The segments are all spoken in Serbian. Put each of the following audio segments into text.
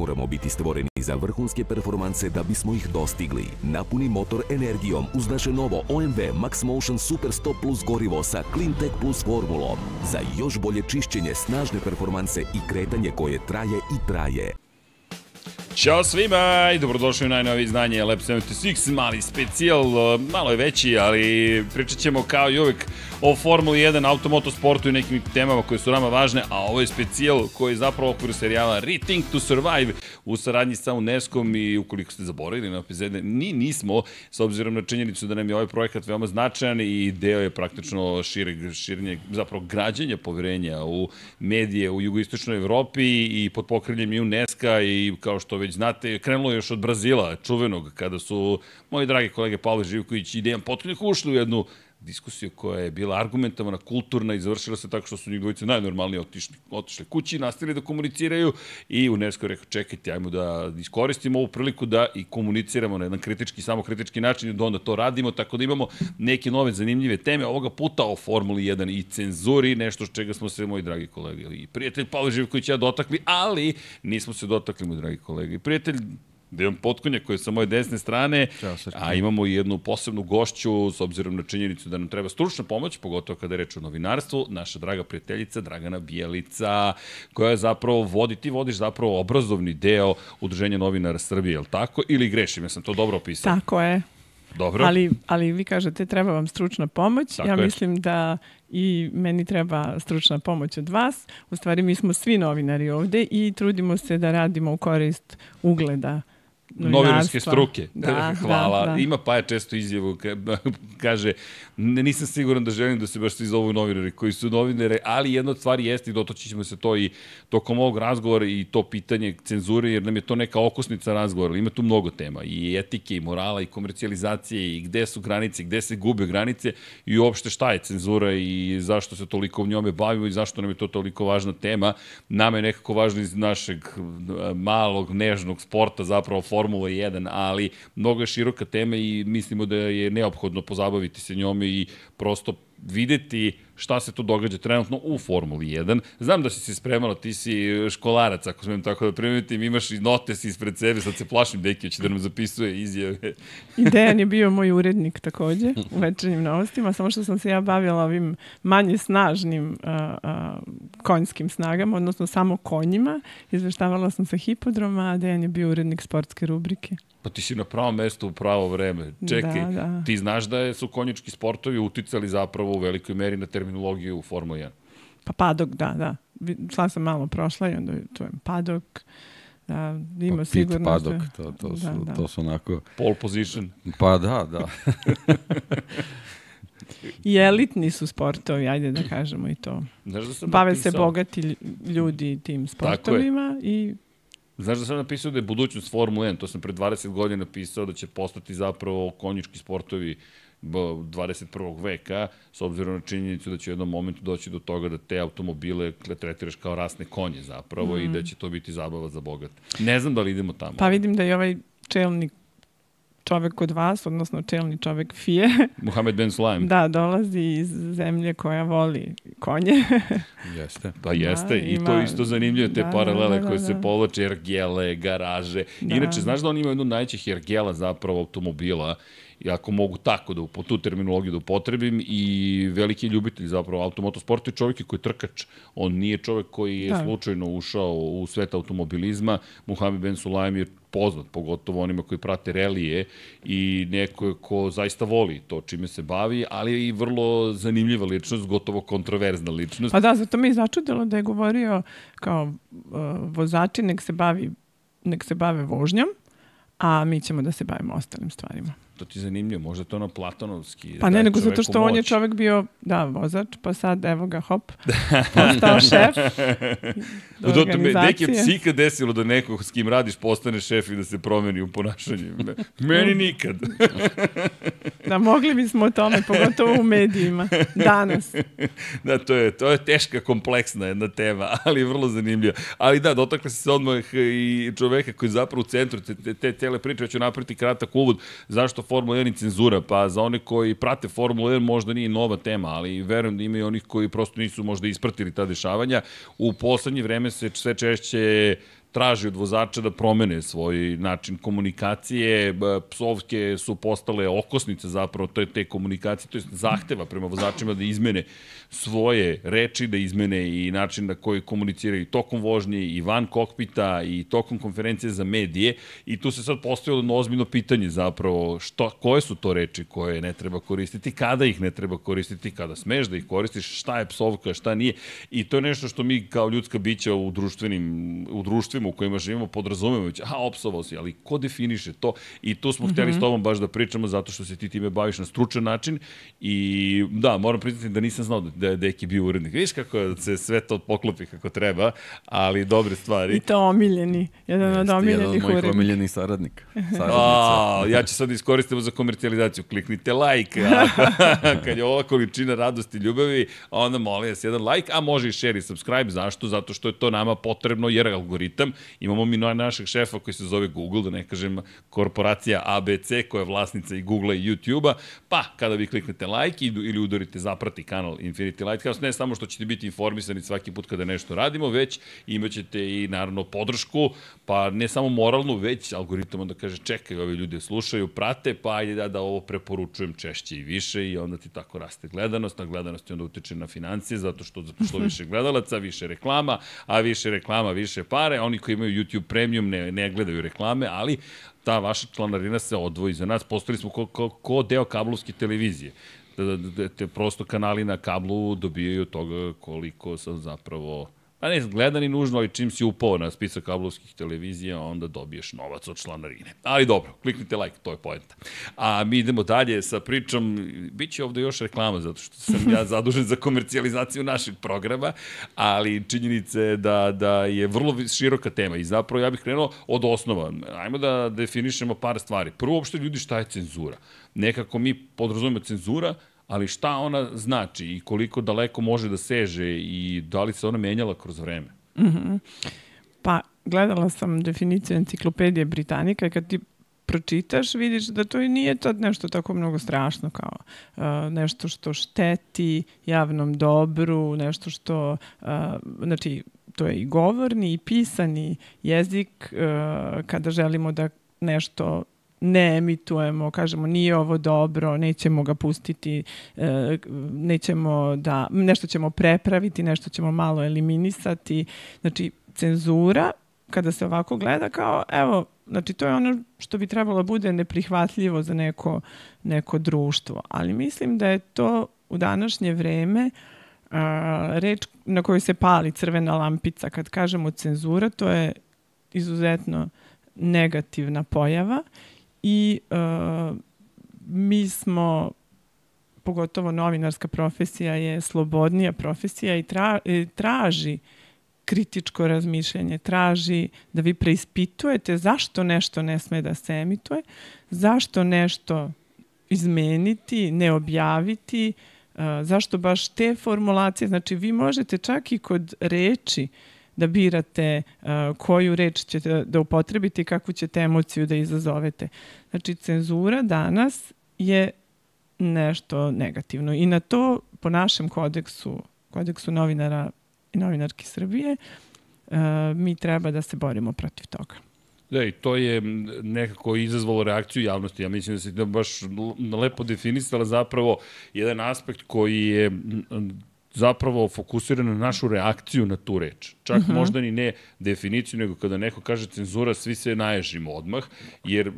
moramo biti stvoreni za vrhunske performanse da bismo ih dostigli. Napuni motor energijom uz naše novo OMV Max Motion Super 100 Plus gorivo sa Cleantech Plus formulom. Za još bolje čišćenje, snažne performanse i kretanje koje traje i traje. Ćao svima i dobrodošli u najnovije izdanje Lab 76, mali specijal, malo je veći, ali pričat ćemo kao i uvek o Formuli 1, automotosportu i nekim temama koje su nama važne, a ovo je specijal koji je zapravo okviru serijala Rethink to Survive u saradnji sa UNESCO-om i ukoliko ste zaboravili na epizode, nismo, s obzirom na činjenicu da nam je ovaj projekat veoma značajan i deo je praktično širenje, zapravo građenja poverenja u medije u jugoistočnoj Evropi i pod pokriljem UNESCO-a i kao što već znate, krenulo je još od Brazila, čuvenog, kada su moji dragi kolege Pavle Živković i Dejan Potkonjak ušli u jednu diskusiju koja je bila argumentovana, kulturna i završila se tako što su njih dvojice najnormalnije otišli kući, nastavili da komuniciraju i UNESCO je rekao, čekajte, ajmo da iskoristimo ovu priliku da i komuniciramo na jedan kritički, samokritički način i da onda to radimo, tako da imamo neke nove zanimljive teme, ovoga puta o Formuli 1 i cenzuri, nešto što čega smo se, moji dragi kolege i prijatelj Pavle Živković i ja dotakli, ali nismo se dotakli, moji dragi kolege i prijatelj Dejan Potkonjak koji je sa moje desne strane, a imamo i jednu posebnu gošću s obzirom na činjenicu da nam treba stručna pomoć, pogotovo kada je reč o novinarstvu, naša draga prijateljica Dragana Bijelica, koja je zapravo ti vodiš zapravo obrazovni deo Udruženja novinara Srbije, je li tako? Ili grešim, ja sam to dobro opisao? Tako je. Dobro. Ali vi kažete treba vam stručna pomoć. Tako ja mislim da i meni treba stručna pomoć od vas. U stvari mi smo svi novinari ovde i trudimo se da radimo u korist ugleda novinarske struke. Da, hvala. Da. Ima Paja često izjavu, kaže, nisam siguran da želim da se baš svi zovu novinari koji su novinare, ali jedna od stvari jeste i dotočit ćemo se to i tokom ovog razgovora i to pitanje cenzure, jer nam je to neka okosnica razgovora. Ima tu mnogo tema i etike i morala i komercijalizacije i gde su granice, gde se gube granice i uopšte šta je cenzura i zašto se toliko u njome bavimo i zašto nam je to toliko važna tema. Nama je nekako važno iz našeg malog, nežnog sporta, zapravo Formula 1, ali mnogo je široka tema i mislimo da je neophodno pozabaviti se njome i prosto videti šta se tu događa trenutno u Formuli 1. Znam da si se spremala, ti si školarac, ako smijem tako da primetim, imaš i notes ispred sebe, sad se plašim Dekić da nam zapisuje izjave. I Dejan je bio moj urednik takođe u večernjim novostima, samo što sam se ja bavila ovim manje snažnim konjskim snagama, odnosno samo konjima. Izveštavala sam sa hipodroma, a Dejan je bio urednik sportske rubrike. Pa ti si na pravom mestu u pravo vreme. Čekaj, ti znaš da su konjički sportovi uticali zapravo u velikoj meri na terminologiju u Formula 1? Pa padok, da. Sla sam malo prošla i onda čujem padok. Da, ima pa sigurno. Padok, to su onako... Pole position. Pa da. I elitni su sportovi, ajde da kažemo i to. Bave se bogati ljudi tim sportovima i... Znaš da sam napisao da je budućnost Formula 1, to sam pre 20 godina napisao da će postati zapravo konjički sportovi 21. veka, s obzirom na činjenicu da će u jednom momentu doći do toga da te automobile tretiraš kao rasne konje zapravo i da će to biti zabava za bogate. Ne znam da li idemo tamo. Pa vidim da je ovaj čelni čovek kod vas, odnosno čelni čovek FIE. Mohamed Ben Sulayem. Da, dolazi iz zemlje koja voli konje. Jeste. Pa jeste, i to isto zanimljivo, te paralele koje se povlače, ergele, garaže. Inače, znaš da on ima jednu najvećih ergela zapravo automobila, i ako mogu tako da po tu terminologiju da upotrebim, i veliki ljubitelj zapravo automotosporta i čovjek koji je trkač. On nije čovjek koji je slučajno ušao u svet automobilizma. Mohamed Ben Sulayem je poznat, pogotovo onima koji prate relije i neko ko zaista voli to čime se bavi, ali je i vrlo zanimljiva ličnost, gotovo kontroverzna ličnost. Pa da, zato mi je začudilo da je govorio kao vozači nek se bave vožnjom, a mi ćemo da se bavimo ostalim stvarima. To ti je zanimljivo, možda to ono platonovski. Pa ne, nego zato što on je čovek bio, vozač, pa sad evo ga, hop, postao šef organizacije. Deki je psika desilo da nekog s kim radiš postane šef i da se promeni u ponašanju. Meni nikad. Da, mogli bismo o tome, pogotovo u medijima, danas. Da, to je teška, kompleksna jedna tema, ali je vrlo zanimljiva. Ali da, dotakle se odmah i čoveka koji je zapravo u centru te cele priče. Ja ću napraviti kratak uvod zašto Formula 1 i cenzura. Pa za one koji prate Formula 1 možda nije nova tema, ali verujem da ima i onih koji prosto nisu možda ispratili ta dešavanja. U poslednje vreme se sve češće traži od vozača da promene svoj način komunikacije, psovke su postale okosnice zapravo te komunikacije, to je zahteva prema vozačima da izmene svoje reči, da izmene i način na koji komuniciraju tokom vožnje i van kokpita i tokom konferencije za medije i tu se sad postavilo jedno ozbiljno pitanje zapravo koje su to reči koje ne treba koristiti, kada ih ne treba koristiti, kada smeš da ih koristiš, šta je psovka, šta nije i to je nešto što mi kao ljudska bića u društvima u kojima živimo podrazumemo, opsovao si, ali ko definiše to? I tu smo hteli s tobom baš da pričamo zato što se ti time baviš na stručan način i da, moram priznati da nisam znao da je Deki bio urednik. Viš kako se sve to poklopi kako treba, ali dobre stvari. I to omiljeni, jedan od omiljenih urednika. Jedan od mojih omiljenih saradnika. Ja ću sad iskoristiti za komercijalizaciju. Kliknite like. Kad je ova količina radosti i ljubavi, onda molim vas jedan like, a može i share i subscribe. Zašto? Zato što je to nama potrebno, jer algoritam, imamo mi našeg šefa koji se zove Google, da ne kažem korporacija ABC, koja je vlasnica i Google-a i YouTube-a, pa kada vi kliknete like ili udarite zaprati kanal Infinity Lighthouse, ne samo što ćete biti informisani svaki put kada nešto radimo, već imaćete i naravno podršku, pa ne samo moralnu, već algoritam onda kaže čekaj, ovi ljudi slušaju, prate, pa ajde da ovo preporučujem češće i više i onda ti tako raste gledanost, a gledanost onda utiče na financije, zato što više gledalaca, više reklama, a više reklama, više pare, oni koji imaju YouTube Premium ne gledaju reklame, ali ta vaša članarina se odvoji za nas, postali smo ko deo kablovske televizije. Te prosto kanali na kablu dobijaju toga koliko sam zapravo, pa ne gledani nužno, ali čim si upao na spisak kablovskih televizija, onda dobiješ novac od članarine. Ali dobro, kliknite like, to je poenta. A mi idemo dalje sa pričom, bit će ovde još reklama, zato što sam ja zadužen za komercijalizaciju našeg programa, ali činjenica je da je vrlo široka tema i zapravo ja bih krenuo od osnova. Ajmo da definišemo par stvari. Prvo, uopšte ljudi, šta je cenzura? Nekako mi podrazumemo cenzura, ali šta ona znači i koliko daleko može da seže i da li se ona menjala kroz vreme? Pa, gledala sam definiciju enciklopedije Britanika i kad ti pročitaš, vidiš da to i nije tad nešto tako mnogo strašno kao nešto što šteti javnom dobru, nešto što, znači, to je i govorni i pisani jezik kada želimo da nešto ne emitujemo, kažemo nije ovo dobro, nećemo ga pustiti, nećemo da, nešto ćemo prepraviti, nešto ćemo malo eliminisati. Znači, cenzura, kada se ovako gleda kao, evo, znači to je ono što bi trebalo bude neprihvatljivo za neko društvo. Ali mislim da je to u današnje vreme reč na kojoj se pali crvena lampica. Kad kažemo cenzura, to je izuzetno negativna pojava. I mi smo, pogotovo novinarska profesija je slobodnija profesija i traži kritičko razmišljanje, traži da vi preispitujete zašto nešto ne sme da se emituje, zašto nešto izmeniti, ne objaviti, zašto baš te formulacije. Znači, vi možete čak i kod reči da birate koju reč ćete da upotrebite i kakvu ćete emociju da izazovete. Znači, cenzura danas je nešto negativno. I na to, po našem kodeksu novinara i novinarki Srbije, mi treba da se borimo protiv toga. Da, i to je nekako izazvalo reakciju javnosti. Ja mislim da se to baš lepo definisala zapravo jedan aspekt koji je zapravo fokusiran na našu reakciju na tu reč. Čak možda ni ne definiciju, nego kada neko kaže cenzura, svi se naježimo odmah, jer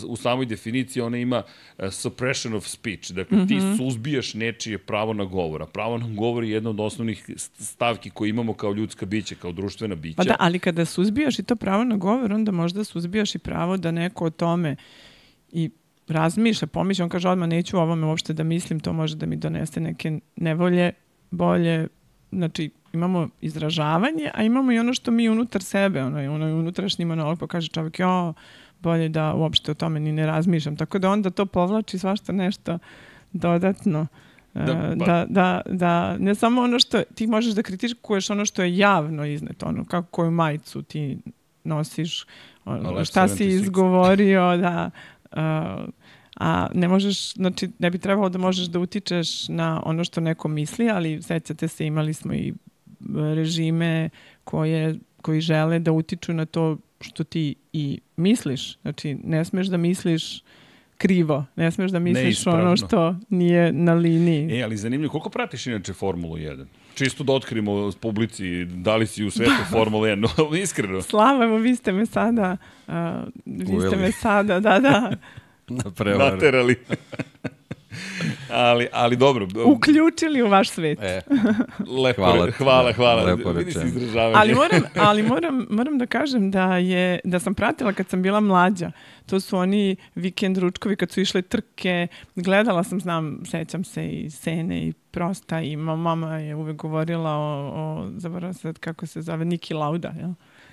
u samoj definiciji ona ima suppression of speech. Dakle, ti suzbijaš nečije pravo na govor. A pravo na govor je jedna od osnovnih stavki koje imamo kao ljudska bića, kao društvena bića. Pa da, ali kada suzbijaš i to pravo na govor, onda možda suzbijaš i pravo da neko o tome i razmišlja, pomišlja, on kaže odmah neću o ovome uopšte da mislim, to može da mi donese neke nevolje, bolje, znači imamo izražavanje, a imamo i ono što mi unutar sebe, ono unutrašnji monolog, pa kaže čovjek, bolje da uopšte o tome ni ne razmišljam. Tako da onda to povlači svašta nešto dodatno. Da ne samo ono što ti možeš da kritikuješ, ono što je javno izneto, ono kako koju majicu ti nosiš, šta si izgovorio, da... A ne možeš, znači ne bi trebalo da možeš da utičeš na ono što neko misli, ali sećate se, imali smo i režime koji žele da utiču na to što ti i misliš. Znači, ne smeš da misliš krivo, ne smeš da misliš ono što nije na liniji. Ali zanimljivo, koliko pratiš inače Formulu 1? Čisto da otkrimo publici da li si u svetu Formule 1, iskreno. Slava, vi ste me sada, da. Naterali. Ali dobro. Uključili u vaš svet. Lepo, hvala. Lepo vidi se rečeno. izražavanje. Ali moram da kažem da sam pratila kad sam bila mlađa. To su oni vikend ručkovi kad su išle trke. Gledala sam, sećam se i Sene i Prosta i mama je uvek govorila o zaboravim sad kako se zove, Niki Lauda, jel?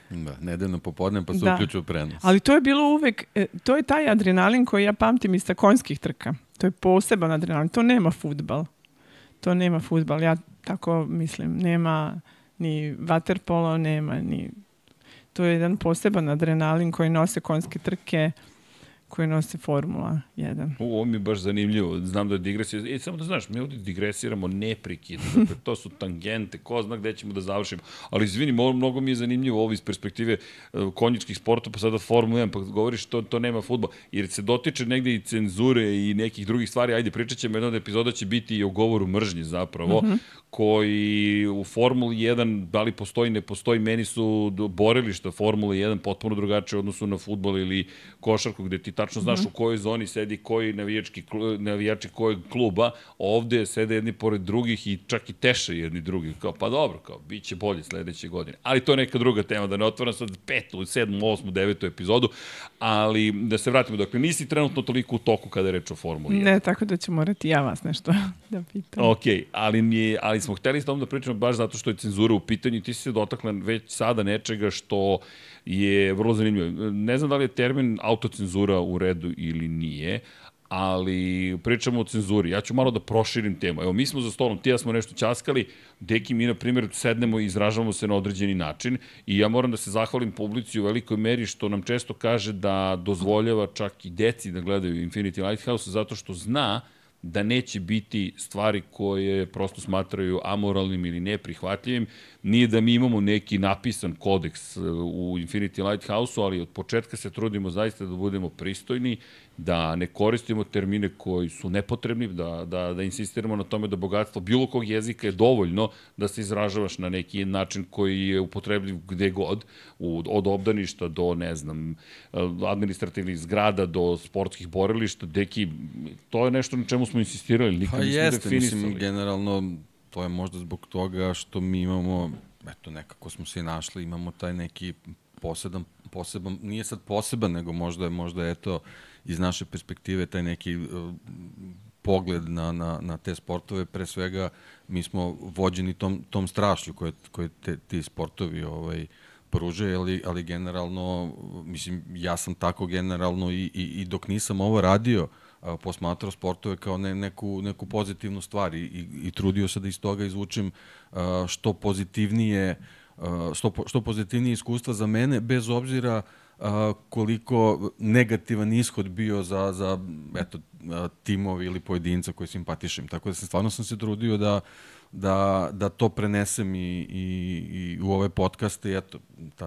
Da, nedeljno popodne pa se uključu u prenos. Ali to je bilo uvek, to je taj adrenalin koji ja pamtim iz konjskih trka. To je poseban adrenalin. To nema fudbal. Ja tako mislim. Nema ni vaterpolo, nema ni... To je jedan poseban adrenalin koji nose konjske trke, koji nose Formula 1. Ovo mi je baš zanimljivo. Znam da je digresija. Samo da znaš, mi ovdje digresiramo neprekidno. Dakle, to su tangente, ko zna gde ćemo da završimo. Ali izvini, mnogo mi je zanimljivo ovo iz perspektive konjičkih sporta, pa sada Formula 1, pa govoriš to nema fudbal. Jer se dotiče negde i cenzure i nekih drugih stvari. Ajde, pričat ćemo, jedna od epizoda će biti i o govoru mržnje zapravo, koji u Formuli 1, da li postoji, ne postoji, meni su borilišta Formule 1 potpuno drugačije u odnosu na fudbal ili košarku, gde ti tačno znaš u kojoj zoni sedi koji navijači kojeg kluba. Ovde sede jedni pored drugih i čak i teše jedni drugi. Kao, pa dobro, bit će bolje sledeće godine. Ali to je neka druga tema, da ne otvaram sad 5., 7., 8., 9. epizodu, ali da se vratimo. Dakle, nisi trenutno toliko u toku kada je reč o Formuli 1. Ne, tako da ću morati ja vas nešto da pitam. Okej, ali smo hteli s tom da pričamo baš zato što je cenzura u pitanju i ti si se dotakla već sada nečega što je vrlo zanimljivo. Ne znam da li je termin autocenzura u redu ili nije, ali pričamo o cenzuri. Ja ću malo da proširim temu. Evo, mi smo za stolom, ti ja smo nešto ćaskali, Deki, mi, na primjer, sednemo i izražavamo se na određeni način i ja moram da se zahvalim publici u velikoj meri što nam često kaže da dozvoljava čak i deci da gledaju Infinity Lighthouse zato što zna da neće biti stvari koje prosto smatraju amoralnim ili neprihvatljivim. Nije da mi imamo neki napisan kodeks u Infinity Lighthouse-u, ali od početka se trudimo zaista da budemo pristojni, da ne koristimo termine koji su nepotrebni, da insistiramo na tome da bogatstvo bilo kog jezika je dovoljno da se izražavaš na neki način koji je upotrebljiv gde god, od obdaništa do, ne znam, administrativnih zgrada do sportskih borilišta. Deki, to je nešto na čemu smo insistirali, nikad nismo definisali. Mislim, generalno, to je možda zbog toga što mi imamo, eto, nekako smo se našli, imamo taj neki poseban, nije sad poseban, nego možda eto, iz naše perspektive taj neki pogled na te sportove. Pre svega, mi smo vođeni tom strašlju koje ti sportovi pružaju, ali generalno, mislim, ja sam tako generalno i dok nisam ovo radio, posmatrao sportove kao neku pozitivnu stvar i trudio se da iz toga izvučem što pozitivnije iskustva za mene, bez obzira koliko negativan ishod bio za timovi ili pojedinca koji simpatišem. Tako da stvarno sam se trudio da to prenesem i u ove podcaste i eto,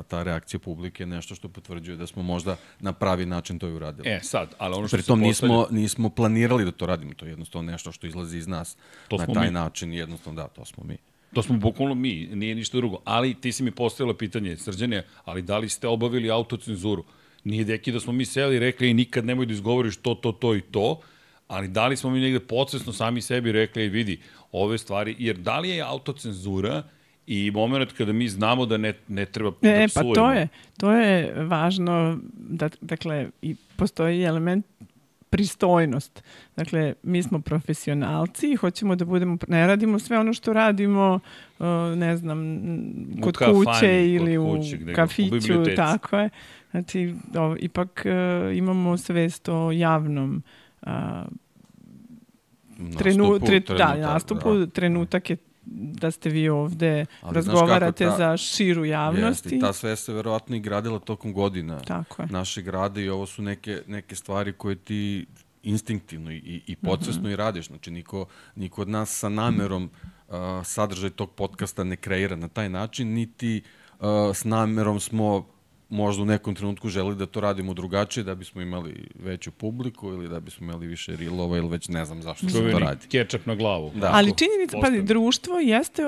ta reakcija publike je nešto što potvrđuje da smo možda na pravi način to i uradili. Sad, ali ono što pritom nismo planirali da to radimo, to je jednostavno nešto što izlazi iz nas na taj način i jednostavno da, to smo mi. To smo bukvalno mi, nije ništa drugo. Ali ti si mi postavila pitanje, Srđane, ali da li ste obavili autocenzuru? Nije, Deki, da smo mi seli i rekli nikad nemoj da izgovoriš to i to, ali da li smo mi negde podsvesno sami sebi rekli vidi ove stvari, jer da li je autocenzura i moment kada mi znamo da ne treba da psujemo? Pa to je važno, dakle, i postoji element pristojnost. Dakle, mi smo profesionalci i hoćemo da budemo, ne radimo sve ono što radimo, ne znam, kod kuće ili u kafiću, tako je. Znači, ipak imamo svest o javnom nastupu. Trenutak je da ste vi ovde, razgovarate za širu javnost. I ta svest se verovatno i gradila tokom godina našeg grada i ovo su neke stvari koje ti instinktivno i podsvesno i radiš. Znači, niko od nas sa namerom sadržaj tog podcasta ne kreira na taj način, niti s namerom smo možda u nekom trenutku želeli da to radimo drugačije, da bismo imali veću publiku ili da bismo imali više rilova ili već ne znam zašto se to radi. Kečap na glavu. Da. Ali činjenica, pazi, društvo jeste,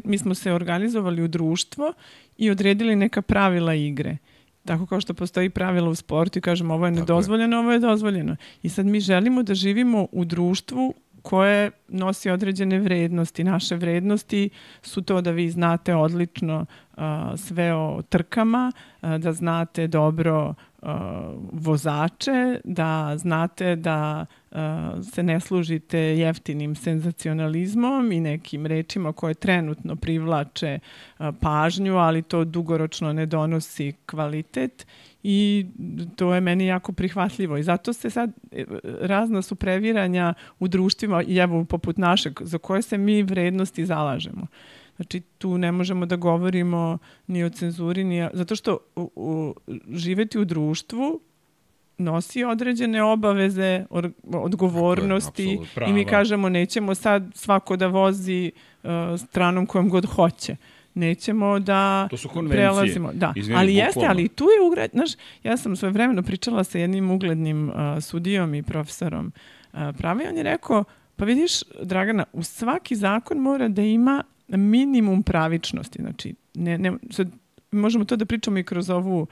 mi smo se organizovali u društvo i odredili neka pravila igre. Tako kao što postoji pravila u sportu i kažemo ovo je nedozvoljeno, ovo je dozvoljeno. I sad mi želimo da živimo u društvu koje nosi određene vrednosti. Naše vrednosti su to da vi znate odlično sve o trkama, da znate dobro vozače, da znate da se ne služite jeftinim senzacionalizmom i nekim rečima koje trenutno privlače pažnju, ali to dugoročno ne donosi kvalitet i to je meni jako prihvatljivo. I zato se sad razna su previranja u društvima, i evo poput našeg, za koje se mi vrednosti zalažemo. Znači, tu ne možemo da govorimo ni o cenzuri, zato što živeti u društvu nosi određene obaveze, odgovornosti i mi kažemo nećemo sad svako da vozi stranom kojom god hoće. Nećemo da prelazimo. Da. Ali jeste, ali tu je znaš, ja sam svojevremeno pričala sa jednim uglednim sudijom i profesorom prava i on je rekao, pa vidiš, Dragana, u svaki zakon mora da ima minimum pravičnosti. Znači, sad možemo to da pričamo i kroz ovu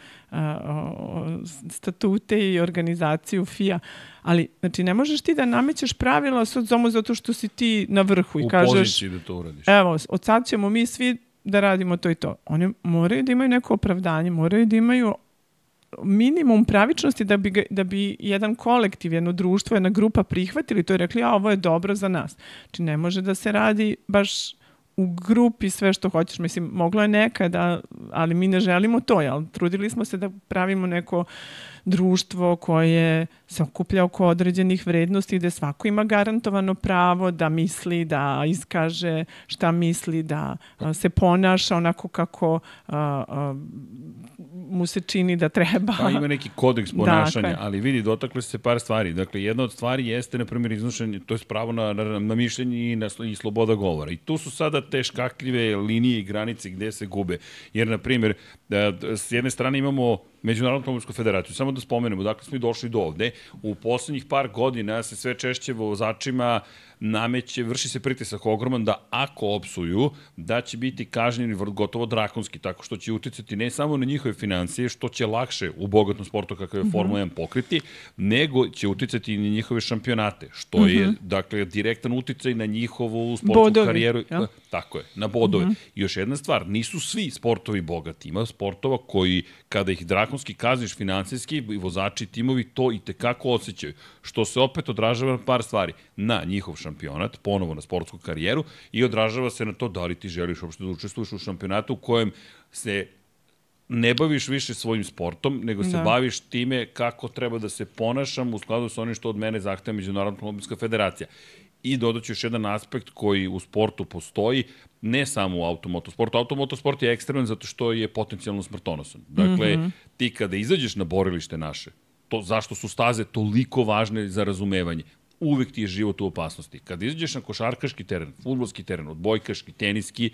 statute i organizaciju FIA, ali znači, ne možeš ti da namećeš pravila samo zato što si ti na vrhu i kažeš, poziciji da to uradiš. Evo, od sad ćemo mi svi da radimo to i to. Oni moraju da imaju neko opravdanje, moraju da imaju minimum pravičnosti da bi jedan kolektiv, jedno društvo, jedna grupa prihvatili to i rekli, ovo je dobro za nas. Znači, ne može da se radi baš u grupi sve što hoćeš. Mislim, moglo je nekada, ali mi ne želimo to, jel? Trudili smo se da pravimo neko društvo koje se okuplja oko određenih vrednosti, gde svako ima garantovano pravo da misli, da iskaže šta misli, da se ponaša onako kako mu se čini da treba. Pa ima neki kodeks ponašanja, ali vidi, dotakle se par stvari. Dakle, jedna od stvari jeste, na primjer, iznošenje, to je pravo na mišljenje i sloboda govora. I tu su sada te škakljive linije i granice gde se gube. Jer, na primjer, s jedne strane imamo Međunarodnu automobilsku federaciju. Samo da spomenemo, dakle smo i došli do ovde. U poslednjih par godina se sve češće vozačima nameće, vrši se pritisak ogroman da ako opsuju, da će biti kažnjeni gotovo drakonski, tako što će uticati ne samo na njihove financije, što će lakše u bogatnom sportu kakav je Formula 1 pokriti, nego će uticati i na njihove šampionate, što je, dakle, direktan uticaj na njihovu sportsku karijeru. Ja? Tako je, na bodove. I još jedna stvar, nisu svi sportovi bogati. Ima sportova koji, kada ih drakonski kazniš finansijski, vozači, timovi to i tekako osjećaju, što se opet odražava na par stvari. Na njihov šampionat, ponovo na sportsku karijeru i odražava se na to da li ti želiš uopšte da učestvuješ u šampionatu u kojem se ne baviš više svojim sportom, nego se baviš time kako treba da se ponašam u skladu sa onim što od mene zahteva Međunarodna automobilska federacija. I dodaću još jedan aspekt koji u sportu postoji, ne samo u automotosportu. Automotosport je ekstreman zato što je potencijalno smrtonosan. Dakle, ti kada izađeš na borilište naše, to zašto su staze toliko važne za razumevanje, uvek ti je život u opasnosti. Kada izađeš na košarkaški teren, fudbalski teren, odbojkaški, teniski,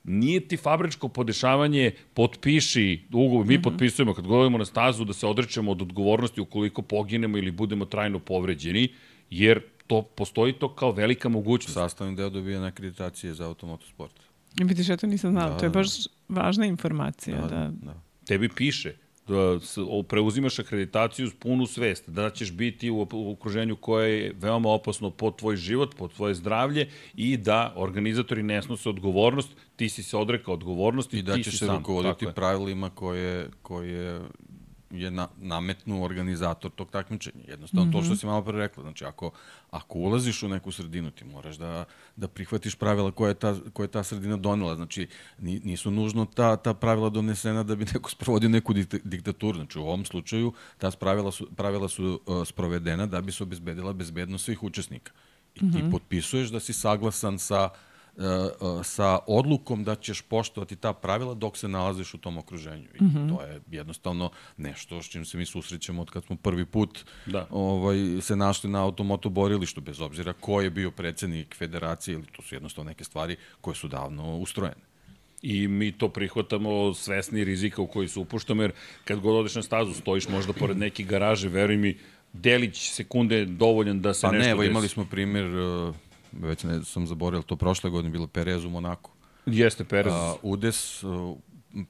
nije ti fabričko podešavanje potpiši ugovor, mi potpisujemo kad govorimo na stazu da se odrečemo od odgovornosti ukoliko poginemo ili budemo trajno povređeni, jer to postoji to kao velika mogućnost. Sastavni deo dobija akreditacije za automotosport. Vidiš, ja to nisam znala, to je baš važna informacija. Da. Tebi piše da preuzimaš akreditaciju uz punu svest, da ćeš biti u okruženju koje je veoma opasno po tvoj život, po tvoje zdravlje i da organizatori ne snose odgovornost, ti si se odrekao odgovornosti i da ćeš se rukovoditi pravilima koje je nametnu organizator tog takmičenja. Jednostavno, to što si malo pre rekla. Znači, ako ulaziš u neku sredinu, ti moraš da prihvatiš pravila koje je ta sredina donela. Znači, nisu nužno ta pravila donesena da bi neko sprovodio neku diktaturu. Znači, u ovom slučaju ta pravila su sprovedena da bi se obezbedila bezbednost svih učesnika. I ti potpisuješ da si saglasan sa odlukom da ćeš poštovati ta pravila dok se nalaziš u tom okruženju. I to je jednostavno nešto s čim se mi susrećemo od kad smo prvi put se našli na automoto borilištu, bez obzira ko je bio predsednik federacije, ili to su jednostavno neke stvari koje su davno ustrojene. I mi to prihvatamo svesni rizika u koji se upuštamo, jer kad god odeš na stazu, stojiš možda pored neke garaže, veruj mi, delić sekunde je dovoljan da se nešto desi. Pa ne, imali smo primjer, već ne sam zaboravio, to prošle godine bilo Perez u Monaku. Jeste, Perez. Udes,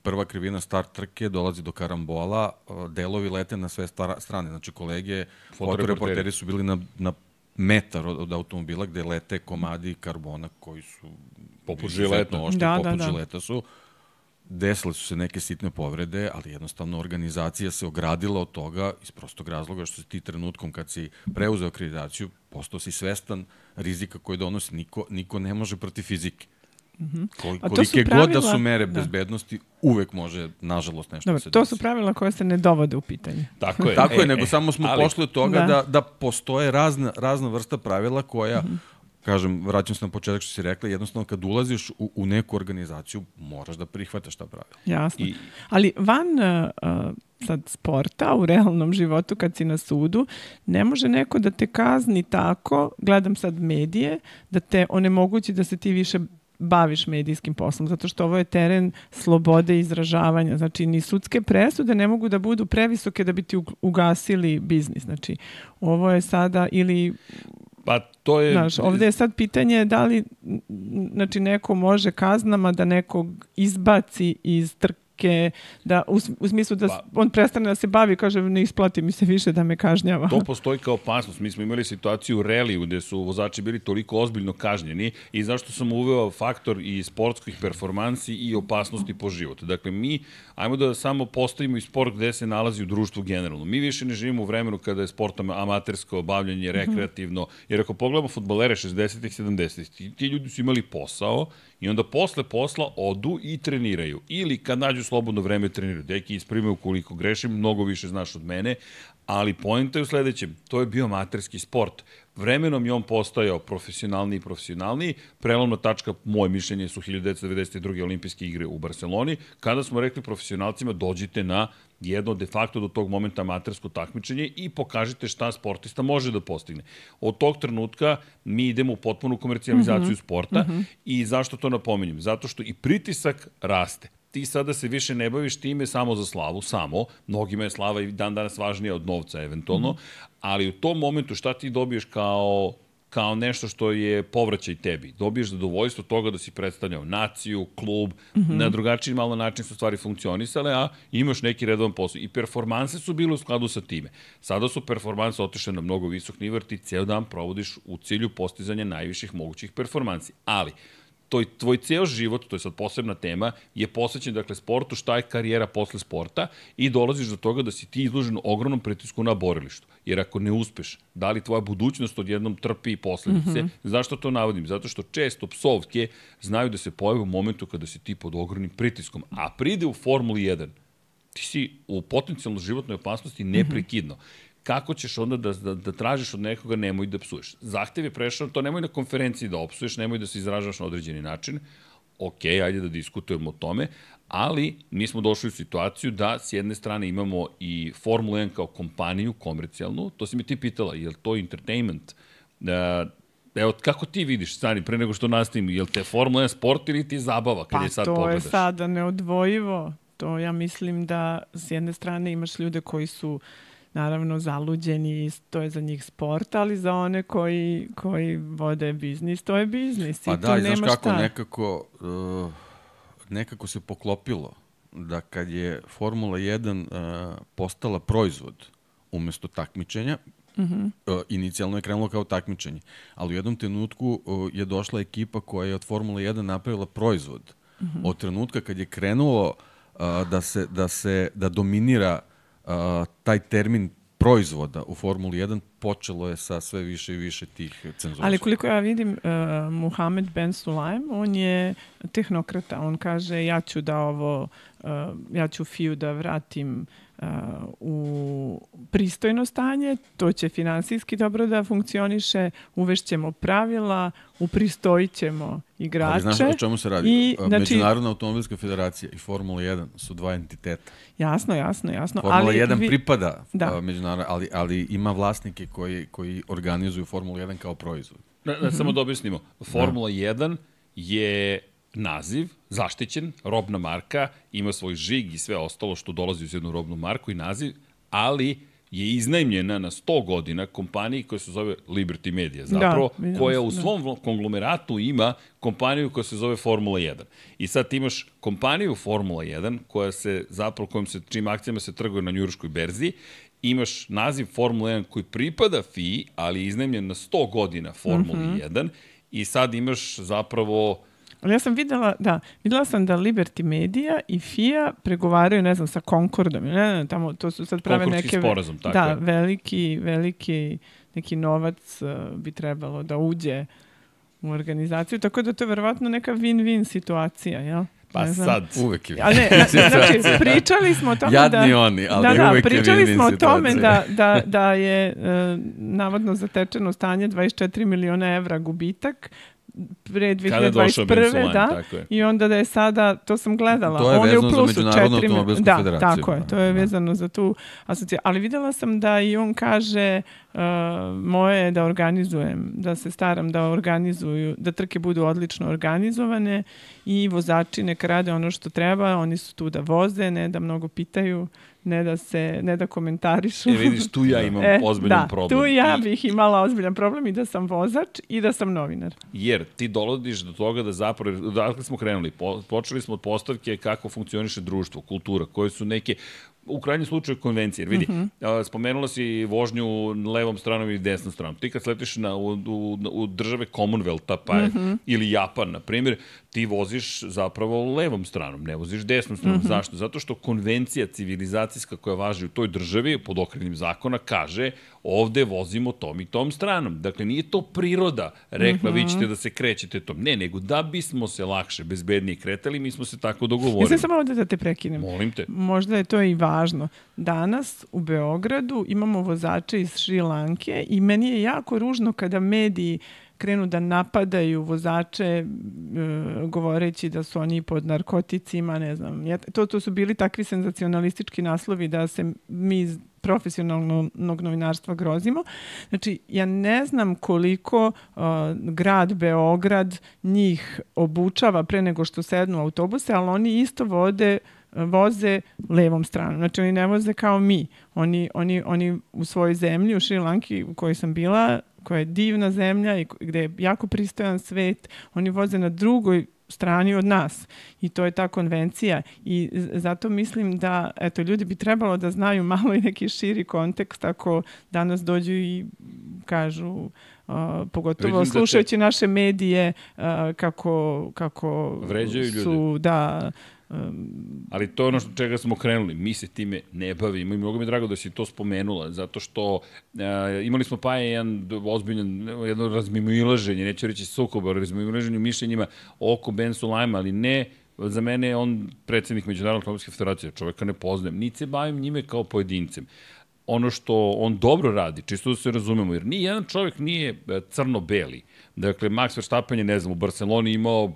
prva krivina start trke, dolazi do karambola, delovi lete na sve strane, znači kolege, fotoreporteri su bili na metar od automobila gde lete komadi karbona koji su poput žileta. Poput žileta su. Desile su se neke sitne povrede, ali jednostavno organizacija se ogradila od toga iz prostog razloga što si ti trenutkom kad si preuzeo akreditaciju, postao si svestan rizika koje donosi. Niko ne može protiv fizike. Kolike god da su mere bezbednosti, uvek može, nažalost, nešto se desi. To su pravila koje se ne dovode u pitanje. Tako je. Tako je, nego samo smo pošli od toga da postoje razna vrsta pravila koja, kažem, vraćam se na početak što si rekla, jednostavno kad ulaziš u neku organizaciju, moraš da prihvataš ta pravila. Jasno. Ali van sad sporta, u realnom životu, kad si na sudu, ne može neko da te kazni tako, gledam sad medije, da te onemogući da se ti više baviš medijskim poslom, zato što ovo je teren slobode izražavanja. Znači, ni sudske presude ne mogu da budu previsoke da bi ti ugasili biznis. Znači, ovo je sada ili... Pa to je... Znaš, ovde je sad pitanje da li neko može kaznama da nekog izbaci iz trke, da, u smislu da on prestane da se bavi, kaže ne isplati mi se više da me kažnjava. To postoji kao opasnost. Mi smo imali situaciju u reliju gde su vozači bili toliko ozbiljno kažnjeni i zašto sam uveo faktor i sportskih performansi i opasnosti po život. Dakle, mi, ajmo da samo postavimo i sport gde se nalazi u društvu generalno. Mi više ne živimo u vremenu kada je sport amatersko bavljanje, rekreativno, jer ako pogledamo fudbalere 60-ih, 70-ih, ti ljudi su imali posao i onda posle posla odu i treniraju. Ili kad nađu slobodno vreme treniraju. Deki, isprime ukoliko grešim, mnogo više znaš od mene, ali poenta je u sledećem. To je bio amaterski sport. Vremenom je on postajao profesionalniji. Prelomna tačka, moje mišljenje, su 1992. olimpijske igre u Barceloni, kada smo rekli profesionalcima dođite na jedno de facto do tog momenta amatersko takmičenje i pokažite šta sportista može da postigne. Od tog trenutka mi idemo u potpunu komercijalizaciju sporta i zašto to napominjem? Zato što i pritisak raste. Ti sada se više ne baviš time samo za slavu, mnogima je slava i dan danas važnija od novca eventualno, ali u tom momentu šta ti dobiješ kao nešto što je povraćaj tebi. Dobiješ zadovoljstvo toga da si predstavljao naciju, klub, na drugačiji malo način su stvari funkcionisale, a imaš neki redovan posao. I performanse su bile u skladu sa time. Sada su performanse otišle na mnogo visok nivo, ti ceo dan provodiš u cilju postizanja najviših mogućih performansi. Ali, tvoj ceo život, to je sad posebna tema, je posvećen, dakle, sportu, šta je karijera posle sporta i dolaziš do toga da si ti izložen ogromnom pritisku na borilištu. Jer ako ne uspeš, da li tvoja budućnost odjednom trpi posledice? Zašto to navodim? Zato što često psovke znaju da se pojave u momentu kada si ti pod ogromnim pritiskom. A pride u Formuli 1, ti si u potencijalno životnoj opasnosti neprekidno. Kako ćeš onda da tražiš od nekoga nemoj da psuješ? Zahtev je prešao, to nemoj na konferenciji da opsuješ, nemoj da se izražaš na određeni način. Ok, ajde da diskutujemo o tome, ali mi smo došli u situaciju da s jedne strane imamo i Formula 1 kao kompaniju komercijalnu, to si mi ti pitala, je li to entertainment? Evo, kako ti vidiš, Stani, pre nego što nastavim, je li te Formula 1 sport ili ti zabava kad je sad pogledaš? Pa to je sada neodvojivo. To ja mislim da s jedne strane imaš ljude koji su naravno zaluđeni, to je za njih sport, ali za one koji vode biznis, to je biznis. Pa i da, to i znaš nema kako nekako se poklopilo da kad je Formula 1 postala proizvod umesto takmičenja, inicijalno je krenulo kao takmičenje, ali u jednom trenutku je došla ekipa koja je od Formula 1 napravila proizvod. Od trenutka kad je krenulo da dominira taj termin proizvoda u Formuli 1, počelo je sa sve više i više tih cenzura. Ali koliko ja vidim, Mohamed Ben Sulayem, on je tehnokrata. On kaže ja ću FIU da vratim u pristojno stanje, to će finansijski dobro da funkcioniše, uvešćemo pravila, upristojit ćemo igrače. Ali znaš o čemu se radi? Međunarodna automobilska federacija i Formula 1 su dva entiteta. Jasno. Formula 1 pripada međunarodno, ali ima vlasnike koji organizuju Formulu 1 kao proizvod. Samo da objasnimo. Formula 1 je naziv, zaštićen, robna marka, ima svoj žig i sve ostalo što dolazi uz jednu robnu marku i naziv, ali je iznajmljena na 100 godina kompaniji koja se zove Liberty Media, zapravo, koja u svom konglomeratu ima kompaniju koja se zove Formula 1. I sad ti imaš kompaniju Formula 1, koja se zapravo, čim akcijama se trguje na njujorškoj berzi, imaš naziv Formula 1 koji pripada FII, ali je iznajmljen na 100 godina Formula 1, i sad imaš zapravo... Ali ja sam videla sam da Liberty Media i FIA pregovaraju, ne znam, sa Concordom, tamo, to su sad prave neke... sporazum, tako da, je. veliki neki novac bi trebalo da uđe u organizaciju, tako da to je verovatno neka win-win situacija, jel? Pa sad, uvek je. Ali ne, znači, pričali smo o tome Jadni oni, ali uvek je pričali smo o tome situacija. da je navodno zatečeno stanje 24 miliona evra gubitak pre 2021. Da, i onda da je sada, to sam gledala, to je on je u plusu za Međunarodnu automobilsku federaciju. Tako je, to je vezano za tu asocijaciju. Ali videla sam da i on kaže moje je da organizujem, da se staram da organizuju, da trke budu odlično organizovane i vozači neka rade ono što treba, oni su tu da voze, ne da mnogo pitaju, ne da komentarišu. Vidiš, tu ja imam ozbiljan problem. Tu ja bih imala ozbiljan problem i da sam vozač i da sam novinar. Jer ti dolodiš do toga da zapravo, dakle smo krenuli, počeli smo od postavke kako funkcioniše društvo, kultura, koje su neke, u krajnjem slučaju, konvencije. Jer vidi, spomenula si vožnju levom stranom i desnom stranom. Ti kad sletiš u države Commonwealtha, pa ili Japan, na primjer, ti voziš zapravo levom stranom, ne voziš desnom stranom. Zašto? Zato što konvencija civilizacijska koja važi u toj državi, pod okriljem zakona, kaže ovde vozimo tom i tom stranom. Dakle, nije to priroda rekla, vi ćete da se krećete tom. Ne, nego da bismo se lakše, bezbednije kretali, mi smo se tako dogovorili. Mislim samo ovde da te prekinem. Molim te. Možda je to i važno. Danas u Beogradu imamo vozače iz Šri Lanke i meni je jako ružno kada mediji krenu da napadaju vozače govoreći da su oni pod narkoticima, ne znam. To su bili takvi senzacionalistički naslovi da se mi iz profesionalnog novinarstva grozimo. Znači, ja ne znam koliko grad Beograd njih obučava pre nego što sednu u autobuse, ali oni isto voze levom stranom. Znači, oni ne voze kao mi. Oni u svojoj zemlji, u Šri Lanki u kojoj sam bila, koja je divna zemlja i gde je jako pristojan svet, oni voze na drugoj strani od nas. I to je ta konvencija. I zato mislim da, ljudi bi trebalo da znaju malo i neki širi kontekst ako danas dođu i kažu, pogotovo slušajući naše medije, kako vređaju su, ali to je ono čega smo krenuli. Mi se time ne bavimo i mnogo mi je drago da si to spomenula, zato što imali smo pa jedno razmimoilaženje, neću reći sukob, ali razmimoilaženje mišljenjima oko Ben Sulajma, ali ne, za mene je on predsjednik Međunarodne automobilske federacije, čoveka ne poznajem, niti se bavim njime kao pojedincem. Ono što on dobro radi, čisto da se razumemo, jer ni jedan čovjek nije crno-beli. Dakle, Max Verstappen je, ne znam, u Barceloni imao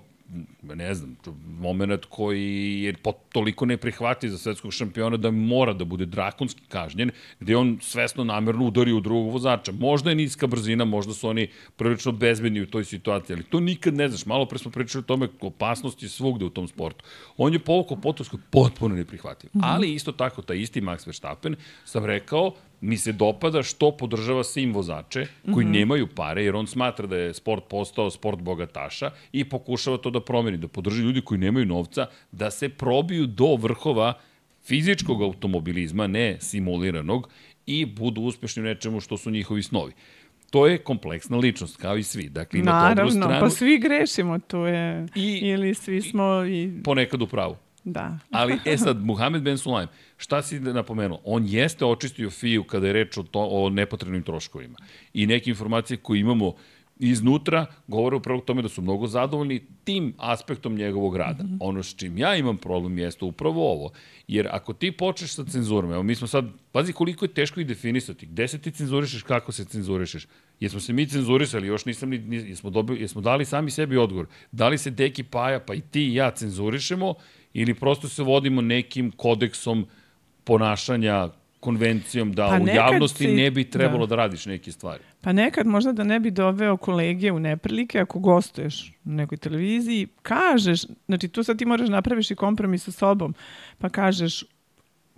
moment koji je toliko neprihvatljiv za svetskog šampiona da mora da bude drakonski kažnjen, gde on svesno namerno udari u drugog vozača. Možda je niska brzina, možda su oni prilično bezbedni u toj situaciji, ali to nikad ne znaš. Malo pre smo pričali o tome, opasnost je svugde u tom sportu. On je povukao potovsko potpuno neprihvatljiv. Ali isto tako, taj isti Max Verstappen, sam rekao, mi se dopada što podržava svim vozače koji nemaju pare, jer on smatra da je sport postao sport bogataša i pokušava to da promeni, da podrži ljudi koji nemaju novca, da se probiju do vrhova fizičkog automobilizma, ne simuliranog, i budu uspešni u nečemu što su njihovi snovi. To je kompleksna ličnost, kao i svi. Dakle, ima dobru stranu. Naravno, pa svi grešimo, to je, ili svi smo ponekad u pravu. Da. Ali, sad, Mohamed Ben Sulayem, šta si napomenuo? On jeste očistio FIU kada je reč o nepotrebnim troškovima. I neke informacije koje imamo iznutra govore upravo tome da su mnogo zadovoljni tim aspektom njegovog rada. Ono s čim ja imam problem jeste upravo ovo. Jer ako ti počneš sa cenzurom, evo mi smo sad, pazi koliko je teško ih definisati. Gde se ti cenzurišeš, kako se cenzurišeš? Jesmo se mi cenzurisali, još nisam jesmo dali sami sebi odgovor. Da li se Deki Paja, pa i ti i ja cenzurišemo, ili prosto se vodimo nekim kodeksom ponašanja konvencijom da Pa u javnosti si, ne bi trebalo da radiš neke stvari. Pa nekad možda da ne bi doveo kolege u neprilike ako gostuješ na nekoj televiziji, kažeš, znači tu sad ti moraš napraviš i kompromis sa sobom, pa kažeš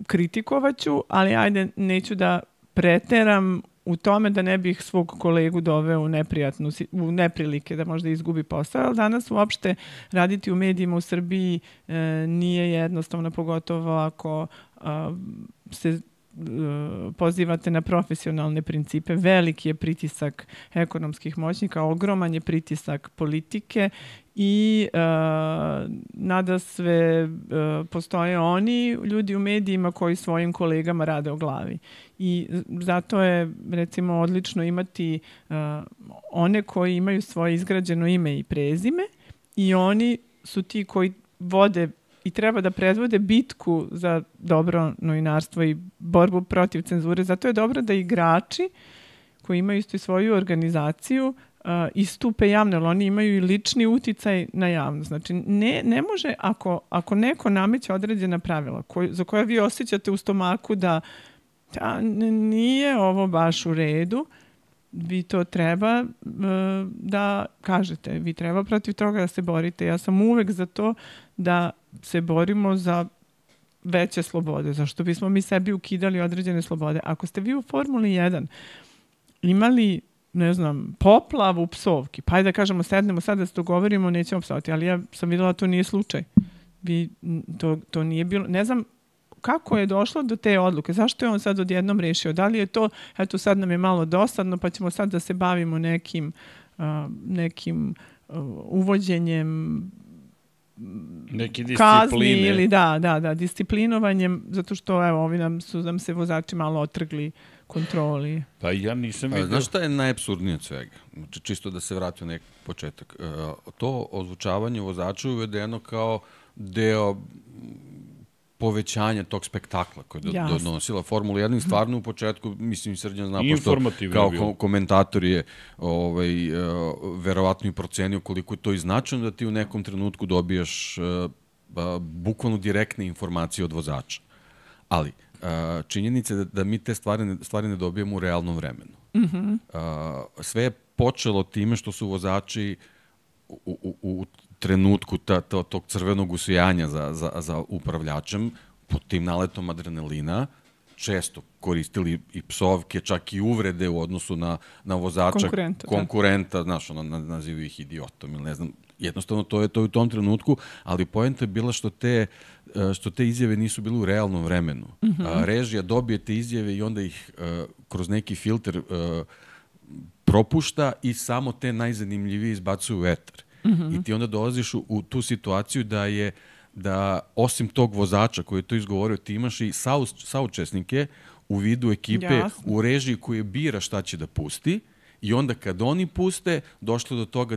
kritikovaću, ali ajde neću da preteram u tome da ne bih svog kolegu doveo u neprilike, da možda izgubi posao. Ali danas uopšte raditi u medijima u Srbiji nije jednostavno, pogotovo ako se pozivate na profesionalne principe. Veliki je pritisak ekonomskih moćnika, ogroman je pritisak politike i nada sve postoje oni ljudi u medijima koji svojim kolegama rade o glavi. I zato je recimo odlično imati one koji imaju svoje izgrađeno ime i prezime i oni su ti koji vode i treba da predvode bitku za dobro novinarstvo i borbu protiv cenzure. Zato je dobro da igrači koji imaju isto i svoju organizaciju istupe javno, ali oni imaju i lični uticaj na javnost. Znači, ne može, ako neko nameće određena pravila za koja vi osjećate u stomaku da nije ovo baš u redu, vi to treba da kažete. Vi treba protiv toga da se borite. Ja sam uvek za to da se borimo za veće slobode. Zašto bismo mi sebi ukidali određene slobode? Ako ste vi u Formuli 1 imali, ne znam, poplavu psovki, pa ajde da kažemo, sednemo sad da se dogovorimo, nećemo psovati, ali ja sam videla da to nije slučaj. To nije bilo, ne znam kako je došlo do te odluke, zašto je on sad odjednom rešio, da li je to, eto sad nam je malo dosadno, pa ćemo sad da se bavimo nekim uvođenjem kazni ili disciplinovanjem, zato što evo, ovi su nam se vozači malo otrgli kontroli. Pa ja nisam vidio. Znaš šta je najapsurdnije od svega? Znači, čisto da se vrati u neki početak. To ozvučavanje vozača je uvedeno kao deo povećanja tog spektakla koje je donosila Formula 1 i stvarno u početku, mislim, Srđan zna, pošto kao komentator je verovatno i procenio koliko je to i značajno da ti u nekom trenutku dobijaš bukvalno direktne informacije od vozača. Ali, činjenica je da mi te stvari ne dobijemo u realnom vremenu. Sve je počelo time što su vozači u trenutku tog crvenog usijanja za upravljačem, pod tim naletom adrenalina, često koristili i psovke, čak i uvrede u odnosu na vozača konkurenta, znaš, nazivaju ih idiotom ili ne znam, jednostavno to je to u tom trenutku, ali poenta je bila što te izjave nisu bile u realnom vremenu. Režija dobije te izjave i onda ih kroz neki filter propušta i samo te najzanimljivije izbacuju u etar. I ti onda dolaziš u tu situaciju da osim tog vozača koji je to izgovorio, ti imaš i saučesnike u vidu ekipe u režiji koje bira šta će da pusti i onda kad oni puste, došlo do toga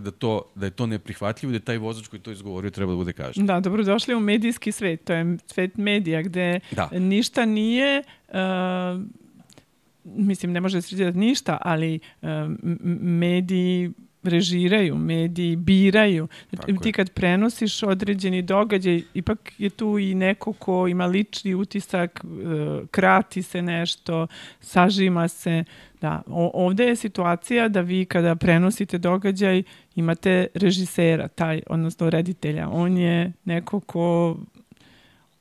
da je to neprihvatljivo, da je taj vozač koji to izgovorio treba da bude kažnjen. Da, dobro došli u medijski svet, to je svet medija gde ništa nije... mislim, ne može se reći ništa, ali mediji režiraju, mediji biraju. Ti kad prenosiš određeni događaj, ipak je tu i neko ko ima lični utisak, krati se nešto, sažima se. Da, ovde je situacija da vi kada prenosite događaj imate režisera, odnosno reditelja. On je neko ko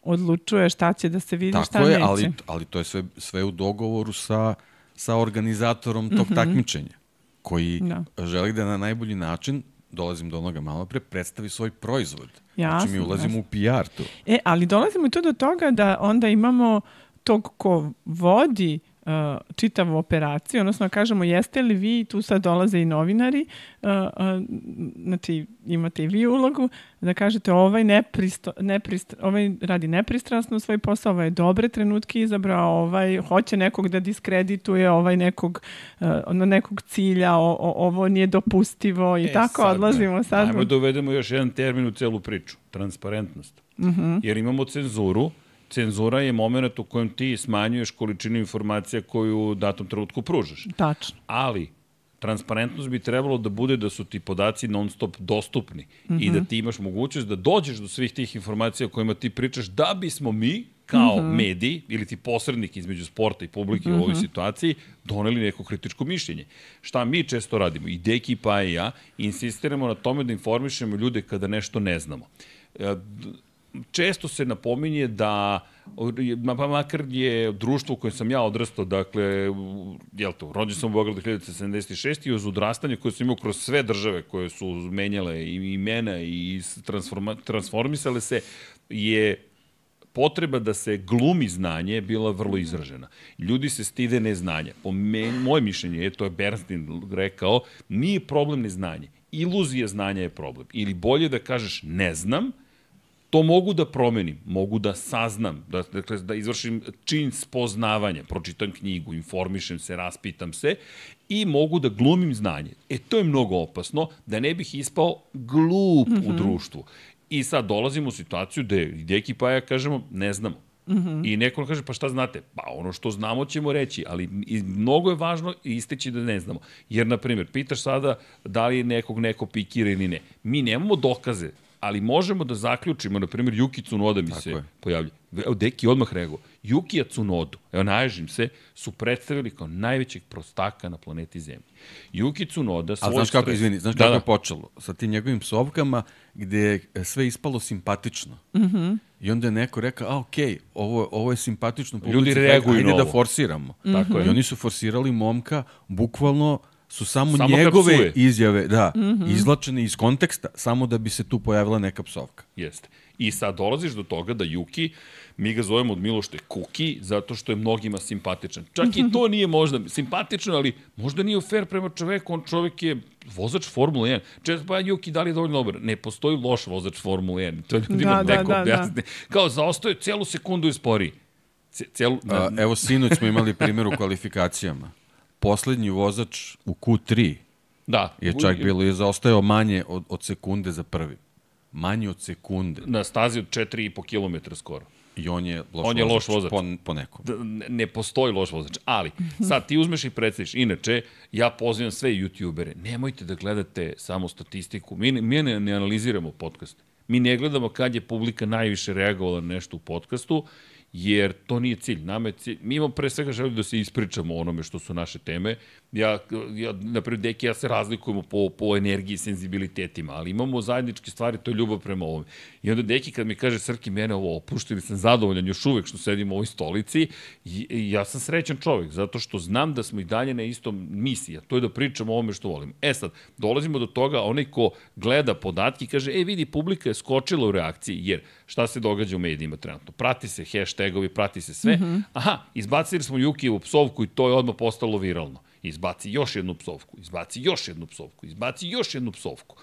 odlučuje šta će da se vidi, šta neće. Tako je, ali to je sve u dogovoru sa organizatorom tog takmičenja, koji želi da na najbolji način, dolazim do onoga malo pre, predstavi svoj proizvod. Znači mi ulazimo u PR tu. Ali dolazimo i tu do toga da onda imamo tog ko vodi čitavu operaciju, odnosno kažemo jeste li vi, tu sad dolaze i novinari, znači imate i vi ulogu, da kažete ovaj radi nepristrasno svoj posao, ovaj je dobre trenutke izabrao, ovaj hoće nekog da diskredituje, ovaj nekog cilja, ovo nije dopustivo i tako odlazimo sad. Ajmo da uvedemo još jedan termin u celu priču, transparentnost. Jer imamo cenzuru. Cenzura je moment u kojem ti smanjuješ količinu informacija koju u datom trenutku pružaš. Tačno. Ali transparentnost bi trebalo da bude da su ti podaci non stop dostupni i da ti imaš mogućnost da dođeš do svih tih informacija o kojima ti pričaš, da bismo mi kao medij ili ti posrednik između sporta i publike u ovoj situaciji doneli neko kritičko mišljenje. Šta mi često radimo, i Deki pa i ja, insistiramo na tome da informišemo ljude kada nešto ne znamo. Često se napominje da, makar je društvo u kojem sam ja odrastao, dakle, rođen sam u Beogradu 1976 i uz odrastanje koje sam imao kroz sve države koje su menjale i imena i transformisale se, je potreba da se glumi znanje bila vrlo izražena. Ljudi se stide neznanja. Moje mišljenje, to je Bernstein rekao, nije problem neznanje. Iluzija znanja je problem. Ili bolje da kažeš ne znam, to mogu da promenim, mogu da saznam, da izvršim čin spoznavanja, pročitam knjigu, informišem se, raspitam se i mogu da glumim znanje. To je mnogo opasno, da ne bih ispao glup u društvu. I sad dolazimo u situaciju gde Deki pa ja kažemo ne znamo. I neko kaže pa šta znate? Pa ono što znamo ćemo reći, ali mnogo je važno isteći da ne znamo. Jer, na primjer, pitaš sada da li neko pikira ili ne. Mi nemamo dokaze, ali možemo da zaključimo, na primjer, Yuki Tsunoda mi se pojavlja. Evo, Deki odmah reagovao. Yukija Tsunodu, naježim se, su predstavili kao najvećeg prostaka na planeti Zemlji. Yuki Tsunoda... A znaš kako je počelo? Sa tim njegovim psovkama gde je sve ispalo simpatično. I onda je neko rekao, okej, ovo je simpatično. Ljudi reaguju ajde da forsiramo. I oni su forsirali momka, bukvalno su samo njegove izjave izvlačene iz konteksta, samo da bi se tu pojavila neka psovka. Jeste. I sad dolaziš do toga da Yuki, mi ga zovemo od milošte Kuki, zato što je mnogima simpatičan. Čak i to nije možda simpatično, ali možda nije fair prema čoveku, čovek je vozač Formule 1. Često pa Yuki, da li je dovoljno dobar? Ne postoji loš vozač Formule 1. To je ljudima neko objasni. Kao zaostaje celu sekundu i sporiji. Evo, sinoć smo imali primjer u kvalifikacijama. Poslednji vozač u Q3 je čak bilo i zaostajao manje od sekunde za prvi. Manje od sekunde. Na stazi od 4,5 km skoro. I on je loš vozač. Po nekom. Ne postoji loš vozač. Ali, sad ti uzmeš i predstaviš. Inače, ja pozivam sve youtubere. Nemojte da gledate samo statistiku. Mi ne analiziramo podcast. Mi ne gledamo kad je publika najviše reagovala na nešto u podcastu, jer to nije cilj. Mi imamo pre svega želimo da se ispričamo o onome što su naše teme. Naprijed, Deki, ja se razlikujemo po energiji i senzibilitetima, ali imamo zajedničke stvari, to je ljubav prema ovome. I onda Deki kad mi kaže, Srki, mene ovo opušta, ili sam zadovoljan još uvek što sedim u ovoj stolici, i ja sam srećan čovek, zato što znam da smo i dalje na istom misiji, a to je da pričamo o ovome što volimo. Sad, dolazimo do toga, onaj ko gleda podatke kaže, vidi, publika je skočila u reakciji, jer šta se događa u medijima trenutno? Prati se hashtagovi, prati se sve. Izbacili smo Yukijevu psovku i to je odmah postalo viralno. Izbaci još jednu psovku, izbaci još jednu psovku, izbaci još jednu psovku.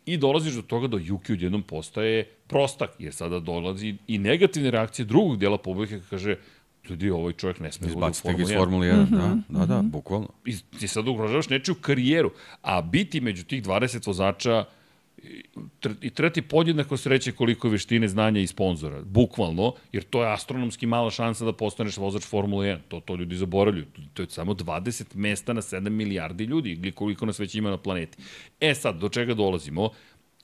I dolaziš do toga da Yuki odjednom postaje prostak, jer sada dolazi i negativne reakcije drugog dela publike kaže, ljudi, ovaj čovjek ne sme da bude u Formuli 1. Izbacite ga iz Formuli 1, da, bukvalno. I ti sad ugrožavaš nečiju karijeru, a biti među tih 20 vozača i treba ti podjednako sreće koliko je veštine, znanja i sponzora. Bukvalno, jer to je astronomski mala šansa da postaneš vozač Formule 1. To ljudi zaboravljaju. To je samo 20 mesta na 7 milijardi ljudi, ili koliko nas već ima na planeti. Sad, do čega dolazimo?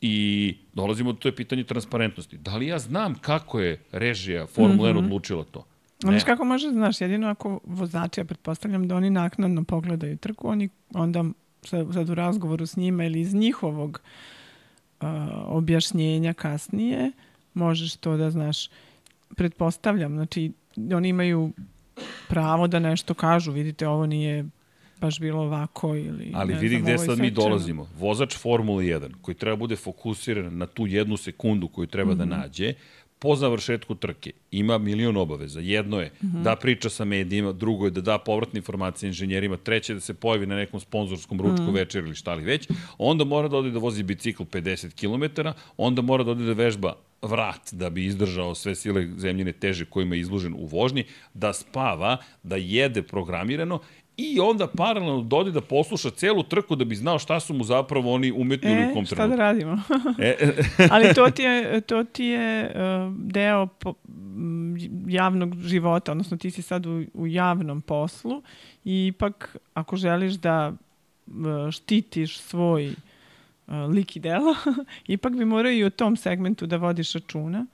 I dolazimo do to je pitanje transparentnosti. Da li ja znam kako je režija Formule 1 odlučila to? Znaš kako možeš, znaš, jedino ako vozači, ja pretpostavljam da oni naknadno pogledaju trku, oni onda sad u razgovoru s njima ili iz njihovog objašnjenja kasnije, možeš to da znaš, pretpostavljam, znači oni imaju pravo da nešto kažu, vidite, ovo nije baš bilo ovako ili... Ali vidi gde sad mi dolazimo. Vozač Formule 1 koji treba bude fokusiran na tu jednu sekundu koju treba da nađe, po završetku trke ima milion obaveza. Jedno je da priča sa medijima, drugo je da da povratne informacije inženjerima, treće je da se pojavi na nekom sponzorskom ručku večer ili šta li već, onda mora da ode da vozi bicikl 50 km, onda mora da ode da vežba vrat da bi izdržao sve sile zemljine teže kojima je izložen u vožnji, da spava, da jede programirano i onda paralelno dodi da posluša celu trku da bi znao šta su mu zapravo oni umetnili u kom trenutku. Šta da radimo? Ali to ti je deo javnog života, odnosno ti si sad u javnom poslu i ipak ako želiš da štitiš svoj lik i delo, ipak bi morao i u tom segmentu da vodiš računa.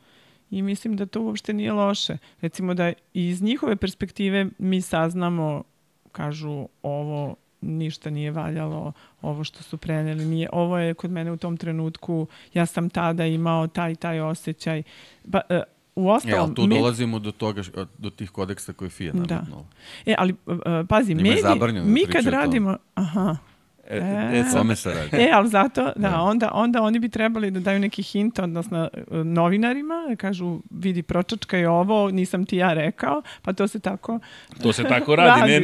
i mislim da to uopšte nije loše. Recimo da iz njihove perspektive mi saznamo, kažu ovo ništa nije valjalo, ovo što su preneli nije, ovo je kod mene u tom trenutku, ja sam tada imao taj osjećaj. Ali tu dolazimo do toga, do tih kodeksa koje FIA nametnula. Ali pazi, mi kad radimo... Aha. Tome se radi. Ali zato, onda oni bi trebali da daju neki hint, odnosno novinarima, kažu, vidi, pročačka je ovo, nisam ti ja rekao, pa to se tako... To se tako radi,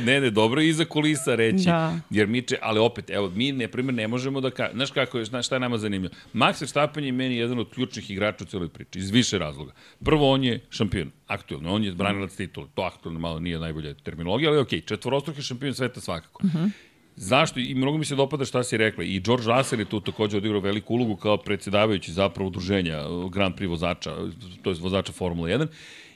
ne, dobro iza kulisa reći. Da. Jer ali opet, evo, mi, na primjer, ne možemo da kažemo, šta je nama zanimljivo? Max Verstappen je meni jedan od ključnih igrača u cijeloj priči, iz više razloga. Prvo, on je šampion, aktuelno, on je branilac titula, to aktuelno malo nije najbolja terminologija, ali okej, četvorostruki šampion sveta svakako. Zašto? I mnogo mi se dopada šta si rekla. I George Russell je tu također odigrao veliku ulogu kao predsjedavajući zapravo udruženja Grand Prix vozača, to je vozača Formula 1,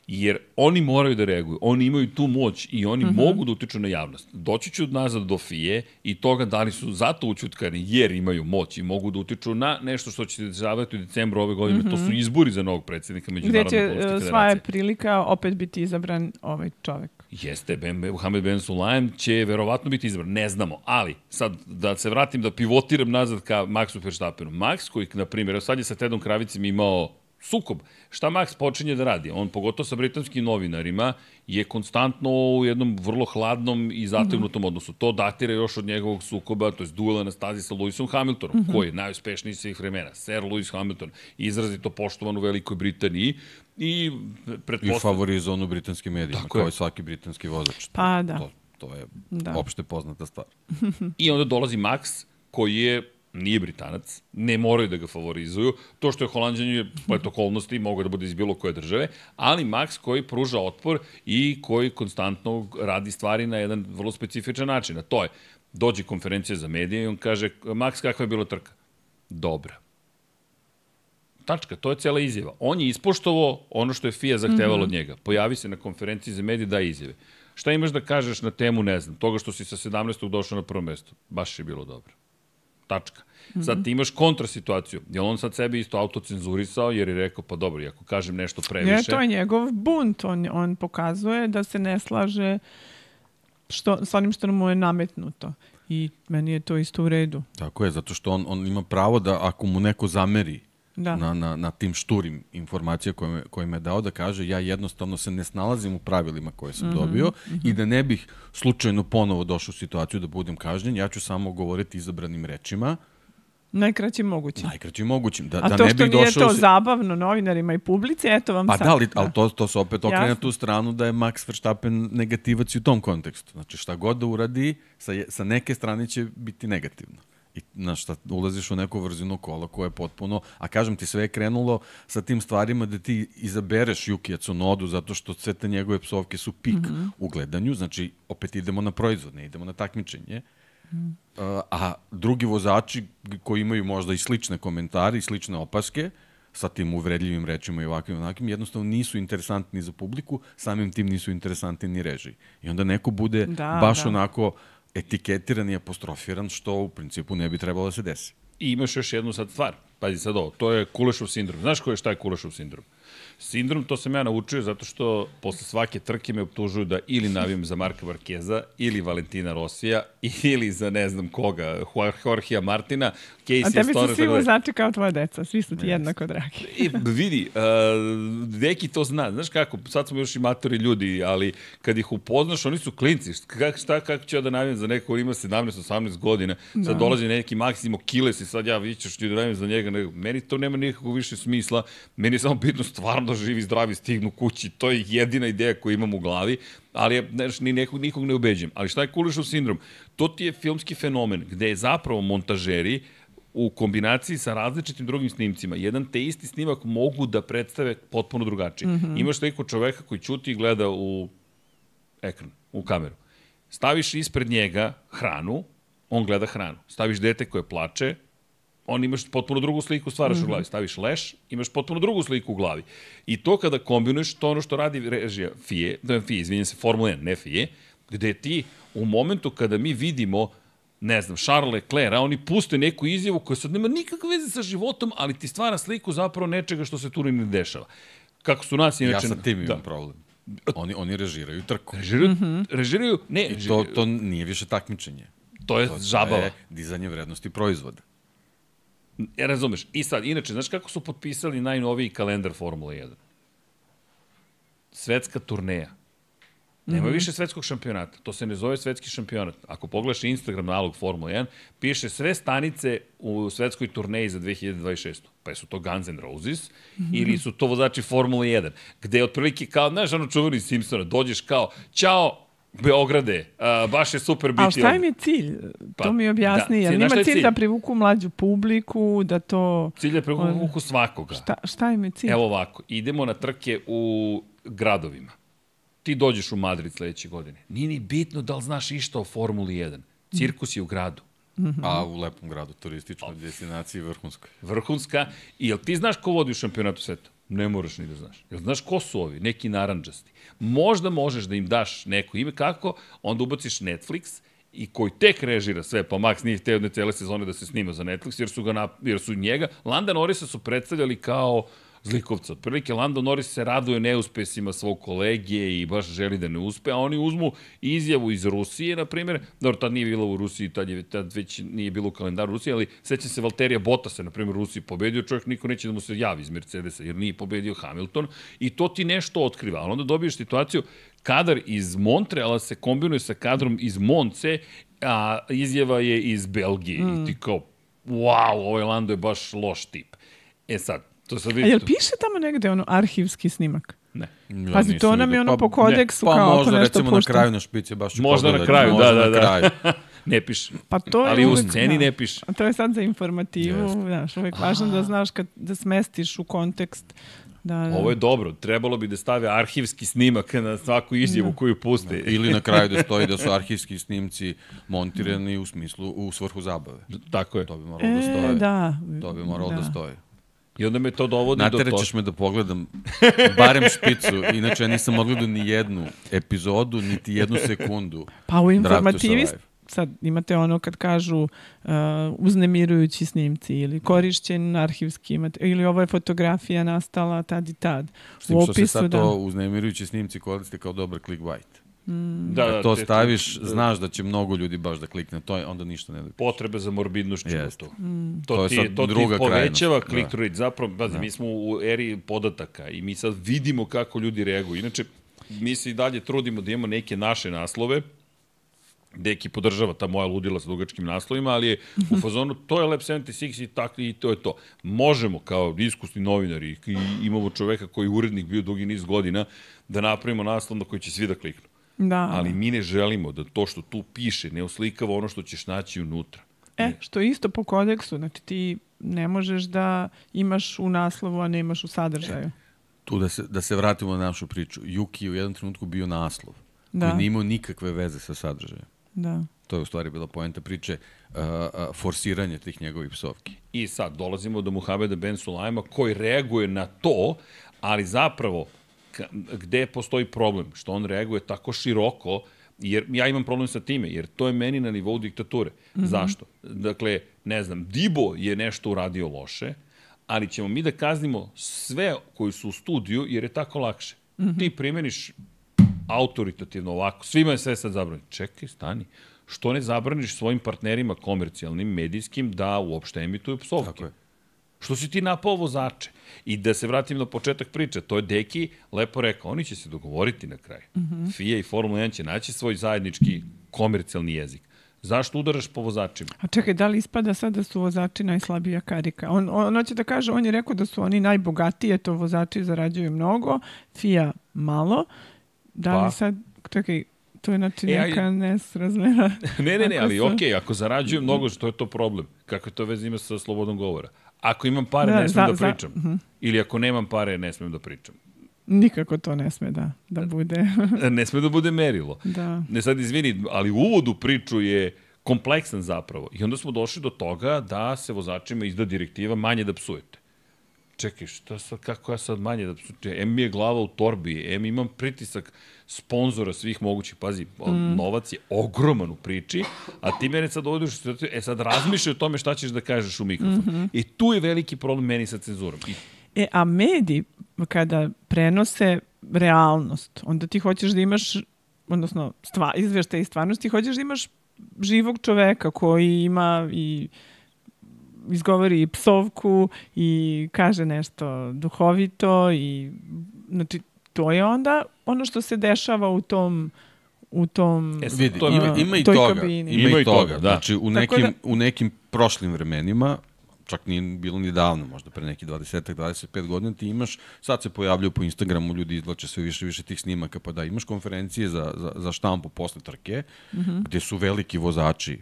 jer oni moraju da reaguju. Oni imaju tu moć i oni mogu da utiču na javnost. Doći ću nazad do FIE i toga da li su zato učutkani jer imaju moć i mogu da utiču na nešto što će se dešavati u decembru ove godine. To su izbori za novog predsjednika Međunarodne pomorske federacije. Gde će sva je prilika opet biti izabran ovaj čovek. Jeste, Mohamed Ben Sulayem će verovatno biti izabran, ne znamo, ali sad da se vratim, da pivotiram nazad ka Maxu Verstappenu. Max koji, na primjer, sad je sa Tedom Kravicem imao sukob. Šta Max počinje da radi? On, pogotovo sa britanskim novinarima, je konstantno u jednom vrlo hladnom i zategnutom odnosu. To datira još od njegovog sukoba, to je duela na stazi sa Lewisom Hamiltonom, koji je najuspešniji svih vremena. Sir Lewis Hamilton, izrazito poštovan u Velikoj Britaniji i favorizovan u britanskim medijima, kao i svaki britanski vozač. Pa da. To je opšte poznata stvar. I onda dolazi Max, koji nije Britanac, ne moraju da ga favorizuju. To što je Holanđan je splet okolnosti, mogu da bude iz bilo koje države, ali Max koji pruža otpor i koji konstantno radi stvari na jedan vrlo specifičan način. A to je, dođe konferencija za medije i on kaže, Max, kakva je bila trka? Dobra. Tačka, to je cijela izjava. On je ispoštovao ono što je FIA zahtevala od njega. Pojavi se na konferenciji za medije, da izjave. Šta imaš da kažeš na temu, ne znam, toga što si sa 17. došao na prvo mesto? Baš je bilo dobro. Tačka. Sad ti imaš kontrasituaciju. Je on sad sebi isto autocenzurisao jer je rekao, pa dobro, ako kažem nešto previše... Ne, to je njegov bunt. On pokazuje da se ne slaže s onim što mu je nametnuto. I meni je to isto u redu. Tako je, zato što on ima pravo da ako mu neko zameri na tim šturim informacija kojima je dao, da kaže ja jednostavno se ne snalazim u pravilima koje sam dobio i da ne bih slučajno ponovo došao u situaciju da budem kažnjen, ja ću samo govoriti izabranim rečima. Najkraćim mogućim. Najkraćim mogućim. A to što nije to zabavno novinarima i publici, eto vam sad. Pa da, ali to se opet okrene na tu stranu da je Max Verstappen negativac i u tom kontekstu. Znači šta god da uradi, sa neke strane će biti negativno. I znaš šta, ulaziš u neku vrzinu kola koja je potpuno, a kažem ti, sve je krenulo sa tim stvarima da ti izabereš Yukija Tsunodu zato što sve te njegove psovke su pik u gledanju, znači opet idemo na proizvod, ne idemo na takmičenje. A drugi vozači koji imaju možda i slične komentare i slične opaske sa tim uvredljivim rečima i ovakvim onakvim, jednostavno nisu interesantni za publiku, samim tim nisu interesantni ni režiji. I onda neko bude baš onako etiketiran i apostrofiran, što u principu ne bi trebalo da se desi. I imaš još jednu sad stvar. Pazi sad ovo, to je Kulešov sindrom. Znaš šta je Kulešov sindrom? Sindrom, to sam ja naučio zato što posle svake trke me optužuju da ili navijam za Marka Markeza, ili Valentina Rosija, ili za ne znam koga, Jorgea Martina. A tebi su svi vozači kao tvoja deca, svi su ti jednako dragi. Vidi, neki to zna, znaš kako, sad smo još i matori ljudi, ali kad ih upoznaš, oni su klinci. Kako ću ja da navijam za neko koji ima 17-18 godina, sad dolazi neki Maksimo Kiles i sad ja vićeš ti da navijam za njega, meni to nema nikakvog više smisla, meni je samo bitno stvarno živi, zdravi, stignu kući, to je jedina ideja koju imam u glavi, ali nikog ne ubeđujem. Ali šta je Kulešov sindrom? To ti je filmski fenomen gde je zapravo montažeri u kombinaciji sa različitim drugim snimcima, jedan te isti snimak mogu da predstave potpuno drugačije. Imaš toliko čoveka koji ćuti i gleda u ekran, u kameru. Staviš ispred njega hranu, on gleda hranu. Staviš dete koje plače, on imaš potpuno drugu sliku stvaraš u glavi. Staviš leš, imaš potpuno drugu sliku u glavi. I to kada kombinuješ, to ono što radi režija FIE, izvinjam se, Formula 1, ne FIE, gde ti u momentu kada mi vidimo ne znam, Charles Leclerc, a oni puste neku izjavu koja sad nema nikakve veze sa životom, ali ti stvara sliku zapravo nečega što se tu ne dešava. Kako su nas inače... Ja sa tim imam problem. Oni režiraju trku. Režiraju, ne. I to nije više takmičenje. To je žabava. To je dizanje vrednosti proizvoda. Razumeš. I sad, inače, znaš kako su potpisali najnoviji kalendar Formula 1? Svetska turneja. Nema više svetskog šampionata. To se ne zove svetski šampionat. Ako pogledaš Instagram nalog Formula 1, piše sve stanice u svetskoj turneji za 2026. Pa su to Guns N' Roses ili su to vozači Formula 1. Gde je otprilike kao, znaš, ono čuveni Simpsona, dođeš kao, ćao, Beograde, baš je super biti. A šta im je cilj? To mi objasni. Da, ima cilj da privuku mlađu publiku, da to... Cilj je da privuku svakoga. Šta im je cilj? Evo ovako, idemo na trke u gradovima. Ti dođeš u Madrid sledeće godine. Nije ni bitno da li znaš išta o Formuli 1. Cirkus je u gradu. A u lepom gradu, turističkoj destinaciji vrhunskoj. Vrhunska. I jel ti znaš ko vodi u šampionatu sveta? Ne moraš ni da znaš. Jel znaš ko su ovi? Neki narandžasti. Možda možeš da im daš neko ime. Kako? Onda ubaciš Netflix i koji tek režira sve, pa Max nije hteo jedne cele sezone da se snima za Netflix, jer su njega, Landa Norrisa su predstavljali kao zlikovca. Otprilike, Lando Norris se raduje neuspesima svog kolege i baš želi da ne uspe, a oni uzmu izjavu iz Rusije, na primjer, dobro, tad nije bilo u Rusiji, tad već nije bilo u kalendaru Rusije, ali sećam se Valterija Bottasa, na primjer, u Rusiji pobedio čovjek, niko neće da mu se javi iz Mercedesa, jer nije pobedio Hamilton, i to ti nešto otkriva, ali onda dobiješ situaciju, kadar iz Montreala se kombinuje sa kadrom iz Monce, a izjava je iz Belgije, i ti kao, wow, ovaj Lando je baš loš tip. E sad, a jel piše tamo negde ono arhivski snimak? Ne. Pazi, to nam je ono po kodeksu kao ako možda nešto recimo pušta. Na kraju na špici baš ću možda pogledati. Na kraju, možda na kraju. Ne piše. Pa to ali je u uvek, sceni ne piše. A to je sad za informativu, znaš, uvijek važno da znaš da smestiš u kontekst. Da. Ovo je dobro. Trebalo bi da stave arhivski snimak na svaku izjavu koju puste. Ili na kraju da stoji da su arhivski snimci montirani u svrhu zabave. Tako je. To bi moralo da stoji. Da. To bi moralo da stoji. I onda me to dovodi do toga. Nateraćeš me da pogledam barem špicu, inače ja nisam ogledao ni jednu epizodu, niti jednu sekundu. Pa u informativi sad imate ono kad kažu uznemirujući snimci ili korišćen arhivski ili ovo je fotografija nastala tad i tad. S tim što se sad to uznemirujući snimci koriste kao dobar clickbait. Da, to staviš, znaš da će mnogo ljudi baš da klikne, to je, onda ništa ne da piše. Potrebe za morbidnošću. To ti povećava click rate. Zapravo, mi smo u eri podataka i mi sad vidimo kako ljudi reaguju. Inače, mi se i dalje trudimo da imamo neke naše naslove. Deki podržava ta moja ludila sa dugačkim naslovima, ali je u fazonu, to je Lab 76 i to je to. Možemo, kao iskusni novinari, i imamo čoveka koji je urednik bio dugi niz godina, da napravimo naslov na koji će svi da kliknu. Da. Ali mi ne želimo da to što tu piše ne oslikava ono što ćeš naći unutra. Što je isto po kodeksu, znači ti ne možeš da imaš u naslovu, a ne imaš u sadržaju. Tu da se vratimo na našu priču. Yuki u jednom trenutku bio naslov, koji nije imao nikakve veze sa sadržajem. Da. To je u stvari bila poenta priče, forsiranje tih njegovih psovki. I sad dolazimo do Muhameda Ben Sulajma koji reaguje na to, ali zapravo gde postoji problem? Što on reaguje tako široko, jer ja imam problem sa time, jer to je meni na nivou diktature. Zašto? Dakle, ne znam, Dibo je nešto uradio loše, ali ćemo mi da kaznimo sve koji su u studiju, jer je tako lakše. Ti primjeniš autoritativno ovako, svima je sve sad zabranjeno. Čekaj, stani. Što ne zabraniš svojim partnerima komercijalnim, medijskim, da uopšte emituju psovke? Tako je. Što si ti napao vozače? I da se vratim na početak priče, to je Deki lepo rekao, oni će se dogovoriti na kraju. FIA i Formula 1 će naći svoj zajednički komercijalni jezik. Zašto udaraš po vozačima? A čekaj, da li ispada sad da su vozači najslabija karika? On će da kaže, on je rekao da su oni najbogatiji, to vozači zarađuju mnogo, FIA malo. Da li sad, čekaj, to je znači neka nesrazmera. Ne, ali okej, ako zarađuju mnogo, što je to problem? Kako to veze ima sa slobodom govora? Ako imam pare, ne smem da pričam. Ili ako nemam pare, ne smem da pričam. Nikako to ne sme da bude. Ne sme da bude merilo. Da. Ne sad izvini, ali uvod u priču je kompleksan zapravo. I onda smo došli do toga da se vozačima izda direktiva manje da psujete. čekaj, šta sad, kako ja sad manje da em mi je glava u torbi, em imam pritisak sponzora svih mogućih, pazi, novac je ogroman u priči, a ti mene sad dođeš, sad razmišljaj o tome šta ćeš da kažeš u mikrofon. I tu je veliki problem meni sa cenzurom. A mediji, kada prenose realnost, onda ti hoćeš da imaš, odnosno izveštaj iz stvarnosti, hoćeš da imaš živog čoveka koji ima i izgovori i psovku i kaže nešto duhovito i znači to je onda ono što se dešava u tom vidi, ima i toj toga, kabini. Ima i toga. Da. Znači u nekim prošlim vremenima, čak nije bilo ni davno, možda pre neki 20-25 godina, ti imaš, sad se pojavljaju po Instagramu, ljudi izvlače sve više tih snimaka, pa da, imaš konferencije za štampu posle trke, gde su veliki vozači,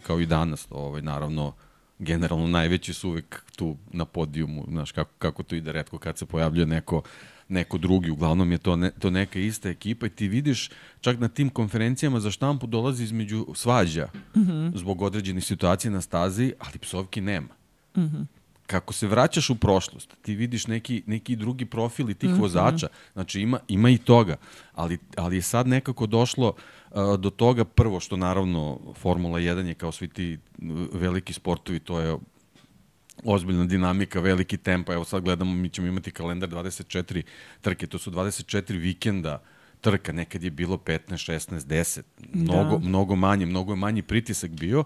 kao i danas, naravno, generalno najveći su uvek tu na podijumu, znaš kako to ide retko kad se pojavljuje neko drugi, uglavnom je to neka ista ekipa i ti vidiš čak na tim konferencijama za štampu dolazi između svađa zbog određenih situacija na stazi, ali psovki nema. Kako se vraćaš u prošlost, ti vidiš neki drugi profili tih vozača, znači ima i toga, ali je sad nekako došlo do toga prvo što naravno Formula 1 je kao svi ti veliki sportovi, to je ozbiljna dinamika, veliki tempo. Evo sad gledamo, mi ćemo imati kalendar 24 trke, to su 24 vikenda trka, nekad je bilo 15, 16, 10, mnogo manji pritisak bio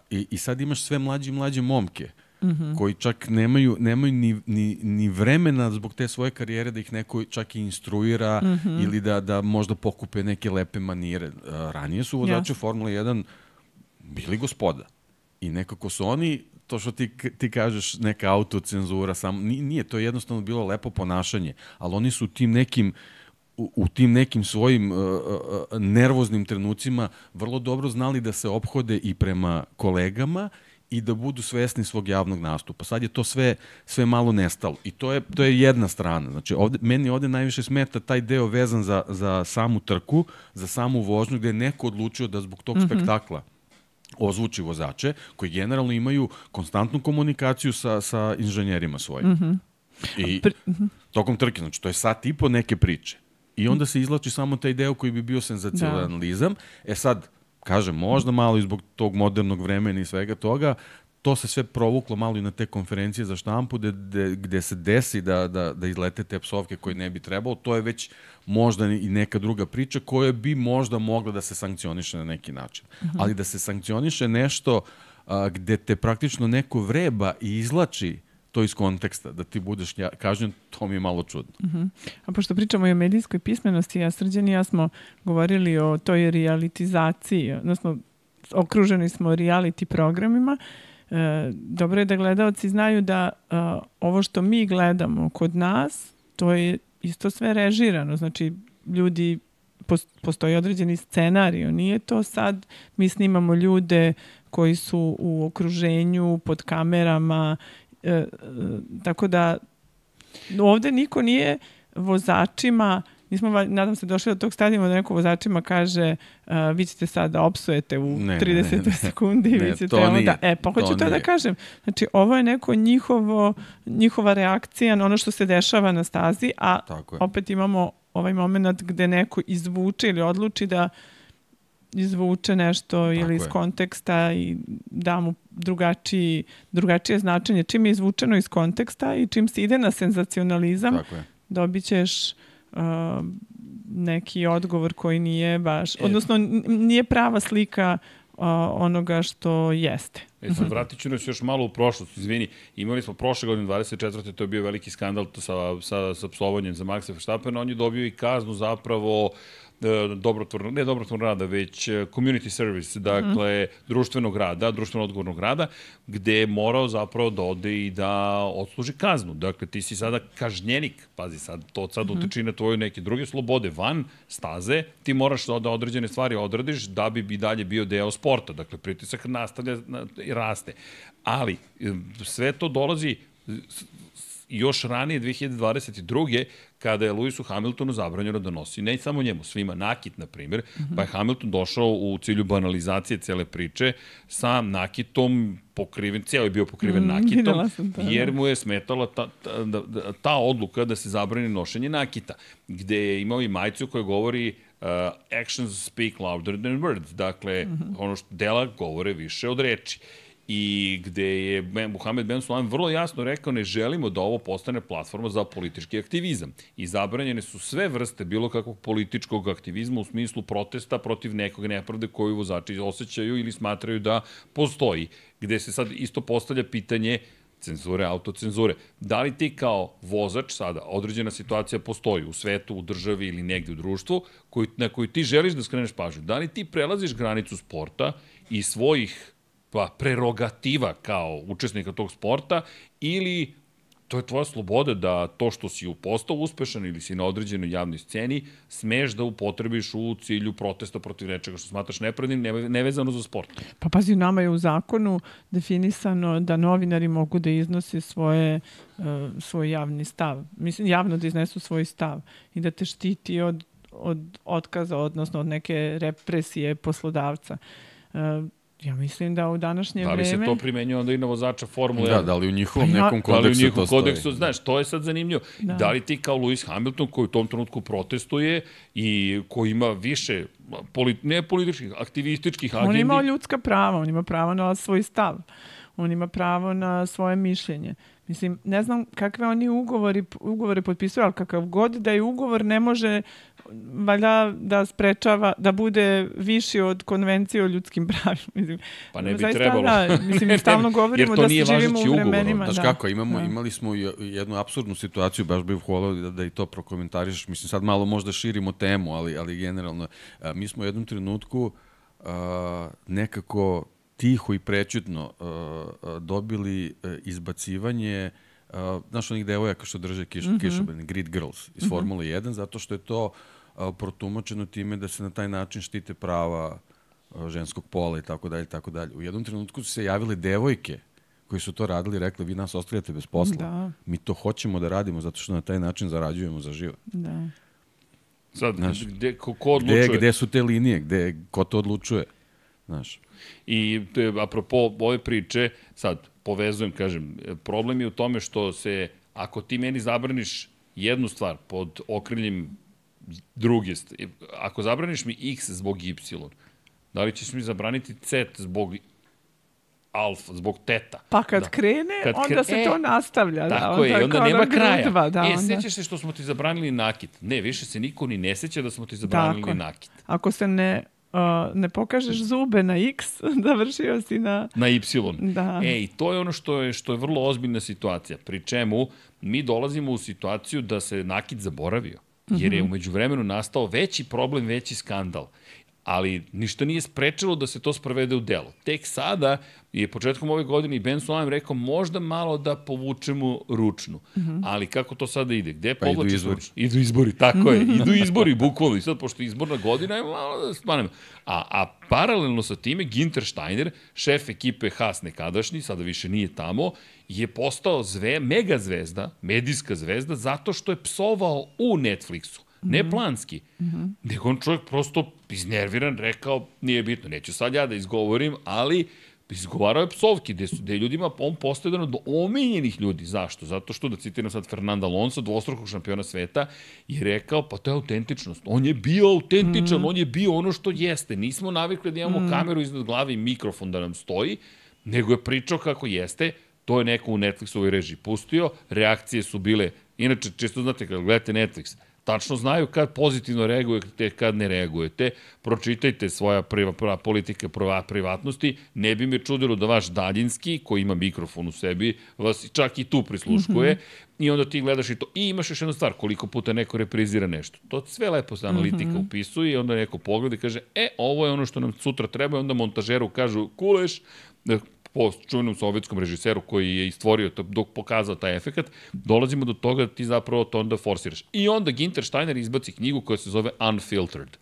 i sad imaš sve mlađe i mlađe momke koji čak nemaju ni vremena zbog te svoje karijere da ih neko čak i instruira ili da možda pokupe neke lepe manire. Ranije su vozači Formula 1 bili gospoda i nekako su oni, to što ti kažeš, neka autocenzura, nije to jednostavno bilo lepo ponašanje, ali oni su u tim nekim svojim nervoznim trenucima vrlo dobro znali da se ophode i prema kolegama i da budu svesni svog javnog nastupa. Sad je to sve malo nestalo. I to je jedna strana. Znači, meni ovde najviše smeta taj deo vezan za samu trku, za samu vožnju, gde je neko odlučio da zbog tog spektakla ozvuči vozače, koji generalno imaju konstantnu komunikaciju sa inženjerima svojim. I tokom trke, znači, to je sat i po neke priče. I onda se izlači samo taj deo koji bi bio senzacionalizam. Sad, kažem, možda malo i zbog tog modernog vremena i svega toga, to se sve provuklo malo i na te konferencije za štampu gde se desi da izlete te psovke koje ne bi trebalo. To je već možda i neka druga priča koja bi možda mogla da se sankcioniše na neki način. Ali da se sankcioniše nešto gde te praktično neko vreba i izlači to iz konteksta, da ti budeš kažnjen, to mi je malo čudno. A pošto pričamo i o medijskoj pismenosti, a Srđan i ja smo govorili o toj realitizaciji, odnosno okruženi smo reality programima, dobro je da gledaoci znaju da ovo što mi gledamo kod nas, to je isto sve režirano. Znači, ljudi, postoji određeni scenarij. Nije to sad, mi snimamo ljude koji su u okruženju, pod kamerama, tako da ovde niko nije vozačima, nismo, nadam se, došli do tog stadijuma da neko vozačima kaže vi ćete sad da opsujete u 30 sekundi, vi ćete onda... Pa hoću to da kažem. Znači, ovo je neko njihova reakcija na ono što se dešava na stazi, a opet imamo ovaj moment gde neko izvuče ili odluči da izvuče nešto ili iz konteksta i da mu drugačije značenje. Čim je izvučeno iz konteksta i čim se ide na senzacionalizam, dobit ćeš neki odgovor koji nije baš, odnosno nije prava slika onoga što jeste. Sad vratit ću nas još malo u prošlost. Izvini, imali smo prošle godine 24. to je bio veliki skandal sa psovanjem za Maxa Verstappena. On je dobio i kaznu zapravo ne dobrotvornog rada, već community service, dakle društvenog rada, društveno odgovornog rada, gde je morao zapravo da ode i da odsluži kaznu. Dakle, ti si sada kažnjenik, pazi sad, to sad uteči na tvoje neke druge slobode van staze, ti moraš da određene stvari odradiš da bi i dalje bio deo sporta. Dakle, pritisak nastavlja i raste. Ali, sve to dolazi još ranije 2022. kada je Lewisu Hamiltonu zabranjeno da nosi, ne samo njemu, svima nakit, na primjer, pa je Hamilton došao u cilju banalizacije cele priče sa nakitom pokriven, cijelo je bio pokriven nakitom, jer mu je smetala ta odluka da se zabrani nošenje nakita, gde je imao i majicu koja govori actions speak louder than words, dakle, ono što dela govore više od reči. I gde je Mohamed Ben Sulayem vrlo jasno rekao ne želimo da ovo postane platforma za politički aktivizam. I zabranjene su sve vrste bilo kakvog političkog aktivizma u smislu protesta protiv nekog nepravde koju vozači osjećaju ili smatraju da postoji. Gde se sad isto postavlja pitanje cenzure, autocenzure. Da li ti kao vozač sada, određena situacija postoji u svetu, u državi ili negdje u društvu, na koju ti želiš da skreneš pažnju, da li ti prelaziš granicu sporta i svojih prerogativa kao učesnika tog sporta ili to je tvoja sloboda da to što si postao uspešan ili si na određenoj javnoj sceni smeš da upotrebiš u cilju protesta protiv nečega što smatraš nepravnim, nevezano za sport. Pa pazi, nama je u zakonu definisano da novinari mogu da iznose svoj javni stav. Mislim, javno da iznesu svoj stav i da te štiti od otkaza, odnosno od neke represije poslodavca. Ja mislim da u današnje vreme... Da li se to primenjuje onda i na vozača Formule 1? Da li u njihovom nekom kodeksu to stoji? Znaš, to je sad zanimljivo. Da li ti kao Lewis Hamilton koji u tom trenutku protestuje i koji ima više ne političkih, aktivističkih agendi... On ima ljudska prava, on ima pravo na svoj stav. On ima pravo na svoje mišljenje. Mislim, ne znam kakve oni ugovore potpisuju, ali kakav god da je ugovor ne može valjda da sprečava, da bude viši od konvencije o ljudskim pravima. Mislim, pa ne bi trebalo. Da, mislim, mi stalno govorimo da se živimo u vremenima. Znaš kako, imali smo jednu apsurdnu situaciju, baš bih volio da i to prokomentarišeš. Mislim, sad malo možda širimo temu, ali generalno, mi smo u jednom trenutku nekako tiho i prećutno dobili izbacivanje znaš onih devojaka što drže kišobrane, Grid Girls iz Formule 1, zato što je to protumačeno time da se na taj način štite prava ženskog pola i tako dalje, tako dalje. U jednom trenutku su se javile devojke koji su to radili i rekli vi nas ostavljate bez posla. Da. Mi to hoćemo da radimo zato što na taj način zarađujemo za život. Da. Sad, ko odlučuje? Gde su te linije? Ko to odlučuje? Znaš. I apropo ove priče, sad povezujem, kažem, problem je u tome što se, ako ti meni zabraniš jednu stvar pod okriljem druge, ako zabraniš mi X zbog Y, da li ćeš mi zabraniti Z zbog alfa, zbog teta? Pa kad krene, onda se to nastavlja. Tako je, onda nema kraja. Sećaš se što smo ti zabranili nakit? Ne, više se niko ni ne seća da smo ti zabranili nakit. Ako se ne pokažeš zube na X, završio si na Y. Da. I to je ono što je vrlo ozbiljna situacija. Pri čemu mi dolazimo u situaciju da se nakit zaboravio. Jer je umeđu vremenu nastao veći problem, veći skandal. Ali ništa nije sprečilo da se to sprovede u delo. Tek sada je početkom ove godine i Ben Sulayem rekao možda malo da povučemo ručnu. Ali kako to sada ide? Gde povlačiš ručnu? Idu izbori, tako je. Idu izbori, bukvalno. I sad, pošto izborna godina je malo da spanemo. A paralelno sa time, Günther Steiner, šef ekipe Haas nekadašnji, sada više nije tamo, je postao mega zvezda, medijska zvezda, zato što je psovao u Netflixu. Ne planski, nego on čovjek prosto iznerviran rekao, nije bitno, neću sad ja da izgovorim, ali izgovarao je psovki, gde je ljudima, on postoje jedan od omiljenih ljudi. Zašto? Zato što, da citiram sad Fernanda Alonso, dvostrukog šampiona sveta, je rekao, pa to je autentičnost. On je bio autentičan, on je bio ono što jeste. Nismo navikli da imamo kameru iznad glave i mikrofon da nam stoji, nego je pričao kako jeste. To je neko u Netflixovoj režiji pustio, reakcije su bile, inače, često znate, kad gledate Netflix, tačno znaju kad pozitivno reagujete, kad ne reagujete. Pročitajte svoja politika privatnosti. Ne bi me čudilo da vaš daljinski, koji ima mikrofon u sebi, vas čak i tu prisluškuje. I onda ti gledaš i to. I imaš još jednu stvar, koliko puta neko reprizira nešto. To sve lepo se analitika upisuje i onda neko pogleda i kaže, ovo je ono što nam sutra treba. I onda montažeru kažu, kuleš, po čuvenom sovjetskom režiseru koji je istvorio, dok pokazao taj efekat, dolazimo do toga da ti zapravo to onda forsiraš. I onda Günther Steiner izbaci knjigu koja se zove Unfiltered,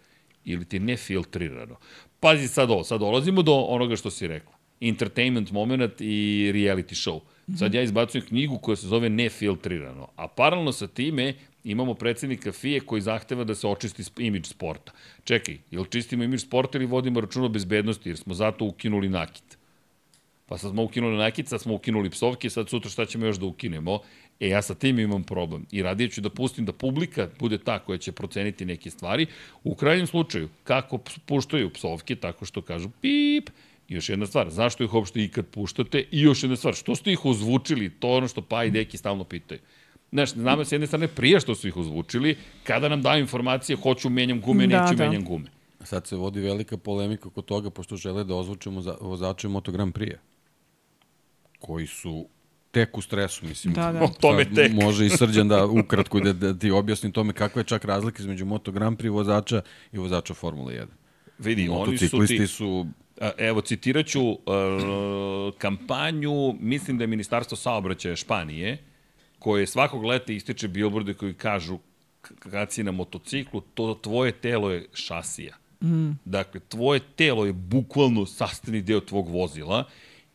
ili ti nefiltrirano. Pazi sad ovo, sad dolazimo do onoga što si rekla. entertainment moment i reality show. Sad ja izbacujem knjigu koja se zove Nefiltrirano, a paralelno sa time imamo predsjednika FIE koji zahteva da se očisti imidž sporta. Čekaj, jel čistimo imidž sporta ili vodimo račun o bezbednosti, jer smo zato ukinuli nakit? Pa sad smo ukinuli nakit, sad smo ukinuli psovke, sad sutra šta ćemo još da ukinemo? Ja sa tim imam problem. I radije ću da pustim da publika bude ta koja će proceniti neke stvari. U krajnjem slučaju, kako puštaju psovke, tako što kažu pip. I još jedna stvar, zašto ih uopšte ikad puštate? I još jedna stvar, što ste ih ozvučili? To ono što pa i deki stalno pitaju. Znaš, znamo s jedne strane prije što su ih ozvučili, kada nam daju informacije, hoću menjam gume, neću menjam gume. Sad se vodi velika polemika oko toga, pošto žele da ozvučemo vozače Moto Grand Prix-a, koji su tek u stresu, mislim. O tome tek. Može i Srđan da ukratko da ti objasni tome kakva je čak razlika između Moto Grand Prix vozača i vozača Formule 1. Vidi, motociklisti su... Evo, citiraću kampanju, mislim da je Ministarstvo saobraćaja Španije, koje svakog leta ističe bilborde koji kažu kad si na motociklu, to tvoje telo je šasija. Dakle, tvoje telo je bukvalno sastavni deo tvog vozila,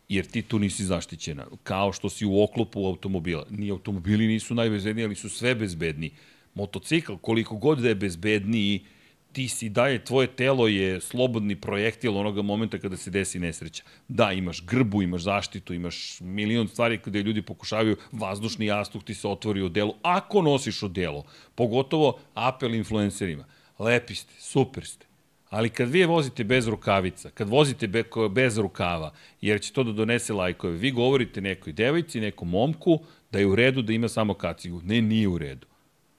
jer ti tu nisi zaštićena. Kao što si u oklopu automobila. Ni automobili nisu najbezbedniji, ali su sve bezbedniji. Motocikl, koliko god da je bezbedniji, ti si dalje, tvoje telo je slobodni projektil onoga momenta kada se desi nesreća. Da, imaš grbu, imaš zaštitu, imaš milion stvari kada ljudi pokušavaju, vazdušni jastuk ti se otvori u delu, ako nosiš odelo. Pogotovo apel influencerima. Lepi ste, super ste. Ali kad vi vozite bez rukavica, kad vozite bez rukava, jer će to da donese lajkove, vi govorite nekoj devojci, nekom momku da je u redu da ima samo kacigu. Ne, nije u redu.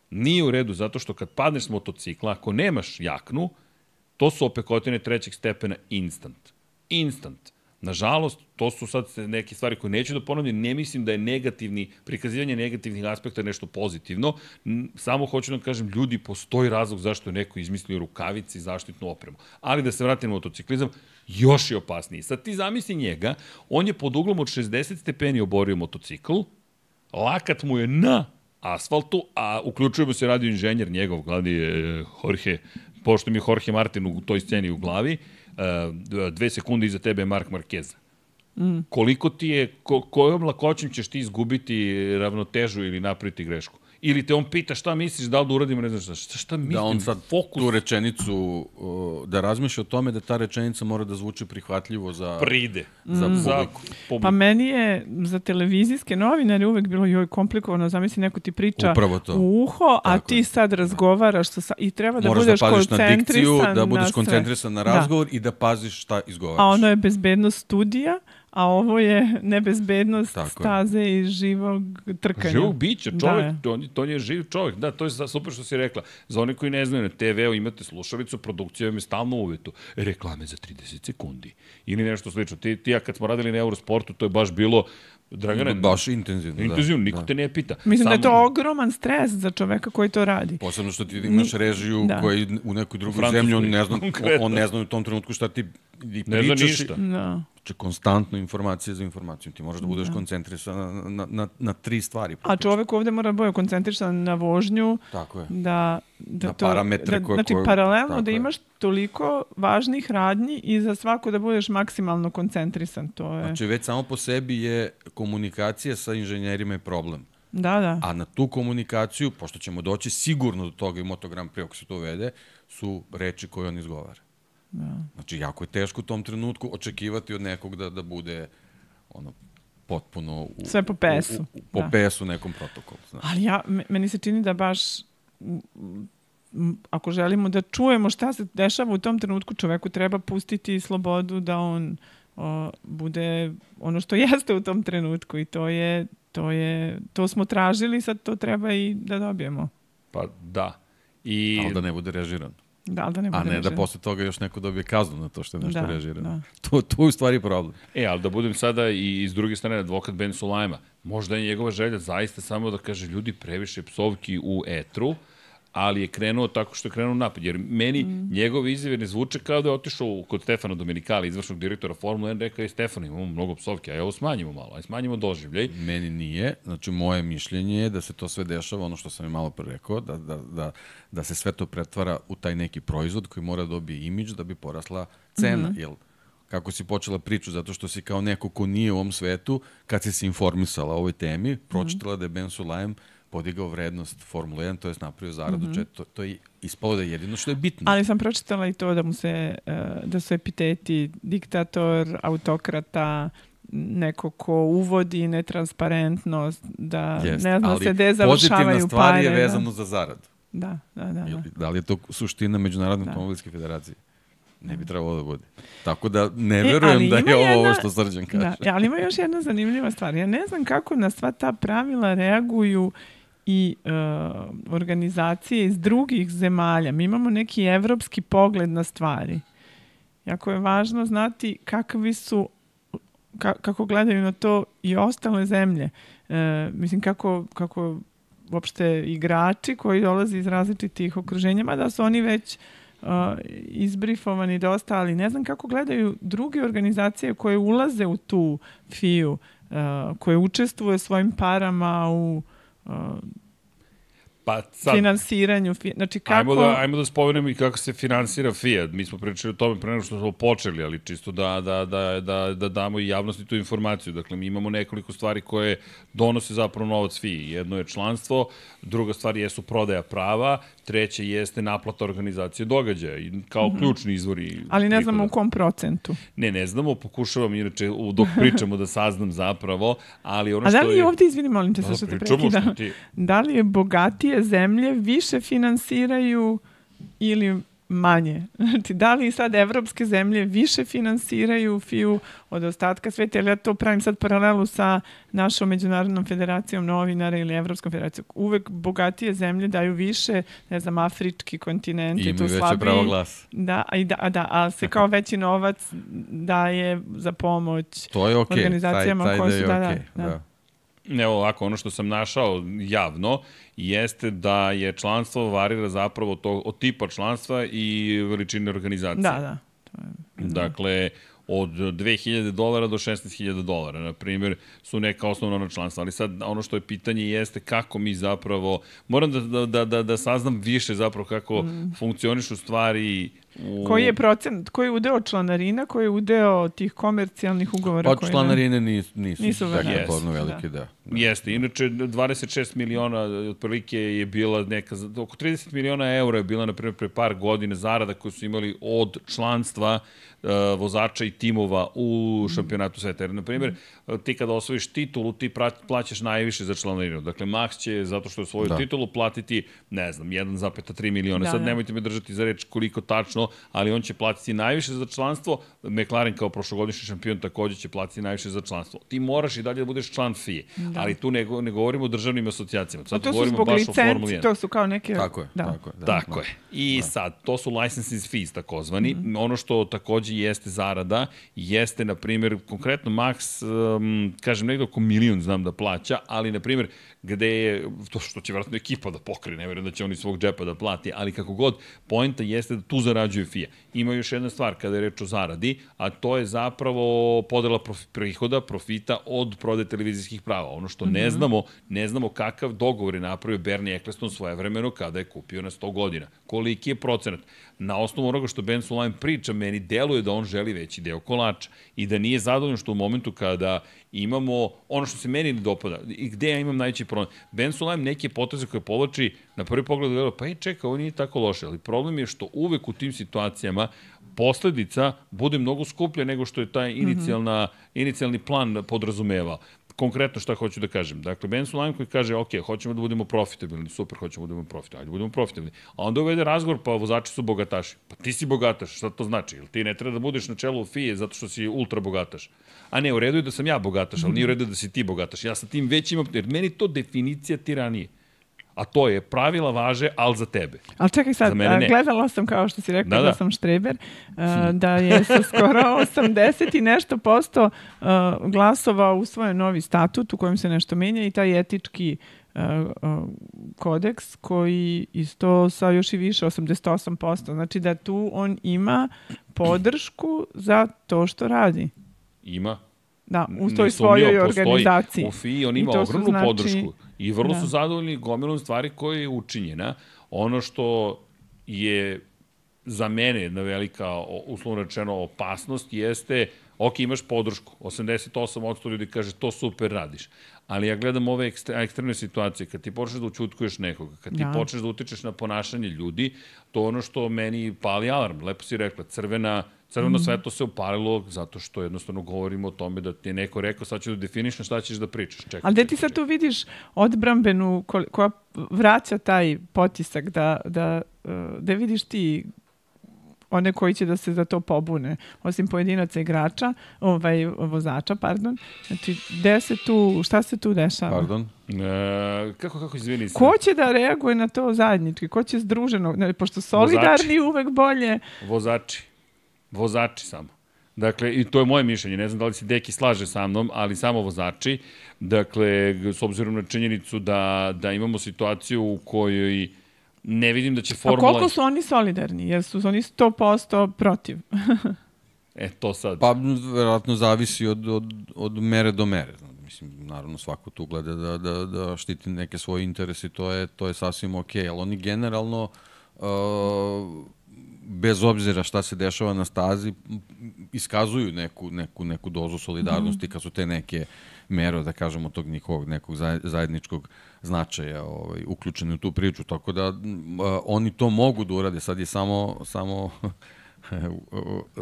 Nije u redu zato što kad padneš s motocikla, ako nemaš jaknu, to su opekotine trećeg stepena instant. Instant. Nažalost, to su sad neke stvari koje neću da ponavljam, ne mislim da je prikazivanje negativnih aspekta nešto pozitivno, samo hoću da kažem, ljudi, postoji razlog zašto je neko izmislio rukavice i zaštitnu opremu. Ali da se vratim na motociklizam, još je opasniji. Sad ti zamisli njega, on je pod uglom od 60 stepeni oborio motocikl, lakat mu je na asfaltu, a uključujemo se radio inženjer njegov, glavni je Jorge, pošto mi je Jorge Martin u toj sceni u glavi, 2 sekunde iza tebe je Mark Marquez. Koliko ti je, kojom lakoćem ćeš ti izgubiti ravnotežu ili napraviti grešku? Ili te on pita šta misliš, da li da uradimo, ne znaš šta mislim, da on sad fokus. Tu rečenicu, da razmišlja o tome da ta rečenica mora da zvuči prihvatljivo za publiku. Pa meni je za televizijske novinare uvek bilo komplikovano, zamisli neko ti priča u uho, a ti sad razgovaraš i treba da budeš koncentrisan. Da budeš koncentrisan na razgovor i da paziš šta izgovaraš. A ono je bezbednost studija, a ovo je nebezbednost staze i živog trkanja. Živog bića, čovjek, to je živ čovjek. Da, to je super što si rekla. Za one koji ne znaju, na TV-u imate slušalicu, produkcija vam je stalno u uvetu. Reklame za 30 sekundi. Ili nešto slično. Ti ja kad smo radili na Eurosportu, to je baš bilo Dragane, baš intenzivno. Intenzivno, niko te ne pita. Mislim da je to ogroman stres za čoveka koji to radi. Posebno što ti imaš režiju koji u nekoj drugoj zemlji, on ne zna u tom trenutku šta ti pričaš. Ne zna ništa. Znači, konstantno informacija za informacijom. Ti moraš da budeš koncentrisan na 3 stvari. A čovek ovde mora biti koncentrisan na vožnju. Tako je. Na parametre koje... Znači, paralelno da imaš toliko važnih radnji i za svako da budeš maksimalno koncentrisan. To je... Znači, već samo po sebi je komunikacija sa inženjerima je problem. Da. A na tu komunikaciju, pošto ćemo doći sigurno do toga i Moto Grand Prix, ako se to uvede, su reči koje on izgovara. Znači, jako je teško u tom trenutku očekivati od nekog da bude potpuno sve po PS-u. Po PS-u nekom protokolu. Znači. Ali meni se čini da baš ako želimo da čujemo šta se dešava u tom trenutku, čoveku treba pustiti slobodu da on bude ono što jeste u tom trenutku i to smo tražili, sad to treba i da dobijemo. Pa da. Ali da ne bude režiran. Da ne bude režiran. Da posle toga još neko dobije kaznu na to što je nešto režirano. To je u stvari problem. Ali da budem sada i s druge strane advokat Ben Sulajma. Možda je njegova želja zaista samo da kaže ljudi previše psovki u etru, ali je krenuo tako što je krenuo napad. Jer meni njegove izjave ne zvuče kao da je otišao kod Stefana Domenicali, izvršnog direktora Formule 1, rekao je Stefan, imamo mnogo psovke, a ovo smanjimo malo, aj smanjimo doživljaj. Meni nije. Znači, moje mišljenje je da se to sve dešava, ono što sam je malo pre rekao, da se sve to pretvara u taj neki proizvod koji mora da dobije imidž da bi porasla cena. Jer kako si počela priču, zato što si kao neko ko nije u ovom svetu, kad si se informisala o ovoj temi, pročitala da je Ben Sulayem podigao vrednost Formula 1, to je napravio zaradu, to je ispalo da je jedino što je bitno. Ali sam pročitala i to da su epiteti diktator, autokrata, neko ko uvodi netransparentnost, da ne zna se gde završavaju pare. Pozitivna stvar je vezano za zaradu. Da. Da li je to suština Međunarodne automobilske federacije? Ne bi trebalo da bude. Tako da ne verujem da je ovo što Srđan kaže. Da, ali ima još jedna zanimljiva stvar. Ja ne znam kako na sva ta pravila reaguju i organizacije iz drugih zemalja. Mi imamo neki evropski pogled na stvari. Jako je važno znati kako gledaju na to i ostale zemlje. Mislim, kako uopšte igrači koji dolaze iz različitih okruženja, mada su oni već izbrifovani dosta, ali ne znam kako gledaju druge organizacije koje ulaze u tu FIA-u, koje učestvuje svojim parama u finansiranju. Znači, kako... Ajmo da spomenemo i kako se finansira FIA. Mi smo pričali o tome pre nego što smo počeli, ali čisto da damo i javnosti tu informaciju. Dakle, mi imamo nekoliko stvari koje donose zapravo novac FIA. Jedno je članstvo, druga stvar jesu prodaja prava, treće jeste naplata organizacije događaja kao ključni izvori. Ali ne znamo u kom procentu. Ne znamo, pokušavam inače dok pričamo da saznam zapravo, ali ono što je... A da li je ovdje, izvini, molim te, što te prekidam, da li je bogatije zemlje više finansiraju ili manje? Znači, da li sad evropske zemlje više finansiraju FIA od ostatka sveta, ili ja to pravim sad paralelu sa našom Međunarodnom federacijom novinara ili Evropskom federacijom. Uvek bogatije zemlje daju više, ne znam, afrički kontinent je tu slabiji. Imaju veće pravo glasa. Da, se kao veći novac daje za pomoć to je okay. Organizacijama koje su... Da. Evo ovako, ono što sam našao javno jeste da je članstvo varira zapravo od tipa članstva i veličine organizacije. Da. Dakle, od $2.000 do $16.000, na primjer, su neka osnovna članstva. Ali sad, ono što je pitanje jeste kako mi zapravo... Moram da saznam više zapravo kako funkcionišu stvari... Koji je procent, koji je udeo članarina, koji je udeo tih komercijalnih ugovora? Pa članarine nisu velike, da. Jeste, inače 26 miliona otprilike je bila neka, oko 30 miliona eura je bila, na primjer, pre par godina zarada koju su imali od članstva vozača i timova u šampionatu sveta. Jer, na primjer, ti kada osvojiš titulu, ti plaćaš najviše za članarinu. Dakle, Max će, zato što je svoju titulu, platiti, ne znam, 1,3 miliona. Sad nemojte me držati za reč koliko tačno, ali on će platiti najviše za članstvo. McLaren kao prošlogodišnji šampion također će platiti najviše za članstvo. Ti moraš i dalje da budeš član FIA, ali tu ne govorimo o državnim asocijacijama. Sad to govorimo baš o Formuli 1. To su kao neke... Tako je. I sad, to su licenses fees takozvani. Ono što također jeste zarada, jeste, na primjer, konkretno Max, kažem, negdje oko milion znam da plaća, ali, na primjer, gde je, to što će vjerojatno ekipa da pokrije, ne vjerujem da će oni svog džepa da plati, ali kako god, poenta jeste da tu zarađuje FIA. Ima još jedna stvar kada je reč o zaradi, a to je zapravo podela prihoda, profita od prodaje televizijskih prava. Ono što ne znamo kakav dogovor je napravio Bernie Ecclestone svojevremeno kada je kupio na 100 godina. Koliki je procenat? Na osnovu onoga što Ben Sulayem priča, meni deluje da on želi veći deo kolača i da nije zadovoljno što u momentu kada imamo ono što se meni ne dopada i gde ja imam najveći problem. Ben Sulayem neke poteze koje povlači na prvi pogled gleda, pa čeka, ovo nije tako loše, ali problem je što uvek u tim situacijama posledica bude mnogo skuplja nego što je taj inicijalni plan podrazumevao. Konkretno šta hoću da kažem. Dakle, Ben Sulayem koji kaže, ok, hoćemo da budemo profitabilni, super, hoćemo da budemo profitabilni, ajde budemo profitabilni. A onda uvede razgovor, pa vozači su bogataši. Pa ti si bogataš, šta to znači? Jel ti ne treba da budeš na čelu FIA zato što si ultra bogataš? A ne, u redu je da sam ja bogataš, ali nije u redu da si ti bogataš. Ja sa tim već imam, jer meni to definicija tiranije. A to je, pravila važe, ali za tebe. Ali čekaj sad, gledala sam, kao što si rekao, da sam štreber, da je sa skoro 80 i nešto posto glasova usvojen novi statut u kojem se nešto menja i taj etički kodeks koji isto sa još i više, 88%. Znači da tu on ima podršku za to što radi. Ima. Da, u toj svojoj organizaciji. U FIA on ima ogromnu podršku i vrlo su zadovoljni gomilom stvari koje je učinjena. Ono što je za mene jedna velika, uslovno rečeno, opasnost jeste, ok, imaš podršku, 88% ljudi kaže to super radiš, ali ja gledam ove ekstremne situacije, kad ti počneš da učutkuješ nekoga, kad ti počneš da utičeš na ponašanje ljudi, to je ono što meni pali alarm, lepo si rekla, crveno svetlo se upalilo zato što jednostavno govorimo o tome da ti je neko rekao sad ću da definiš na šta ćeš da pričaš. Čekaj, ali gde ti sad tu vidiš odbrambenu koja vraća taj potisak da vidiš ti one koji će da se za to pobune, osim pojedinaca igrača, vozača, pardon. Znači, šta se tu dešava? Pardon? Kako izvini se? Ko će da reaguje na to zajednički? Ko će združeno? Pošto solidarni uvek bolje. Vozači samo. Dakle, i to je moje mišljenje, ne znam da li se Deki slaže sa mnom, ali samo vozači. Dakle, s obzirom na činjenicu da imamo situaciju u kojoj ne vidim da će formula... A koliko su oni solidarni? Jer su oni 100% protiv? To sad... Pa, verovatno zavisi od mere do mere. Mislim, naravno, svako tu gleda da štiti neke svoje interese, to je sasvim okej. Ali oni generalno, bez obzira šta se dešava na stazi, iskazuju neku dozu solidarnosti kad su te neke mere, da kažemo, tog njihovog nekog zajedničkog značaja uključeni u tu priču. Tako da oni to mogu da urade. Sad je samo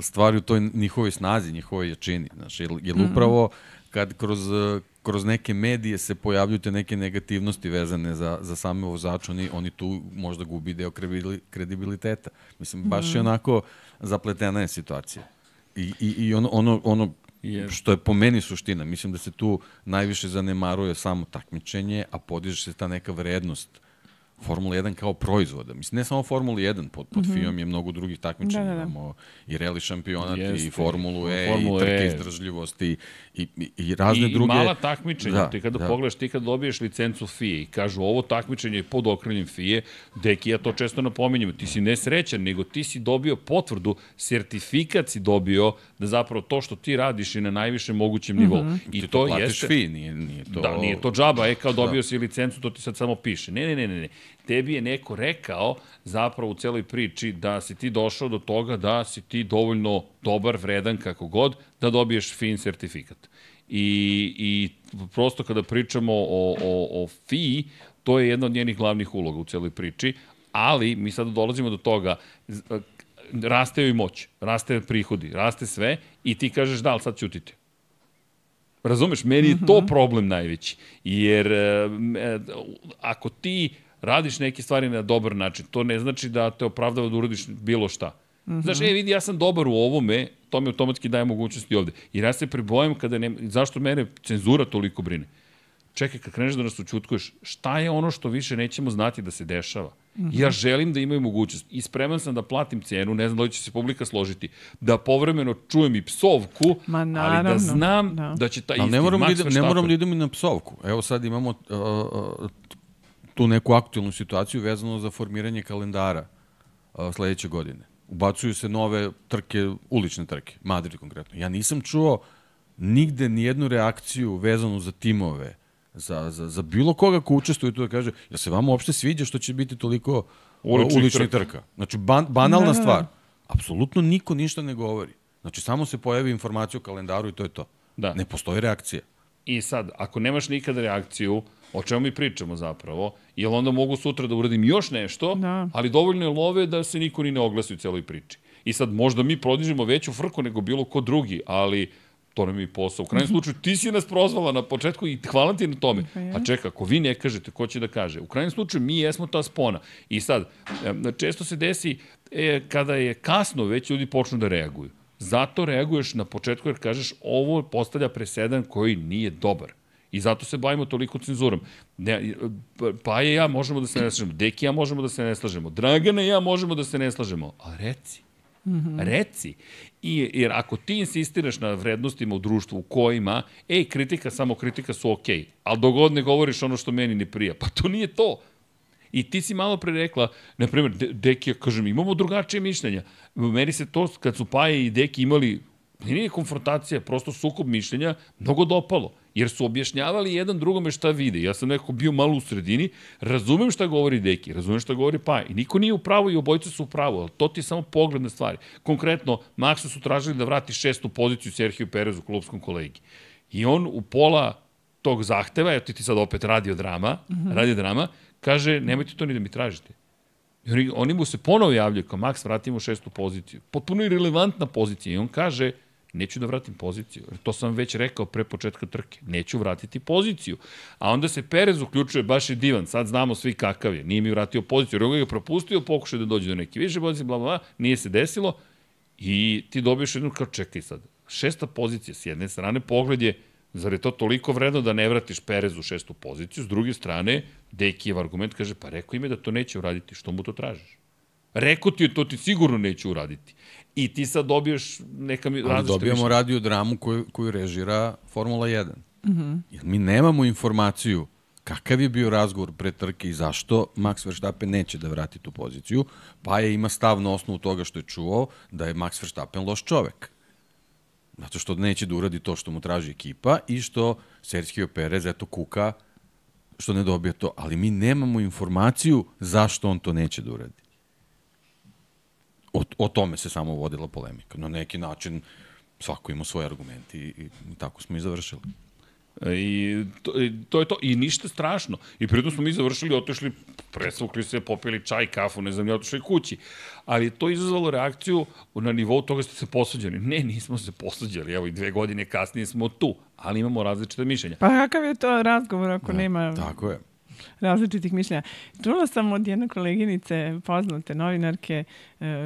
stvari u toj njihovoj snazi, njihovoj jačini. Znači, jer upravo kad kroz neke medije se pojavljuju te neke negativnosti vezane za same vozače, oni tu možda gubi deo kredibiliteta. Mislim, baš je onako zapletena je situacija. I ono što je po meni suština, mislim da se tu najviše zanemaruje samo takmičenje, a podiže se ta neka vrednost Formula 1 kao proizvoda. Mislim, ne samo Formula 1, pod FIA-om je mnogo drugih takmičenja. Imamo i rally šampionat, i Formulu E, i trke izdržljivosti, i razne druge... I mala takmičenja. Ti kada pogledaš, ti kada dobiješ licencu FIA i kažu ovo takmičenje je pod okriljem FIA, Deki, ja to često napominjem, ti si nesrećan, nego ti si dobio potvrdu, sertifikat si dobio da zapravo to što ti radiš je na najvišem mogućem nivou. I to platiš FIA, nije to... Da, nije to džaba, kao dobio si licencu, to ti sad samo piše. Ne. Tebi je neko rekao zapravo u celoj priči da si ti došao do toga da si ti dovoljno dobar, vredan, kako god, da dobiješ FIA sertifikat. I prosto kada pričamo o FIA, to je jedna od njenih glavnih uloga u celoj priči, ali mi sad dolazimo do toga, raste joj moć, raste prihodi, raste sve i ti kažeš da, ali sad ćutite. Razumeš, meni je to problem najveći, jer ako ti radiš neke stvari na dobar način, to ne znači da te opravdava da uradiš bilo šta. Znaš, vidi, ja sam dobar u ovome, to mi automatski daje mogućnosti ovde. Jer ja se pribojam zašto mene cenzura toliko brine? Čekaj, kad kreneš da nas učutkuješ, šta je ono što više nećemo znati da se dešava? Ja želim da imaju mogućnost i spreman sam da platim cenu, ne znam da li će se publika složiti, da povremeno čujem i psovku, ali da znam da će taj isti Max Verstappen... Ne moram da idem i na psovku. Evo sad imamo tu neku aktualnu situaciju vezano za formiranje kalendara sledeće godine. Ubacuju se nove trke, ulične trke, Madrid konkretno. Ja nisam čuo nigde nijednu reakciju vezanu za timove, za bilo koga ko učestvuje tu da kaže, ja se vama uopšte sviđa što će biti toliko uličnih trka. Znači, banalna stvar. Apsolutno niko ništa ne govori. Znači, samo se pojavi informacija o kalendaru i to je to. Ne postoji reakcija. I sad, ako nemaš nikada reakciju, o čemu mi pričamo zapravo, jer onda mogu sutra da uradim još nešto, ali dovoljno je love da se niko ni ne oglasi u celoj priči. I sad možda mi prodižemo veću frku nego bilo ko drugi, ali to nam je i posao. U krajnjem slučaju, ti si nas prozvala na početku i hvala ti na tome. A čeka, ako vi ne kažete, ko će da kaže? U krajnjem slučaju, mi jesmo ta spona. I sad, često se desi, kada je kasno, već ljudi počnu da reaguju. Zato reaguješ na početku jer kažeš, ovo postavlja presedan koji nije dobar. I zato se bavimo toliko cenzurom. Pa ja možemo da se ne slažemo, Deki ja možemo da se ne slažemo, Dragana ja možemo da se ne slažemo, ali reci. Reci. Jer ako ti insistiraš na vrednostima u društvu u kojima, kritika, samo kritika su okej, ali dok god ne govoriš ono što meni ne prija, pa to nije to. I ti si malo pre rekla, na primjer, Deki, ja kažem, imamo drugačije mišljenja. Meni se to, kad su Paja i Deki imali nije konfrontacija, prosto sukob mišljenja, mnogo dopalo. Jer su objašnjavali jedan drugome šta vide. Ja sam nekako bio malo u sredini, razumem šta govori Deki, razumem šta govori Paja. I niko nije u pravu i obojice su u pravu, ali to ti je samo pogled na stvari. Konkretno, Maxu su tražili da vrati 6. poziciju Serhiju Perezu, klubskom kolegi. I on u pola tog zahteva, eto ti sad opet radiodrama, kaže, nemojte to ni da mi tražite. I oni mu se ponovo javljaju, kao Max, vratimo 6. poziciju. Potpuno irelevantna pozicija. I on kaže, neću da vratim poziciju. To sam već rekao pre početka trke. Neću vratiti poziciju. A onda se Perez uključuje, baš je divan. Sad znamo svi kakav je. Nije mi vratio poziciju. Jer je propustio, pokušao da dođe do neke više pozicije, bla, bla, bla. Nije se desilo. I ti dobiješ jednu kao, čekaj sad. 6. pozicija s jedne strane, pogled je, zar je to toliko vredno da ne vratiš Perezu 6. poziciju? S druge strane, Dekijev argument kaže, pa rekao im je da to neće uraditi. Što mu to tražiš? Rekao ti je, to ti sigurno neće uraditi. I ti sad dobiješ neka različita mišljenja. Dobijamo radiodramu koju režira Formula 1. Jer mi nemamo informaciju kakav je bio razgovor pre trke i zašto Max Verstappen neće da vrati tu poziciju, pa ima stav na osnovu toga što je čuo da je Max Verstappen loš čovek. Zato što neće da uradi to što mu traži ekipa i što Sergio Perez eto kuka što ne dobija to. Ali mi nemamo informaciju zašto on to neće da uradi. O tome se samo vodila polemika. Na neki način svako ima svoje argumente i tako smo i završili. I to je to. I ništa strašno. I pritom smo mi završili, otišli, presvukli se, popili čaj, kafu, ne znam, ne otišli kući. Ali to je izazvalo reakciju na nivou toga ste se posuđeni. Ne, nismo se posuđali. Evo i 2 godine kasnije smo tu. Ali imamo različite mišljenja. Pa kakav je to razgovor ako nema... Tako je. Različitih mišljenja. Čula sam od jedne koleginice, poznate novinarke,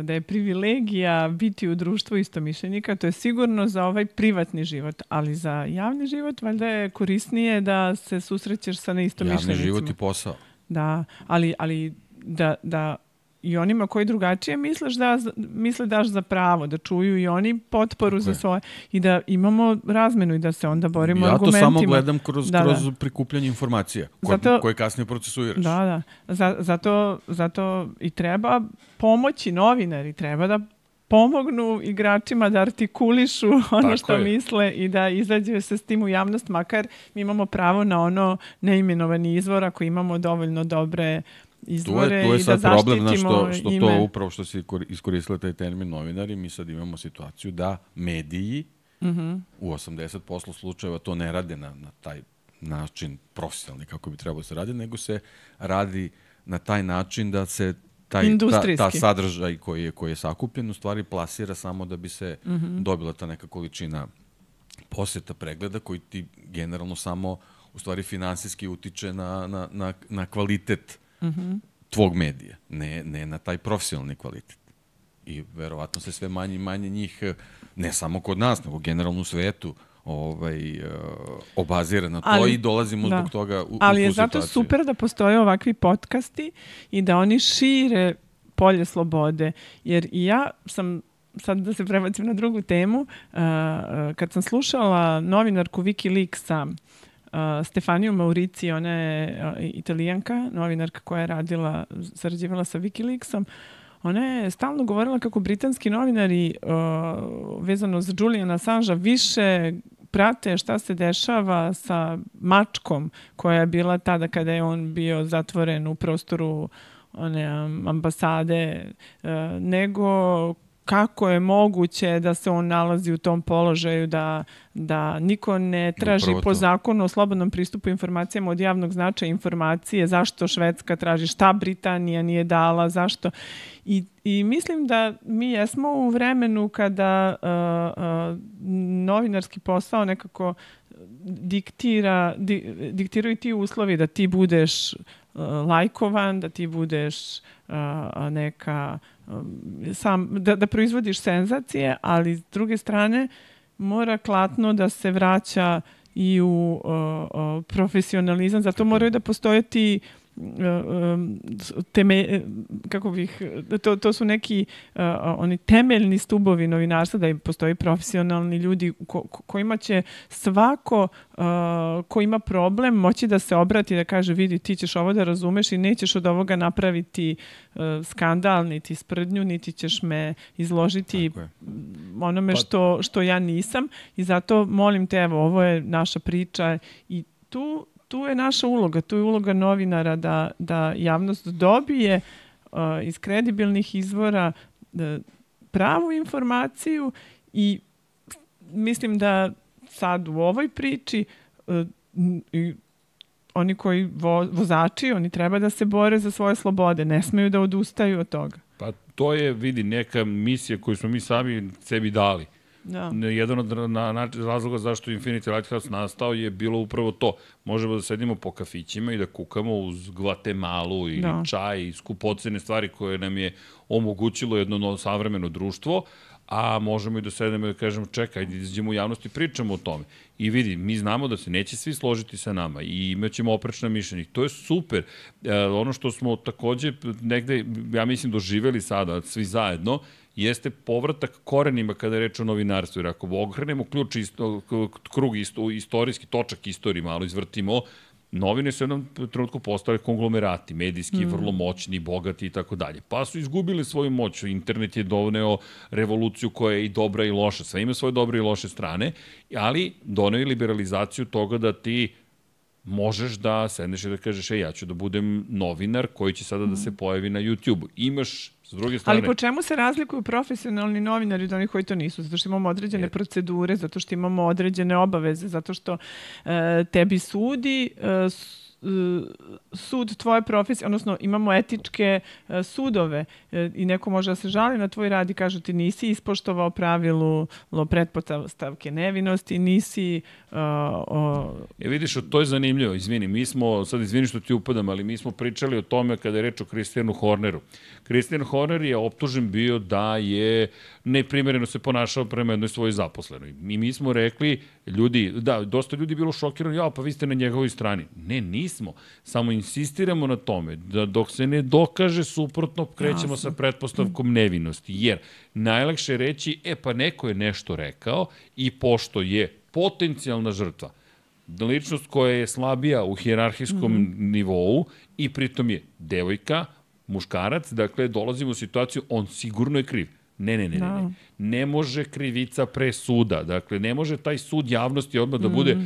da je privilegija biti u društvu istomišljenika. To je sigurno za ovaj privatni život, ali za javni život valjda je korisnije da se susrećeš sa neistomišljenicima. Javni život i posao. Da, ali da i onima koji drugačije misle daš za pravo, da čuju i oni potporu za svoje i da imamo razmenu i da se onda borimo argumentima. Ja to samo gledam kroz prikupljanje informacija koje kasnije procesuiraš. Da. Zato i treba pomoći novinari, treba da pomognu igračima da artikulišu ono što misle i da izađe se s tim u javnost, makar mi imamo pravo na ono neimenovani izvor ako imamo dovoljno dobre izvore i da zaštitimo ime. Tu je sad problem to upravo što si iskoristila taj termin novinari, mi sad imamo situaciju da mediji u 80% slučajeva to ne rade na taj način profesionalni kako bi trebalo se radi, nego se radi na taj način da se ta sadržaj koji je sakupljen u stvari plasira samo da bi se dobila ta neka količina poseta pregleda koji ti generalno samo u stvari finansijski utiče na kvalitet tvog medija, ne na taj profesionalni kvalitet. I verovatno se sve manje i manje njih, ne samo kod nas, nego generalno u svetu, obazira na to i dolazimo zbog toga u tu situaciju. Ali je zato super da postoje ovakvi podcasti i da oni šire polje slobode. Jer i ja sam, sad da se prebacim na drugu temu, kad sam slušala novinarku Wikileaksa, Stefaniju Maurici, ona je Italijanka, novinarka koja je sarađivala sa Wikileaksom, ona je stalno govorila kako britanski novinari vezano za Juliana Assangea više prate šta se dešava sa mačkom koja je bila tada kada je on bio zatvoren u prostoru one ambasade, nego kako je moguće da se on nalazi u tom položaju da niko ne traži po zakonu o slobodnom pristupu informacijama od javnog značaja informacije, zašto Švedska traži, šta Britanija nije dala, zašto. I mislim da mi jesmo u vremenu kada novinarski posao nekako diktiraju ti uslovi da ti budeš lajkovan, da ti budeš da proizvodiš senzacije, ali s druge strane mora klatno da se vraća i u profesionalizam. Zato moraju da postoje ti to su neki oni temeljni stubovi novinarstva, da postoji profesionalni ljudi kojima će svako ko ima problem moći da se obrati, da kaže vidi ti ćeš ovo da razumeš i nećeš od ovoga napraviti skandal, niti sprdnju, niti ćeš me izložiti onome što ja nisam, i zato molim te, evo, ovo je naša priča i tu je naša uloga, tu je uloga novinara da javnost dobije iz kredibilnih izvora pravu informaciju, i mislim da sad u ovoj priči oni koji vozači, oni treba da se bore za svoje slobode, ne smeju da odustaju od toga. Pa to je, vidi, neka misija koju smo mi sami sebi dali. Da. Jedan od razloga zašto Infinity Lighthouse nastao je bilo upravo to. Možemo da sedimo po kafićima i da kukamo uz Guatemalu ili čaj i skupocene stvari koje nam je omogućilo jedno savremeno društvo, a možemo i da sedemo i da kažemo čekaj, da izađemo u javnost i pričamo o tome. I vidi, mi znamo da se neće svi složiti sa nama i imat ćemo oprečna mišljenja. To je super. Ono što smo takođe negde, ja mislim, doživeli sada, svi zajedno, jeste povratak korenima kada je reč o novinarstvu. Jer ako okrenemo krug istorijski, točak istorije, malo izvrtimo, novine su u jednom trenutku postale konglomerati, medijski, vrlo moćni, bogati i tako dalje. Pa su izgubili svoju moć. Internet je doneo revoluciju koja je i dobra i loša. Sve ima svoje dobre i loše strane, ali doneo je liberalizaciju toga da ti možeš da sedneš i da kažeš ja ću da budem novinar koji će sada da se pojavi na YouTube-u. Imaš s druge strane... Ali po čemu se razlikuju profesionalni novinari od onih koji to nisu? Zato što imamo određene procedure, zato što imamo određene obaveze, zato što tebi sudi sud tvoje profesije, odnosno imamo etičke sudove i neko može da se žali na tvoj rad i kaže ti nisi ispoštovao pravilu pretpostavke nevinosti, nisi... Vidiš, to je zanimljivo, izvini, mi smo, sad izvini što ti upadam, ali mi smo pričali o tome kada je reč o Christianu Horneru. Christian Horner je optužen bio da je neprimereno se ponašao prema jednoj svojoj zaposlenoj. I mi smo rekli, ljudi, da, dosta ljudi je bilo šokirano, pa vi ste na njegovoj strani. Ne, nismo. Samo insistiramo na tome da dok se ne dokaže suprotno, krećemo sa pretpostavkom nevinosti. Jer najlakše je reći, pa neko je nešto rekao i pošto je potencijalna žrtva, ličnost koja je slabija u hijerarhijskom nivou i pritom je devojka, muškarac, dakle, dolazimo u situaciju, on sigurno je kriv. Ne. Ne može krivica pre suda. Dakle, ne može taj sud javnosti odmah da bude...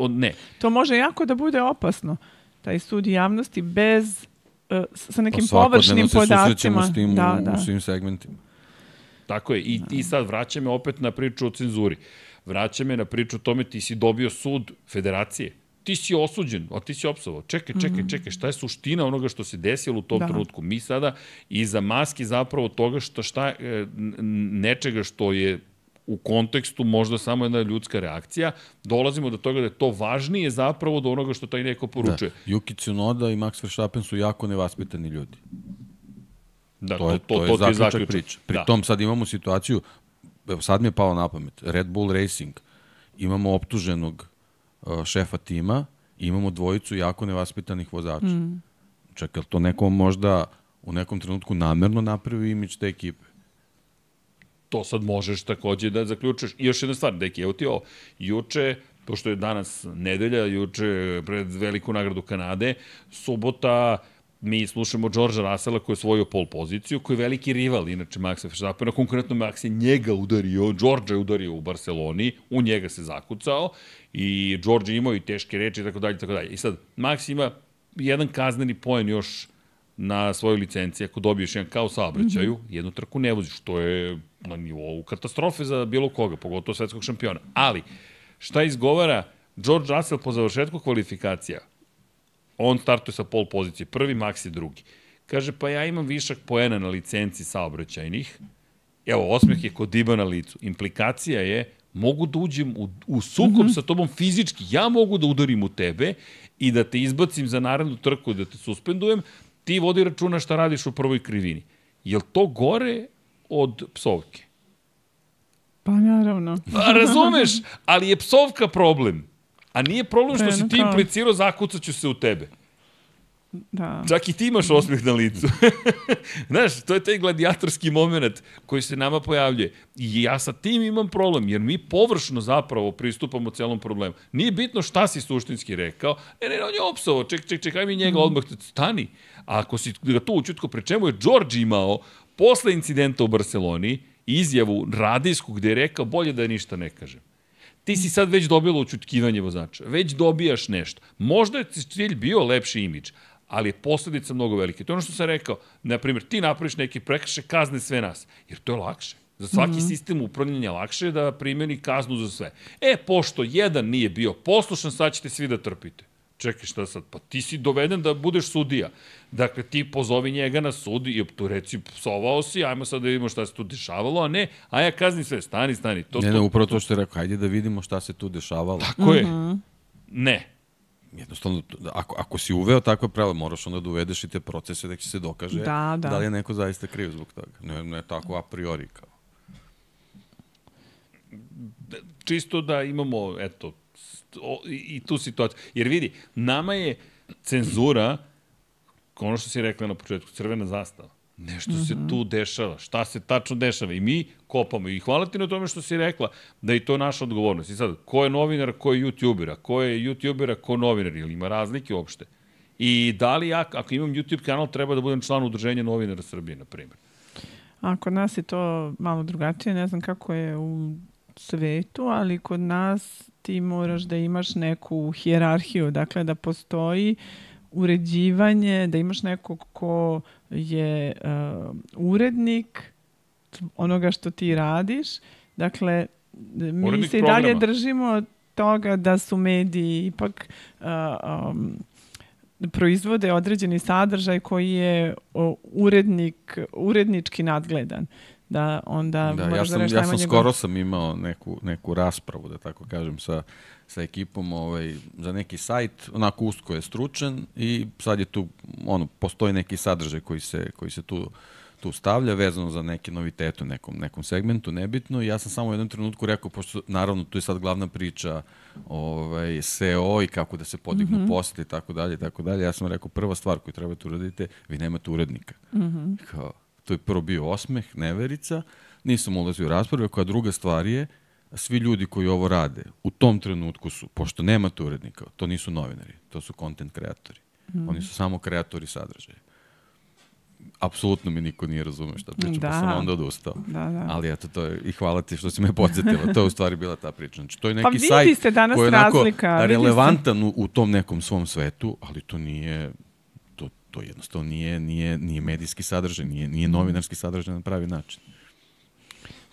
Ne. To može jako da bude opasno. Taj sud javnosti bez... sa nekim površnim podacima. Svakodnevno se susrećemo s tim u svim segmentima. Tako je. I sad vraća me opet na priču o cenzuri. Vraća me na priču o tome ti si dobio sud federacije. Ti si osuđen, a ti si opsovao. Čekaj, šta je suština onoga što se desilo u tom trenutku? Mi sada iza maski zapravo toga nečega što je u kontekstu možda samo jedna ljudska reakcija, dolazimo do toga da je to važnije zapravo do onoga što taj neko poručuje. Da, Yuki Tsunoda i Max Verstappen su jako nevaspitani ljudi. Da, to je zaključak priče. Pritom sad imamo situaciju, sad mi je palo na pamet, Red Bull Racing, imamo optuženog šefa tima i imamo dvojicu jako nevaspitanih vozača. Čekaj, to neko možda u nekom trenutku namerno napravi imidž te ekipe? To sad možeš takođe da zaključuješ. I još jedna stvar, deki, evo ti ovo. Juče, pošto je danas nedelja, juče pred veliku nagradu Kanade, subota, mi slušamo Georgea Russella koji je osvojio pol poziciju, koji je veliki rival, inače Maxa Verstappena, konkretno Max je njega udario, George je udario u Barceloni, u njega se zakucao i George je imao i teške reči i tako dalje, tako dalje. I sad, Max ima jedan kazneni poen još na svojoj licenciji, ako dobiješ jedan kao saobraćaju, jednu trku ne voziš, što je na nivou katastrofe za bilo koga, pogotovo svetskog šampiona. Ali, šta izgovara George Russell po završetku kvalifikacija? On startuje sa pol pozicije, prvi, Max je drugi. Kaže, pa ja imam višak poena na licenci saobraćajnih. Evo, osmeh je kod diba na licu. Implikacija je, mogu da uđem u sukob sa tobom fizički, ja mogu da udarim u tebe i da te izbacim za narednu trku, da te suspendujem, ti vodi računa šta radiš u prvoj krivini. Je li to gore od psovke? Pa naravno. Razumeš, ali je psovka problem. A nije problem što si ti implicirao zakucat ću se u tebe. Da. Čak i ti imaš osmeh na licu. Znaš, to je taj gladijatorski moment koji se nama pojavljuje. I ja sa tim imam problem, jer mi površno zapravo pristupamo celom problemu. Nije bitno šta si suštinski rekao. Ne, on je opsovao, ček, aj mi njega odmah, stani. A ako si ga tu učutko, pri čemu je George imao posle incidenta u Barceloni izjavu radijsku gde je rekao bolje da ništa ne kažem. Ti si sad već dobila učutkivanje vozača, već dobijaš nešto. Možda je cilj bio lepši imidž, ali je posledica mnogo velike. To je ono što sam rekao, na primjer, ti napraviš neke prekršaje, kazne sve nas, jer to je lakše. Za svaki sistem upravljanja lakše je da primjeni kaznu za sve. Pošto jedan nije bio poslušan, sad ćete svi da trpite. Čekaj, šta sad? Pa ti si doveden da budeš sudija. Dakle, ti pozovi njega na sud i tu reci, psovao si, ajmo sad da vidimo šta se tu dešavalo, a ne, a ja kaznim sve, stani. Ne, upravo to što je rekao, hajde da vidimo šta se tu dešavalo. Tako je. Ne. Jednostavno, ako si uveo takve pravila, moraš onda da uvedeš i te procese da će se dokaže da li je neko zaista kriv zbog toga. Ne tako a priori kao. Čisto da imamo, eto, i tu situaciju. Jer vidi, nama je cenzura, ono što si rekla na početku, crvena zastava. Nešto se tu dešava. Šta se tačno dešava? I mi kopamo. I hvala ti na tome što si rekla da je to naša odgovornost. I sad, ko je novinar, ko je youtuber, a ko je youtuber, a ko novinar? Ili ima razlike uopšte? I da li ja, ako imam YouTube kanal, treba da budem član udruženja novinara Srbije, na primjer? A kod nas je to malo drugačije. Ne znam kako je u svetu, ali kod nas ti moraš da imaš neku hijerarhiju. Dakle, da postoji uređivanje, da imaš nekog ko je urednik onoga što ti radiš. Dakle, mi urednik se i dalje držimo toga da su mediji ipak proizvode određeni sadržaj koji je urednički nadgledan. Da onda ja sam skoro sam imao neku raspravu, da tako kažem, sa ekipom za neki sajt, onako usko je stručan i sad je tu, postoji neki sadržaj koji se tu stavlja, vezano za neke novitete u nekom segmentu, nebitno. I ja sam samo u jednom trenutku rekao, pošto naravno tu je sad glavna priča SEO i kako da se podignu posete i tako dalje, ja sam rekao, prva stvar koju trebate uraditi, vi nemate urednika. Kao, to je prvo bio osmeh, neverica, nisam ulazio u raspravu, koja druga stvar je, svi ljudi koji ovo rade, u tom trenutku su, pošto nemate urednika, to nisu novinari, to su content kreatori. Oni su samo kreatori sadržaja. Apsolutno mi niko nije razumeo šta pričam, pa sam onda odustao. Ali eto, to je, i hvala ti što si me podsjetila, to je u stvari bila ta priča. Znači, to je neki sajt koji je onako relevantan u tom nekom svom svetu, ali to nije... To jednostavno nije medijski sadržaj, nije novinarski sadržaj na pravi način.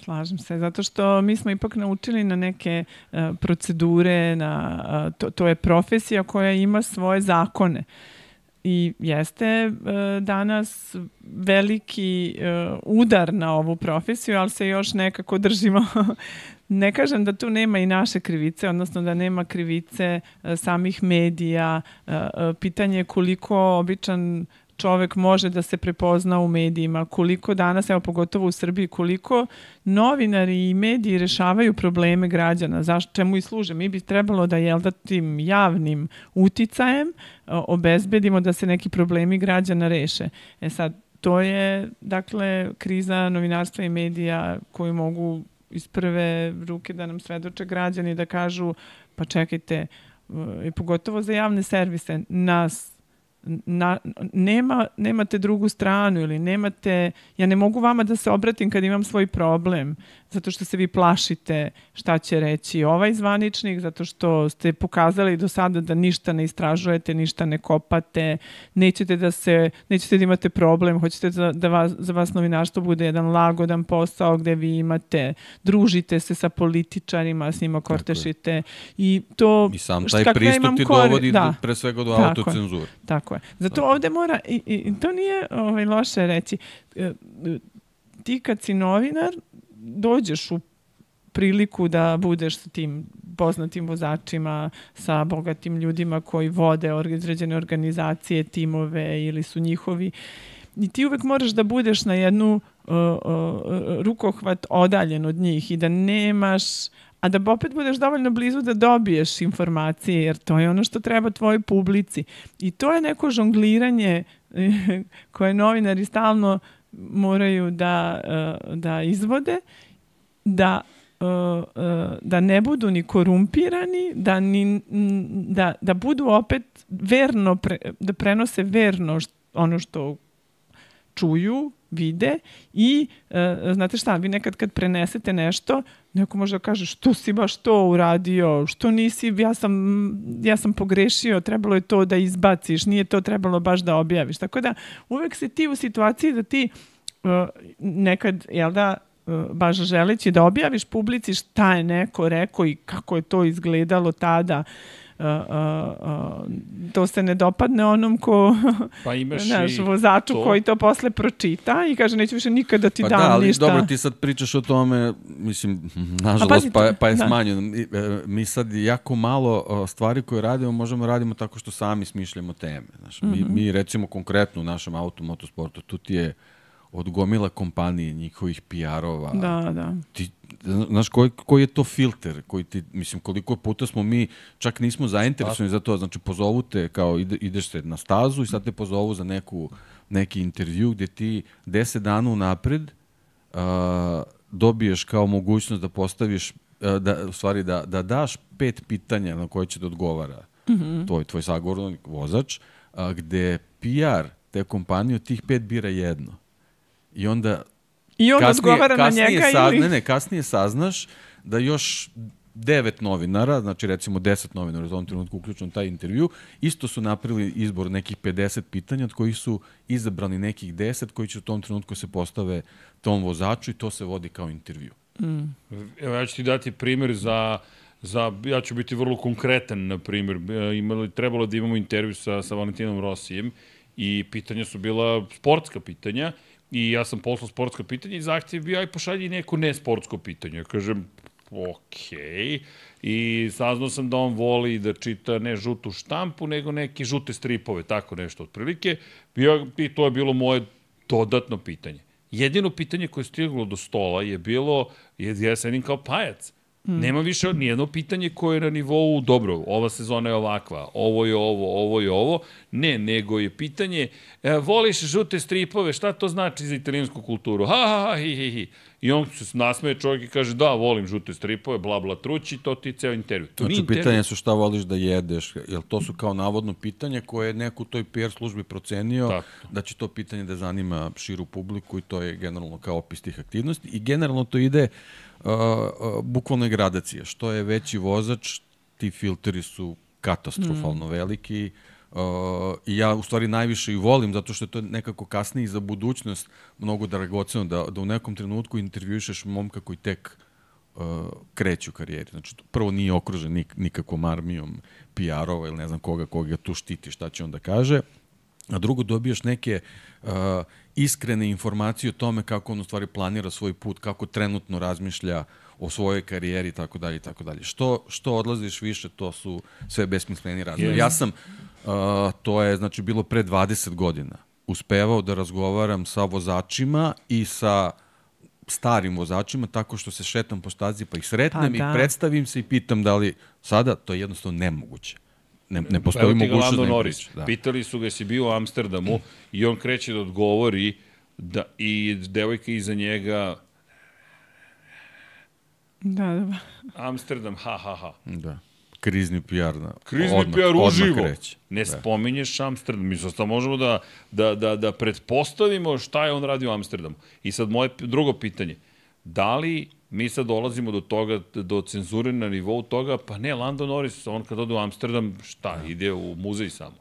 Slažem se, zato što mi smo ipak naučili na neke procedure, to je profesija koja ima svoje zakone. I jeste danas veliki udar na ovu profesiju, ali se još nekako držimo. Ne kažem da tu nema i naše krivice, odnosno da nema krivice samih medija. Pitanje je koliko običan čovek može da se prepozna u medijima, koliko danas, evo pogotovo u Srbiji, koliko novinari i mediji rešavaju probleme građana, čemu i služe. Mi bi trebalo da tim javnim uticajem obezbedimo da se neki problemi građana reše. Sad, to je, dakle, kriza novinarstva i medija koju mogu iz prve ruke da nam svedoče građani, da kažu, pa čekajte, i pogotovo za javne servise, nemate drugu stranu ili nemate, ja ne mogu vama da se obratim kad imam svoj problem, zato što se vi plašite šta će reći ovaj zvaničnik, zato što ste pokazali do sada da ništa ne istražujete, ništa ne kopate, nećete da imate problem, hoćete da za vas novinarstvo bude jedan lagodan posao gde vi družite se sa političarima, s njima kortešite i to... I sam taj pristup ti dovodi pre svega do autocenzure. Tako je. Zato ovde mora, i to nije loše reći, ti kad si novinar, dođeš u priliku da budeš sa tim poznatim vozačima, sa bogatim ljudima koji vode određene organizacije, timove ili su njihovi. I ti uvek moraš da budeš na jednu rukohvat odaljen od njih i da nemaš a da opet budeš dovoljno blizu da dobiješ informacije, jer to je ono što treba tvojoj publici. I to je neko žongliranje koje novinari stalno moraju da izvode, da ne budu ni korumpirani, da budu opet verno, da prenose verno ono što čuju, vide i znate šta, vi nekad kad prenesete nešto, neko može da kaže što si baš to uradio, što nisi, ja sam pogrešio, trebalo je to da izbaciš, nije to trebalo baš da objaviš. Tako da uvek si ti u situaciji da ti nekad, jel da, baš želeći da objaviš publici šta je neko rekao i kako je to izgledalo tada, to se ne dopadne onom ko vozaču to, koji to posle pročita i kaže neću više nikada da ti dam ništa. Ali dobro, ti sad pričaš o tome, mislim, nažalost, pa je smanjeno. Mi sad jako malo stvari koje radimo tako što sami smišljamo teme. Znaš, mi recimo konkretno u našem motosportu, tu ti je od gomila kompanije, njihovih PR-ova. Da. Znaš, koji je to filter? Mislim, koliko puta smo mi, čak nismo zainteresovani za to, znači pozovu te, kao ideš se na stazu i sad te pozovu za neki intervju gdje ti 10 dana unapred dobiješ kao mogućnost da postaviš, da daš 5 pitanja na koje će da odgovara tvoj sagovornik, vozač, gde PR te kompanije od tih 5 bira jedno. I onda odgovara na njega ili... kasnije saznaš da još 9 novinara, znači recimo 10 novinara u tom trenutku uključeno taj intervju, isto su napravili izbor nekih 50 pitanja od kojih su izabrani nekih 10 koji će u tom trenutku se postave tom vozaču i to se vodi kao intervju. Evo, ja ću ti dati primjer ja ću biti vrlo konkretan, na primjer. Trebalo da imamo intervju sa Valentinom Rosijem i pitanja su bila sportska pitanja. I ja sam poslao sportsko pitanje i zahtjev bio, aj pošalji neko nesportsko pitanje. Ja kažem, okej. I saznao sam da on voli da čita ne žutu štampu, nego neke žute stripove, tako nešto otprilike. I to je bilo moje dodatno pitanje. Jedino pitanje koje je stiglo do stola je bilo, ja sedim kao pajac. Nema više nijedno pitanje koje je na nivou, dobro, ova sezona je ovakva, ovo je ovo. Ne, nego je pitanje, voliš žute stripove, šta to znači za italijansku kulturu? Hi. I on se nasmeje čovjek i kaže, da, volim žute stripove, bla, bla, trući, to ti je ceo intervju. Znači, pitanje su šta voliš da jedeš, jer to su kao navodno pitanje koje je neko u toj PR službi procenio da će to pitanje da zanima širu publiku i to je generalno kao opis tih aktivnosti. I generalno to ide bukvalno je gradacija. Što je veći vozač, ti filteri su katastrofalno veliki. I ja u stvari najviše i volim, zato što je to nekako kasnije za budućnost mnogo dragoceno, da u nekom trenutku intervjušeš momka koji tek kreće u karijeri. Znači, prvo nije okružen nikakvom armijom PR-ova ili ne znam koga tu štiti, šta će on da kaže. A drugo, dobiješ neke iskrene informacije o tome kako on u stvari planira svoj put, kako trenutno razmišlja o svojoj karijeri, tako dalje, tako dalje. Što odlaziš više, to su sve besmisleni razgovori. Ja sam, to je znači bilo pre 20 godina, uspevao da razgovaram sa vozačima i sa starim vozačima tako što se šetam po stazi pa ih sretnem i predstavim se i pitam da li sada, to je jednostavno nemoguće. Ne postoji mogućnost. Norris. Pitali su ga, si bio u Amsterdamu i on kreće da odgovori i devojka iza njega da. Amsterdam, ha. Da. Krizni PR uživo. Ne spominješ Amsterdam. Mi sad možemo da pretpostavimo šta je on radio u Amsterdamu. I sad moje drugo pitanje. Da li mi sad dolazimo do toga, do cenzure na nivou toga, pa ne, Lando Norris, on kad ode u Amsterdam, ide u muzej samo.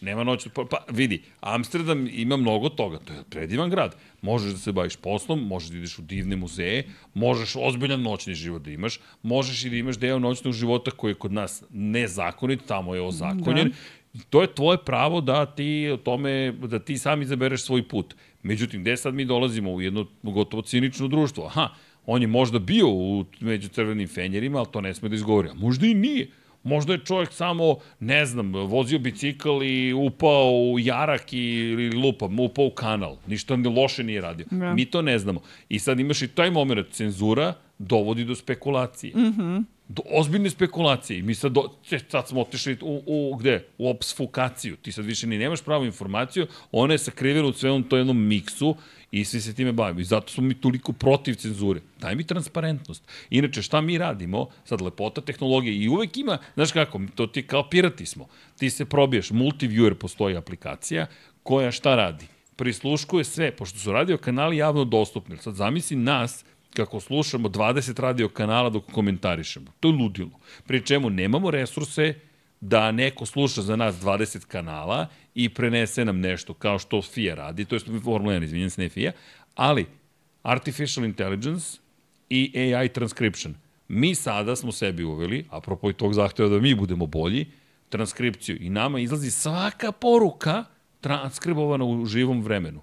Nema noć, pa vidi, Amsterdam ima mnogo toga, to je predivan grad. Možeš da se baviš poslom, možeš da ideš u divne muzeje, možeš ozbiljan noćni život da imaš, možeš i da imaš deo noćnog života koji je kod nas nezakonit, tamo je ozakonjen. To je tvoje pravo da ti sam izabereš svoj put. Međutim, gde sad mi dolazimo u jedno gotovo cinično društvo? On je možda bio među crvenim fenjerima, ali to ne sme da izgovori. A možda i nije. Možda je čovjek samo, ne znam, vozio bicikl i upao u jarak ili upao u kanal. Ništa loše nije radio. Mi to ne znamo. I sad imaš i taj moment cenzura dovodi do spekulacije. Do ozbiljne spekulacije. I mi sad smo otišli gde? U obsfukaciju. Ti sad više ni nemaš pravu informaciju, ona je sakrivena u celom to jednom miksu i svi se time bavimo. I zato smo mi toliko protiv cenzure. Daj mi transparentnost. Inače, šta mi radimo? Sad lepota tehnologije. I uvek ima, znaš kako, to ti kao pirati smo. Ti se probiješ, Multiviewer postoji aplikacija koja šta radi? Prisluškuje sve, pošto su radio kanali javno dostupni. Sad zamisli nas kako slušamo 20 radio kanala dok komentarišemo. To je ludilo. Pri čemu nemamo resurse da neko sluša za nas 20 kanala i prenese nam nešto, kao što FIA radi, to je Formula 1, izvinjam se, ne FIA, ali Artificial Intelligence i AI Transcription. Mi sada smo sebi uveli, apropo i tog zahteva da mi budemo bolji, transkripciju i nama izlazi svaka poruka transkribovana u živom vremenu.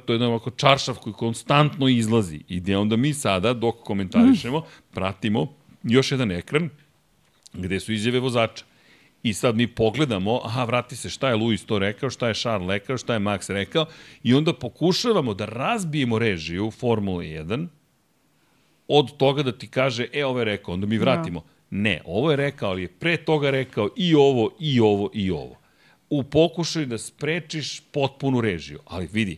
To je jedan ovako čaršav koji konstantno izlazi. I gde onda mi sada, dok komentarišemo, pratimo još jedan ekran gde su izjave vozača. I sad mi pogledamo, vrati se šta je Lewis to rekao, šta je Charles rekao, šta je Max rekao, i onda pokušavamo da razbijemo režiju Formule 1 od toga da ti kaže, ovo je rekao, onda mi vratimo. Ne, ovo je rekao, ali je pre toga rekao i ovo, i ovo, i ovo. U pokušaju da sprečiš potpunu režiju. Ali vidi,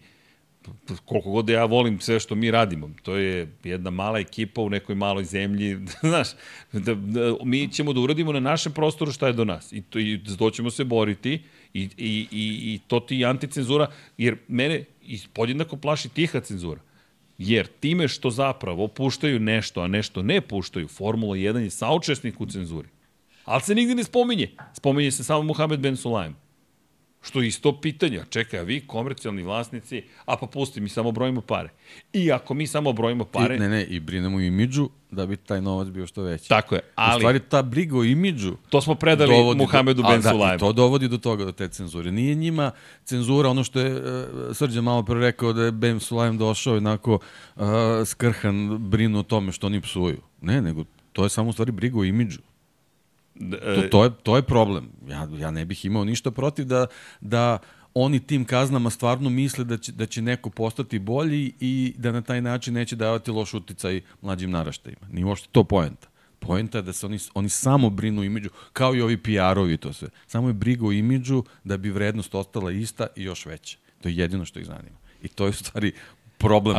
koliko god da ja volim sve što mi radimo, to je jedna mala ekipa u nekoj maloj zemlji, znaš, mi ćemo da uradimo na našem prostoru šta je do nas. I to ćemo se boriti i to ti je anticenzura, jer mene podjednako plaši tiha cenzura. Jer time što zapravo puštaju nešto, a nešto ne puštaju, Formula 1 je saučesnik u cenzuri. Ali se nigde ne spominje. Spominje se samo Mohamed Ben Sulayem. Što je isto pitanja. Čekaj, a vi, komercijalni vlasnici, pa pusti, mi samo brojimo pare. I ako mi samo brojimo pare... I brinemo u imidžu da bi taj novac bio što veći. Tako je, ali... U stvari, ta briga o imidžu... To smo predali Mohamedu Ben Sulayemu. I to dovodi do toga, do te cenzure. Nije njima cenzura, ono što je Srđan malo pre rekao, da je Ben Sulayem došao onako skrhan, brinu o tome što oni psuju. Ne, nego to je samo u stvari briga o imidžu. To je problem. Ja ne bih imao ništa protiv da oni tim kaznama stvarno misle da će neko postati bolji i da na taj način neće davati loš uticaj mlađim naraštajima. Nije uopšte to poenta. Poenta je da se oni samo brinu o imidžu, kao i ovi PR-ovi to sve. Samo je briga o imidžu da bi vrednost ostala ista i još veća. To je jedino što ih zanima. I to je u stvari problem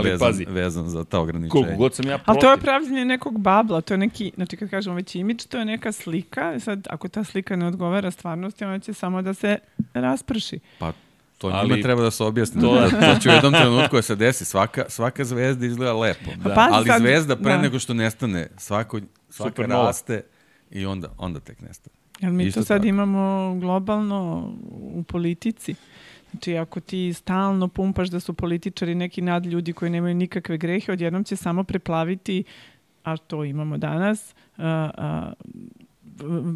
vezan za ta ograničenja. Koliko god sam ja protiv. Ali to je pravljenje nekog babla, to je neki, znači kad kažemo već imidž, to je neka slika, sad ako ta slika ne odgovara stvarnosti, ona će samo da se rasprši. Pa to njima treba da se objasni. To će u jednom trenutku da se desi. Svaka zvezda izgleda lepo. Ali zvezda pre nego što nestane, svaka raste i onda tek nestane. Jel mi to sad imamo globalno u politici? Znači, ako ti stalno pumpaš da su političari neki nadljudi koji nemaju nikakve grehe, odjednom će samo preplaviti, a to imamo danas,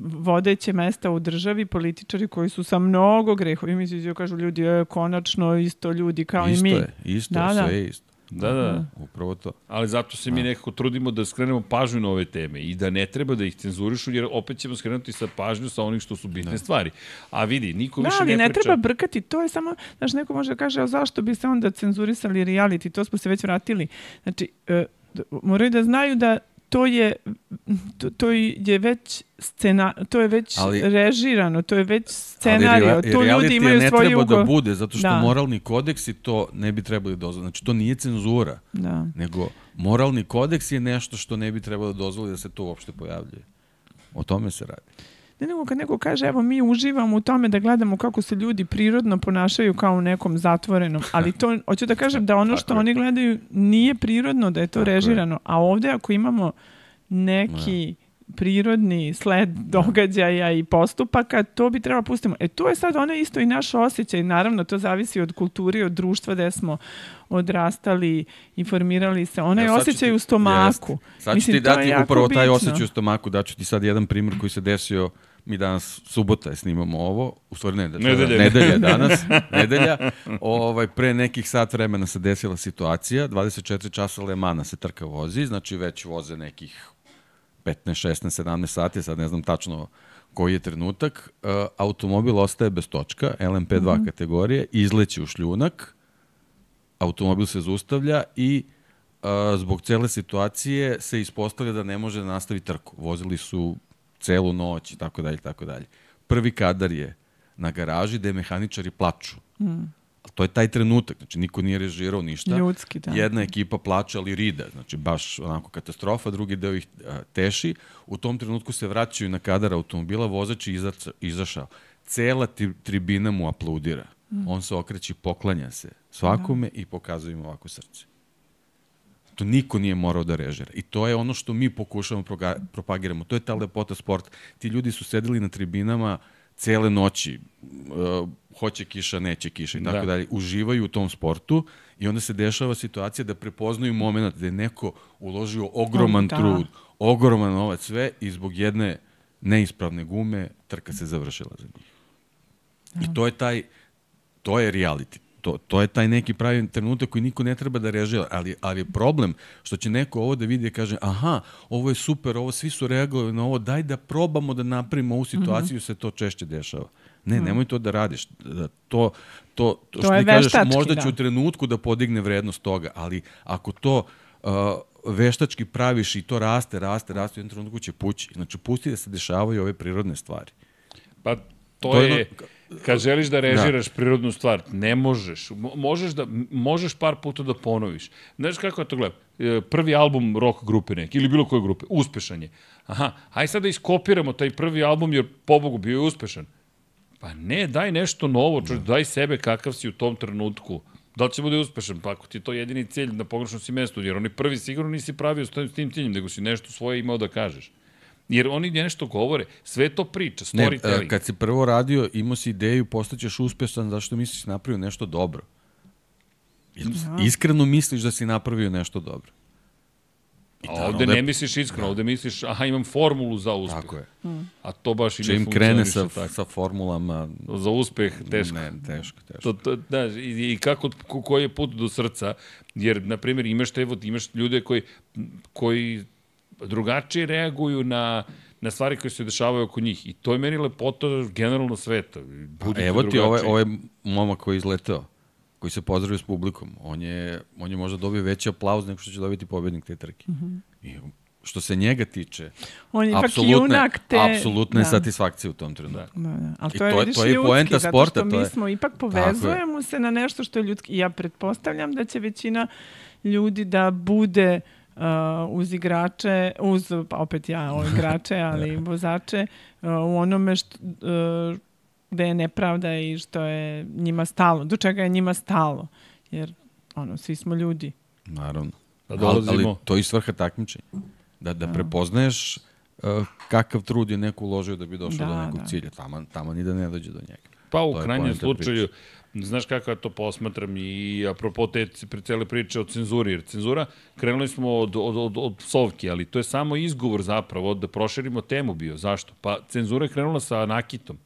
vodeće mesta u državi, političari koji su sa mnogo grehovi. Mi kažu ljudi, konačno isto ljudi kao i mi. Isto je, sve je isto. Da. Upravo to. Ali zato se mi nekako trudimo da skrenemo pažnju na ove teme i da ne treba da ih cenzurišu, jer opet ćemo skrenuti sa pažnju sa onih što su bitne stvari. A vidi, niko više ne priča. Ne treba brkati, to je samo, znaš, neko može da kaže, a zašto bi se onda cenzurisali reality, to smo se već vratili. Znači, moraju da znaju da to je već režirano, to je već scenario, to ljudi imaju svoju... Ali reality ne treba da bude, zato što moralni kodeksi to ne bi trebali dozvoliti. Znači, to nije cenzura, nego moralni kodeks je nešto što ne bi trebalo dozvoliti da se to uopšte pojavljuje. O tome se radi. Ne nego kad neko kaže, evo mi uživamo u tome da gledamo kako se ljudi prirodno ponašaju kao u nekom zatvorenom, ali to, hoću da kažem da ono što oni gledaju nije prirodno, da je to režirano, a ovdje ako imamo neki prirodni sled događaja i postupaka, to bi trebalo pustimo. To je sad ono isto i naš osjećaj, naravno to zavisi od kulture, od društva gde smo odrastali i formirali se. Onaj osjećaj u stomaku. Sad ću ti dati upravo taj osjećaj u stomaku, daću ti sad jedan primjer koji se desio, mi danas subota je snimamo ovo, u stvari nedelja danas, nedelja, pre nekih sat vremena se desila situacija, 24 časa Le Mana se trka vozi, znači već voze nekih 15, 16, 17 sati, sad ne znam tačno koji je trenutak, automobil ostaje bez točka, LMP2 kategorije, izleće u šljunak, automobil se zaustavlja i zbog cele situacije se ispostavlja da ne može da nastavi trku. Vozili su celu noć i tako dalje, tako dalje. Prvi kadar je na garaži gde mehaničari plaču. To je taj trenutak, znači niko nije režirao ništa. Ljudski, da. Jedna ekipa plače, ali rida, znači baš onako katastrofa, drugi deo ih teši. U tom trenutku se vraćaju na kadar automobila, vozač je izašao. Cela tribina mu aplaudira. On se okreće, poklanja se svakome i pokazuje im ovako srce. To niko nije morao da režira. I to je ono što mi pokušamo propagiramo. To je ta lepota sporta. Ti ljudi su sedeli na tribinama cele noći, hoće kiša, neće kiša i tako dalje. Uživaju u tom sportu i onda se dešava situacija da prepoznaju moment da je neko uložio ogroman trud, ogroman novac, sve i zbog jedne neispravne gume trka se završila za njih. I to je reality. To je taj neki pravi trenutak koji niko ne treba da režira, ali je problem što će neko ovo da vidi i kaže aha, ovo je super, ovo svi su reagovali na ovo, daj da probamo da napravimo ovu situaciju, se to češće dešava. Ne, nemoj to da radiš. To što ti kažeš, možda će u trenutku da podigne vrednost toga, ali ako to veštački praviš i to raste, u jednom trenutku će pući. Znači, pusti da se dešavaju ove prirodne stvari. Pa to je... Kad želiš da režiraš prirodnu stvar, ne možeš. Možeš par puta da ponoviš. Znaš kako ja to gledam? Prvi album rock grupe neki, ili bilo koje grupe, uspešan je. Aha, hajde sad da iskopiramo taj prvi album, jer pobogu bio je uspešan. Pa ne, daj nešto novo, daj sebe kakav si u tom trenutku. Da li će bude uspešan? Pa ako ti je to jedini cilj, na pogrešnom si mestu, jer oni prvi sigurno nisi pravio s tim ciljem, nego si nešto svoje imao da kažeš. Jer oni nešto govore, sve to priča, storytelling. Ne, kad si prvo radio, imao si ideju, postaćeš uspešan zašto misliš napravio nešto dobro. Iskreno misliš da si napravio nešto dobro. A ovde ne misliš iskreno, ovde misliš, aha, imam formulu za uspeh. Tako je. A to baš i ne funkcioniše tako. Krene sa formulama... Za uspeh, teško. Ne, teško. Da, i kako, koji je put do srca, jer, na primjer, imaš ljude koji drugačije reaguju na stvari koje se dešavaju oko njih. I to je meni lepota generalno sveta. Evo ti ovaj momak koji je izleteo, koji se pozdravio s publikom. On je možda dobio veći aplauz nego što će dobiti pobednik te trke. I što se njega tiče, on je ipak junak te... apsolutna je satisfakcija u tom trenutku. Ali to je vidiš ljudski, zato što mi smo ipak povezujemo se na nešto što je ljudski. I ja pretpostavljam da će većina ljudi da bude uz igrače, igrače, ali vozače, u onome gde je nepravda i što je njima stalo, do čega je njima stalo. Jer, svi smo ljudi. Naravno. Ali to je svrha takmičenja. Da prepoznaješ kakav trud je neko uložio da bi došao do nekog cilja. Tamo ni da ne dođe do njega. Pa u krajnjem slučaju, znaš kako ja to posmatram i apropo te cele priče o cenzuri, jer cenzura, krenuli smo od psovki, ali to je samo izgovor zapravo da proširimo temu bio. Zašto? Pa cenzura je krenula sa nakitom.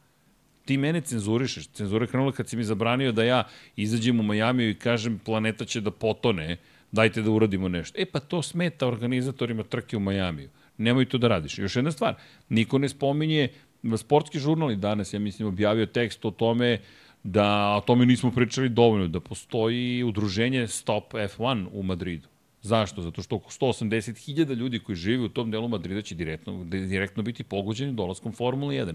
Ti mene cenzurišeš. Cenzura je krenula kad si mi zabranio da ja izađem u Majamiju i kažem planeta će da potone, dajte da uradimo nešto. Pa to smeta organizatorima trke u Majamiju. Nemoj to da radiš. Još jedna stvar, niko ne spominje, sportski žurnal i danas, ja mislim, objavio tekst o tome da o tome nismo pričali dovoljno, da postoji udruženje Stop F1 u Madridu. Zašto? Zato što oko 180.000 ljudi koji žive u tom delu Madrida će direktno biti pogođeni dolaskom Formule 1.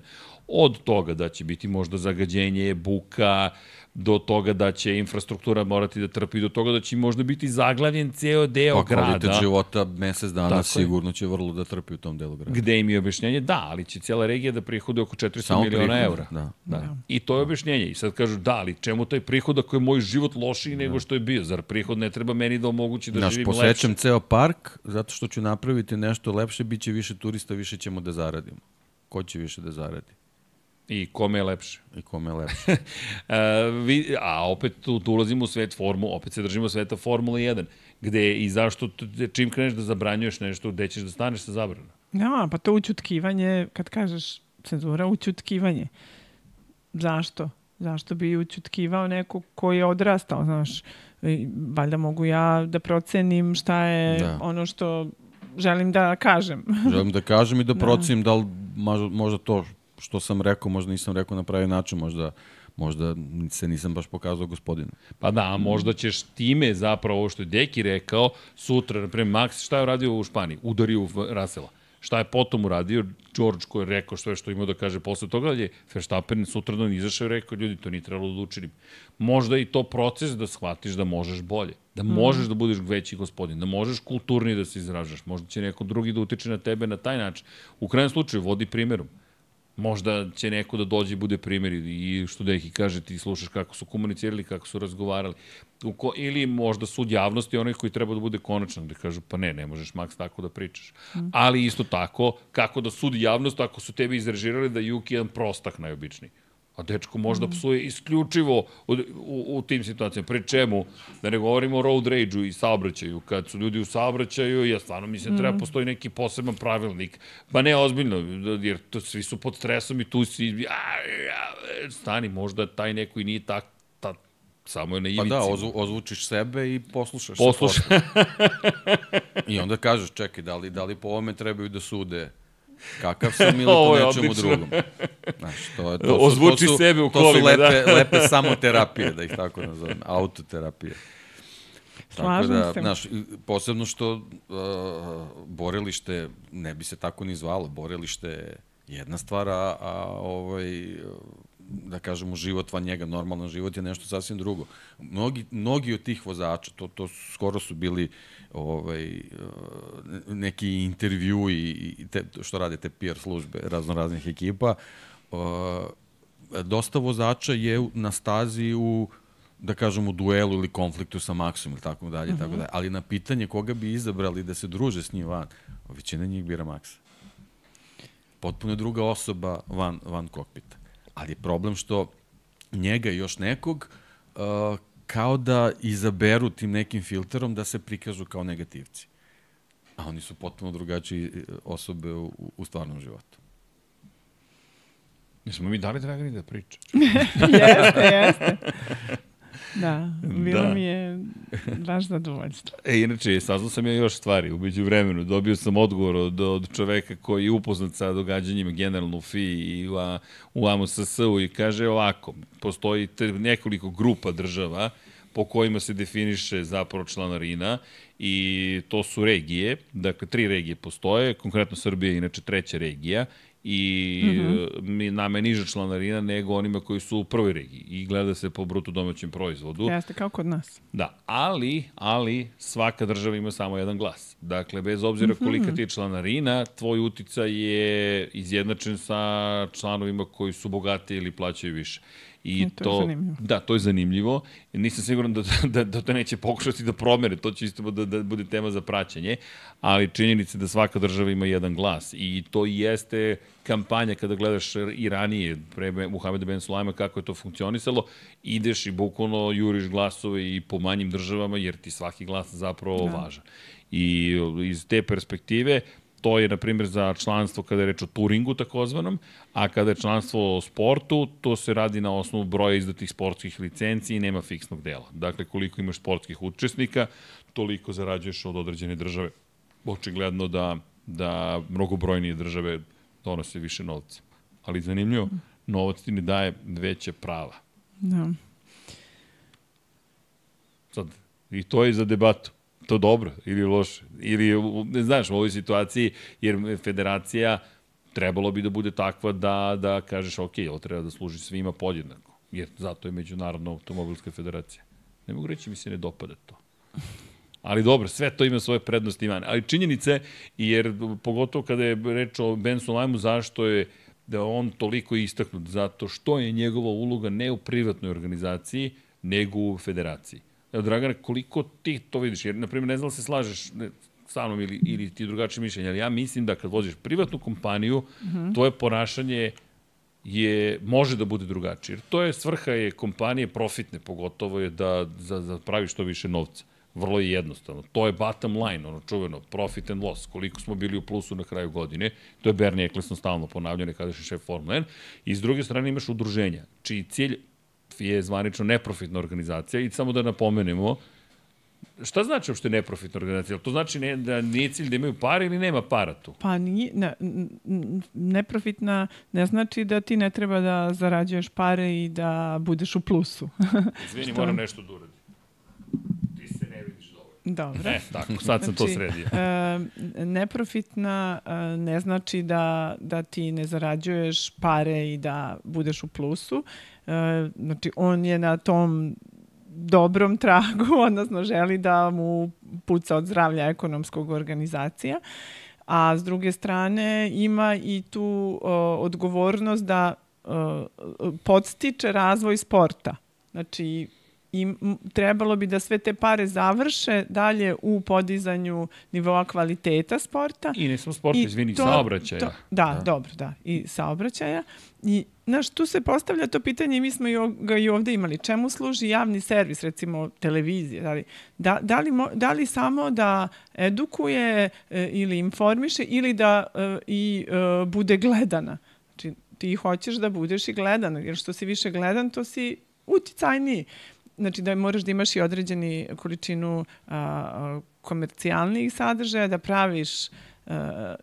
Od toga da će biti možda zagađenje, buka, do toga da će infrastruktura morati da trpi, do toga da će možda biti zaglavljen ceo deo grada. Pa kvalitet života mesec dana sigurno će vrlo da trpi u tom delu grada. Gde im je objašnjenje? Da, ali će cijela regija da prihode oko 400 miliona eura. Da. I to je objašnjenje. I sad kažu, da, ali čemu taj prihod ako je moj život lošiji nego što je bio? Zar prihod ne treba meni da omogući da živim lepše? Posećam ceo park, zato što ću napraviti nešto lepše, bit će više turista, više ćemo da zaradimo. Ko će više da zaradi? I kome je lepše. A opet tu ulazimo u svet opet se držimo sveta Formule 1, gde i zašto čim kreneš da zabranjuješ nešto, gde ćeš da staneš sa zabranom? Ja, pa to ućutkivanje, kad kažeš cenzura, ućutkivanje. Zašto? Zašto bi ućutkivao neko koji je odrastao, znaš? Valjda mogu ja da procenim šta je ono što želim da kažem. Želim da kažem i da procenim da li možda to što sam rekao, možda nisam rekao na pravi način, možda možda se nisam baš pokazao gospodinu. Pa da, a možda ćeš time zapravo ovo što je Deki rekao, sutra, na primjer, Max, šta je uradio u Španiji? Udario Russella. Šta je potom uradio George koji je rekao sve što imao da kaže posle toga, ali je Verstappen sutradan izašao i rekao, ljudi, to nije trebalo da učinim. Možda i to proces da shvatiš da možeš bolje, da možeš da budeš veći gospodin, da možeš kulturnije da se izražaš, možda će neko drugi da utiče na tebe na taj način. U krajnjem slučaju, vodi primjerom. Možda će neko da dođe i bude primjer i što Deki kaže, ti slušaš kako su komunicirali, kako su razgovarali. Ili možda sud javnosti onaj koji treba da bude konačan, da kažu pa ne možeš Max tako da pričaš. Ali isto tako, kako da sudi javnost ako su tebi izrežirali da je Juki jedan prostak najobičniji. A dečko možda psuje isključivo u tim situacijama. Pri čemu, da ne govorimo o road rage-u i saobraćaju. Kad su ljudi u saobraćaju, ja stvarno mislim treba postoji neki poseban pravilnik. Pa ne ozbiljno, jer svi su pod stresom i tu si... Stani, možda taj neko i nije samo je na ivici. Pa da, ozvučiš sebe i poslušaš. I onda kažeš, čekaj, da li po ovome trebaju da sude kakav sam ili po nečemu drugom. Znaš, ozvuči sebe u kolima, to su lepe samoterapije, da ih tako nazovem, autoterapije. Slažem se. Znaš, posebno što borilište, ne bi se tako ni zvalo, borilište je jedna stvar, da kažemo, život van njega, normalan život je nešto sasvim drugo. Mnogi od tih vozača, to skoro su bili neki intervju i što rade te PR službe raznih ekipa, dosta vozača je na stazi da kažem, u duelu ili konfliktu sa Maxom ili tako dalje, ali na pitanje koga bi izabrali da se druže s njim van, većina njih bira Maxa. Potpuno je druga osoba van kokpita. Ali je problem što njega i još nekog kao da izaberu tim nekim filterom da se prikažu kao negativci. A oni su potpuno drugačiji osobe u stvarnom životu. Nismo mi dali Dragani da priča? Jeste. Da, bilo mi je baš zadovoljstvo. Inače, saznao sam ja još stvari. Umeđu vremenu dobio sam odgovor od čoveka koji je upoznat sa događanjima generalno u FII i u AMSS-u i kaže ovako, postoji nekoliko grupa država po kojima se definiše zapravo članarina i to su regije, dakle 3 regije postoje, konkretno Srbija je inače 3. regija i nama je niža članarina nego onima koji su u prvoj regiji i gleda se po bruto domaćem proizvodu. Jeste, kao kod nas. Da, ali svaka država ima samo jedan glas. Dakle, bez obzira kolika ti je članarina, tvoj uticaj je izjednačen sa članovima koji su bogati ili plaćaju više. I to je zanimljivo. Da, to je zanimljivo. Nisam siguran da to neće pokušati da promene, to će isto da bude tema za praćenje, ali činjenica da svaka država ima jedan glas i to jeste kampanja kada gledaš i ranije pre Muhameda Ben Sulajma kako je to funkcionisalo, ideš i bukvalno juriš glasove i po manjim državama jer ti svaki glas zapravo važan. I iz te perspektive to je, na primjer, za članstvo kada je reč o turingu takozvanom, a kada je članstvo o sportu, to se radi na osnovu broja izdatih sportskih licenci i nema fiksnog dela. Dakle, koliko imaš sportskih učesnika, toliko zarađuješ od određene države. Očigledno da mnogobrojnije države donose više novca. Ali zanimljivo, novac ti ne daje veće prava. Da. Sad, i to je za debatu. To dobro ili loše. Ili, ne znaš, u ovoj situaciji, jer federacija trebalo bi da bude takva da kažeš, ok, ovo treba da služi svima podjednako. Jer zato je Međunarodna automobilska federacija. Ne mogu reći, mi se ne dopada to. Ali dobro, sve to ima svoje prednosti i mane. Ali činjenice, jer pogotovo kada je reč o Ben Sulajmu, zašto je da on toliko istaknut? Zato što je njegova uloga ne u privatnoj organizaciji, nego u federaciji. Dragane, koliko ti to vidiš? Jer, na primjer, ne znam da se slažeš sa mnom ili ti drugačije mišljenje, ali ja mislim da kad voziš privatnu kompaniju, tvoje ponašanje može da bude drugačije. Jer to je svrha kompanije profitne, pogotovo je da praviš što više novca. Vrlo je jednostavno. To je bottom line, ono čuveno, profit and loss. Koliko smo bili u plusu na kraju godine, to je Bernie Eccleston stalno ponavljao, nekadašnji šef Formula 1. I s druge strane imaš udruženja, čiji cilj je zvanično neprofitna organizacija i samo da napomenemo, šta znači uopšte neprofitna organizacija? To znači da nije cilj da imaju pare ili nema para tu? Pa nije, neprofitna ne znači da ti ne treba da zarađuješ pare i da budeš u plusu. Izvini, moram nešto da uradim. Ti se ne vidiš dovoljno. Dobro. Tako, sad sam to sredio. Neprofitna ne znači da ti ne zarađuješ pare i da budeš u plusu. Znači, on je na tom dobrom tragu, odnosno želi da mu puca od zdravlja ekonomskog organizacija, a s druge strane ima i tu odgovornost da podstiče razvoj sporta. Znači, trebalo bi da sve te pare završe dalje u podizanju nivoa kvaliteta sporta. I ne samo sporta, izvini, saobraćaja. Dobro, i saobraćaja. I, znaš, tu se postavlja to pitanje i mi smo ga i ovde imali. Čemu služi javni servis, recimo televizije? Da li samo da edukuje ili informiše ili da bude gledana? Znači, ti hoćeš da budeš i gledan, jer što si više gledan, to si uticajniji. Znači da moraš da imaš i određeni količinu komercijalnih sadržaja, da praviš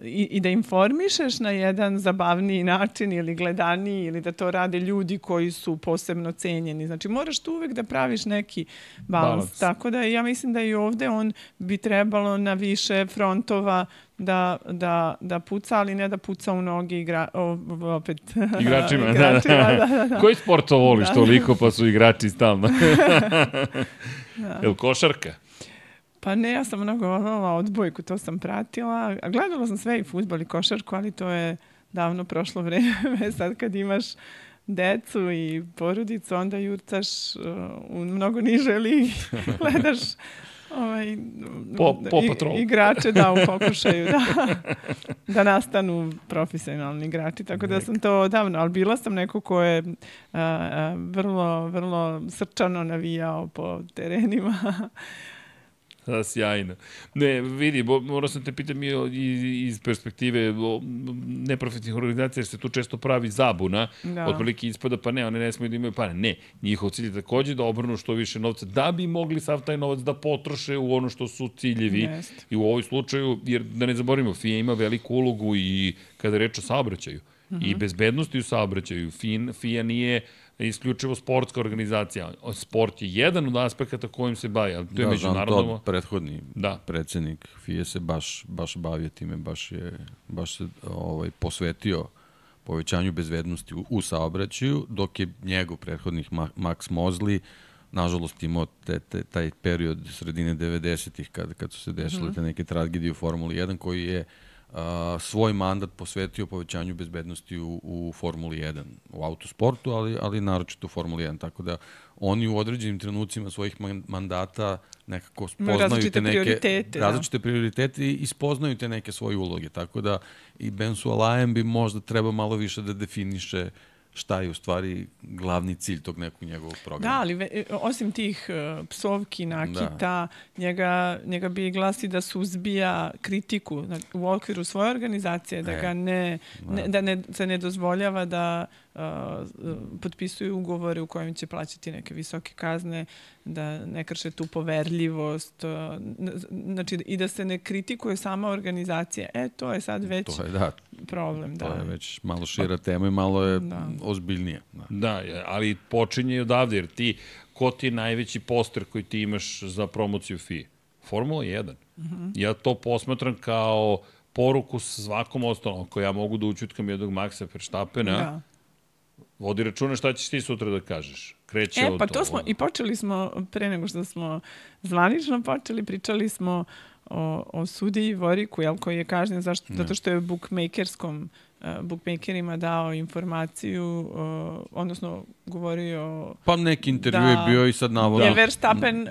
i da informišeš na jedan zabavniji način ili gledaniji ili da to rade ljudi koji su posebno cenjeni. Znači moraš tu uvek da praviš neki balans. Tako da ja mislim da i ovde on bi trebalo na više frontova da puca, ali ne da puca u noge igračima. Da. Koji sport to voliš toliko pa su igrači stalno? Jel košarka? Pa ne, ja sam mnogo voljela odbojku, to sam pratila. Gledala sam sve i fudbal i košarku, ali to je davno prošlo vreme. Sad kad imaš decu i porodicu, onda jurcaš u mnogo niže ligi. Gledaš igrače u pokušaju da nastanu profesionalni igrači. Tako da sam to davno, ali bila sam neko ko je vrlo, vrlo srčano navijao po terenima. Sjajno. Ne, vidi, morao sam te pitam iz perspektive neprofitnih organizacija, jer se tu često pravi zabuna. Otprilike ispada, pa ne, one ne smiju da imaju pare. Ne, njihov cilj je takođe da obrnu što više novca, da bi mogli sav taj novac da potroše u ono što su ciljevi. I u ovoj slučaju, jer da ne zaboravimo, FIA ima veliku ulogu i kada je reč o saobraćaju. I bezbednosti u saobraćaju. FIA nije isključivo sportska organizacija. Sport je jedan od aspekata kojim se bavi, ali to je međunarodno. Jean Todt, prethodni predsednik FIA se baš bavio time, baš se posvetio povećanju bezbednosti u saobraćaju, dok je njegov prethodnik Max Mosley nažalost imao taj period sredine 90-ih kad su se dešale te neke tragedije u Formuli 1 koji je svoj mandat posvetio povećanju bezbednosti u Formuli 1, u autosportu, ali naročito u Formuli 1. Tako da oni u određenim trenucima svojih mandata nekako spoznaju te neke različite prioritete i spoznaju te neke svoje uloge. Tako da i Ben Sualajem bi možda treba malo više da definiše šta je u stvari glavni cilj tog nekog njegovog programa. Da, ali osim tih psovki, nakita, njega bi glasi da suzbija kritiku u okviru svoje organizacije, da ga se ne dozvoljava da potpisuju ugovore u kojim će plaćati neke visoke kazne, da ne krše tu poverljivost, znači i da se ne kritikuje sama organizacija. To je sad već problem. To je već malo šira tema i malo je ozbiljnije. Da, ali počinje odavde, jer ko ti je najveći poster koji ti imaš za promociju FIA? Formula 1. Ja to posmatram kao poruku svakom ostalom, ako ja mogu da učutkam jednog Maxa Verstappena, vodi računa šta ćeš ti sutra da kažeš. Kreće od to smo, i počeli smo, pre nego što smo zvanično počeli, pričali smo o sudiji Voriku, koji je kažnjen zato što je bookmakerima dao informaciju, odnosno govorio... Pa neki intervju je bio i sad navodno. Je Verstappen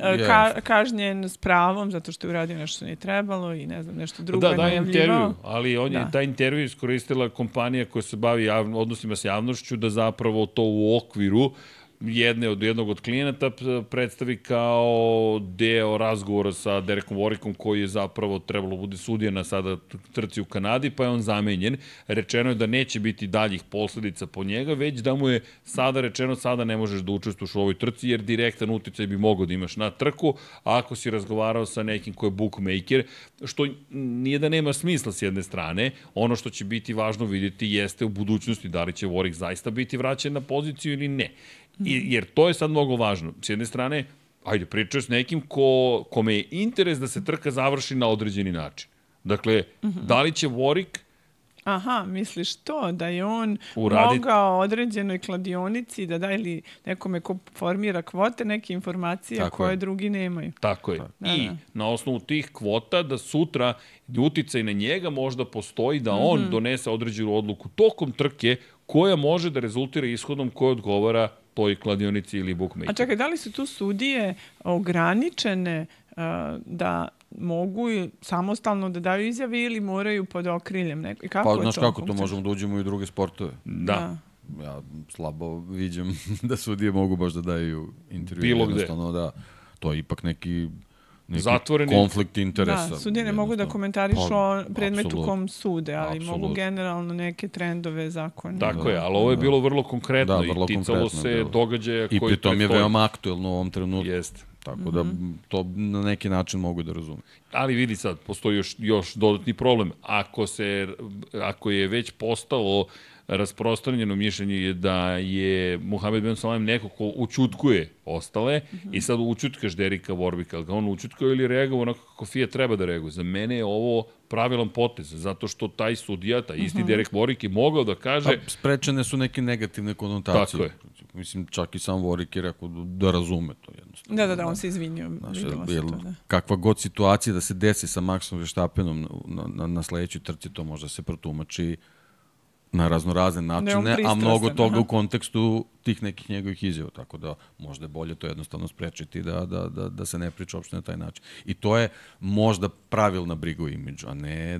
kažnjen s pravom zato što je uradio nešto što nije trebalo i ne znam, nešto drugo je najavljivao. Intervju, ali on je taj intervju iskoristila kompanija koja se bavi odnosima s javnošću da zapravo to u okviru jednog od klijenata predstavi kao deo razgovora sa Derekom Warwickom, koji je zapravo trebalo bude sudija na sada trci u Kanadi, pa je on zamenjen. Rečeno je da neće biti daljih posledica po njega, već da mu je sada rečeno sada ne možeš da učestvuješ u ovoj trci, jer direktan uticaj bi mogao da imaš na trku, a ako si razgovarao sa nekim ko je bookmaker, što nije da nema smisla s jedne strane, ono što će biti važno vidjeti jeste u budućnosti da li će Warwick zaista biti vraćen na poziciju ili ne. Jer to je sad mnogo važno. S jedne strane, ajde, pričaju s nekim kome je interes da se trka završi na određeni način. Dakle, da li će Warwick... Aha, misliš to, da je on mogao određenoj kladionici da da ili nekome ko formira kvote neke informacije koje drugi nemaju. Tako je. I na osnovu tih kvota da sutra uticaj na njega možda postoji da on donese određenu odluku tokom trke koja može da rezultira ishodom koja odgovara toj kladionici ili bookmakeru. A čekaj, da li su tu sudije ograničene da mogu samostalno da daju izjave ili moraju pod okriljem neko? Pa, znaš kako to možemo da uđemo i u druge sportove. Da. Ja slabo viđam da sudije mogu baš da daju intervju. Bilo gde. Da, to je ipak neki zatvoreni konflikt interesa. Da, sudije ne mogu da komentarišu o predmetu kom sude, ali mogu generalno neke trendove zakona. Tako je, ali ovo je bilo vrlo konkretno i ticalo se događaja koji... I pritom je veoma aktuelno u ovom trenutku. Jeste. Tako da to na neki način mogu da razumem. Ali vidi sad, postoji još dodatni problem. Ako je već postalo rasprostranjeno mišljenje da je Mohamed Ben Sulayem neko ko učutkuje ostale i sad učutkaš Dereka Warwicka, ali ga on učutkao ili reagovao onako kako FIA treba da reaguje. Za mene je ovo pravilan potez, zato što taj sudija, taj isti Derek Warwick je mogao da kaže... Sprečene su neke negativne konotacije. Tako je. Mislim, čak i sam Warwick je rekao da razume to jednostavno. Da, on se izvinio. Kakva god situacija da se desi sa Maxom Verstappenom na sledećoj trci, to možda se protumači na raznorazne načine, a mnogo toga u kontekstu tih nekih njegovih izjava, tako da možda je bolje to jednostavno sprečiti da se ne priča uopšte na taj način. I to je možda pravilna briga o imidžu, a ne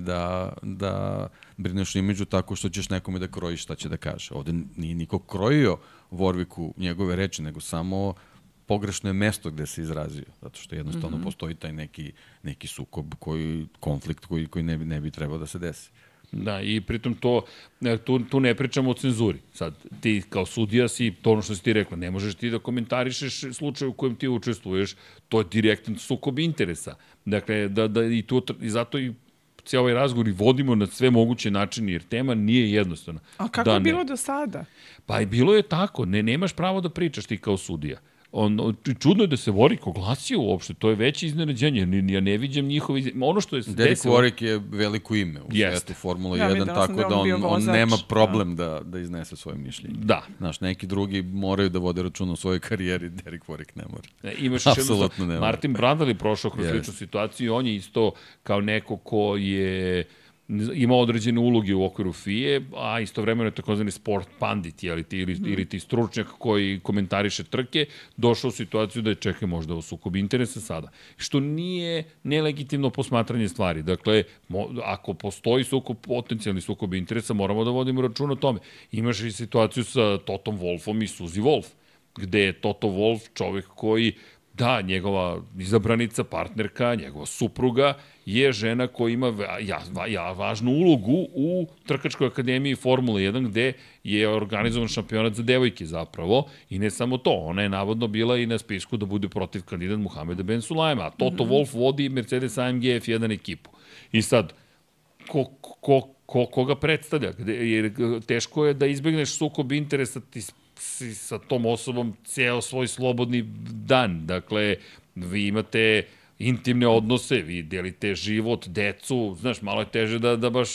da brineš o imidžu tako što ćeš nekome da krojiš šta će da kaže. Ovde nije niko krojio Warwicku njegove reči, nego samo pogrešno je mesto gde se izrazio, zato što jednostavno postoji taj neki sukob, konflikt koji ne bi trebao da se desi. Da, i pritom tu ne pričamo o cenzuri. Sad, ti kao sudija si, to ono što si ti rekla, ne možeš ti da komentarišeš slučaj u kojem ti učestvuješ, to je direktan sukob interesa. Dakle, i zato i cijel ovaj razgovor i vodimo na sve moguće načine, jer tema nije jednostavna. A kako je bilo do sada? Pa i bilo je tako, nemaš pravo da pričaš ti kao sudija. Čudno je da se Warwick oglasio uopšte, to je veće iznenađenje, ja ne vidim njihov ono što je Derek Warwick je veliko ime u svetu Formula 1, tako da on nema problem da iznese svoje mišljenje. Da. Znaš, neki drugi moraju da vode račun o svojoj karijeri, Derek Warwick ne mora. Imaš apsolutno ne mora. Martin Brundle je prošao kroz sličnu situaciju i on je isto kao neko ko je ima određene uloge u okviru FIE, a istovremeno je takozvani sport pandit, ili ti stručnjak koji komentariše trke, došao u situaciju da je čeka možda u sukob interesa sada. Što nije nelegitimno posmatranje stvari. Dakle, ako postoji potencijalni sukob interesa, moramo da vodimo račun o tome. Imaš i situaciju sa Totom Wolffom i Suzy Wolff, gde je Toto Wolff čovjek koji njegova izabranica, partnerka, njegova supruga je žena koja ima važnu ulogu u Trkačkoj akademiji Formula 1, gde je organizovan šampionat za devojke zapravo. I ne samo to, ona je navodno bila i na spisku da bude protiv kandidat Mohameda Ben Sulayema, a Toto Wolff vodi Mercedes AMG F1 ekipu. I sad, koga predstavlja? Jer teško je da izbegneš sukob interesa si sa tom osobom ceo svoj slobodni dan. Dakle, vi imate intimne odnose, vi delite život, decu, znaš, malo je teže da baš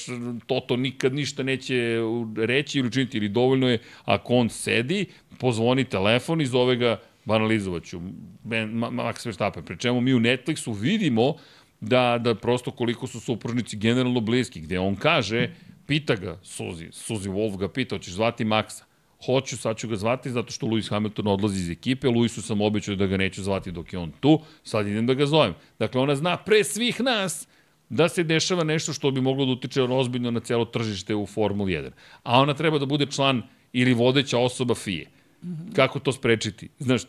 Toto nikad ništa neće reći ili učiniti, ili dovoljno je ako on sedi, pozvoni telefon i zove ga, banalizovaću, Max Verstappen, pri čemu mi u Netflixu vidimo da prosto koliko su supružnici generalno bliski, gde on kaže, pita ga Suzy Wolff ga pita, hoćeš zvati Maxa? Hoću, sad ću ga zvati zato što Lewis Hamilton odlazi iz ekipe, Lewisu sam obećao da ga neću zvati dok je on tu, sad idem da ga zovem. Dakle, ona zna pre svih nas da se dešava nešto što bi moglo da utiče ozbiljno na celo tržište u Formuli 1. A ona treba da bude član ili vodeća osoba FIE. Kako to sprečiti? Znaš,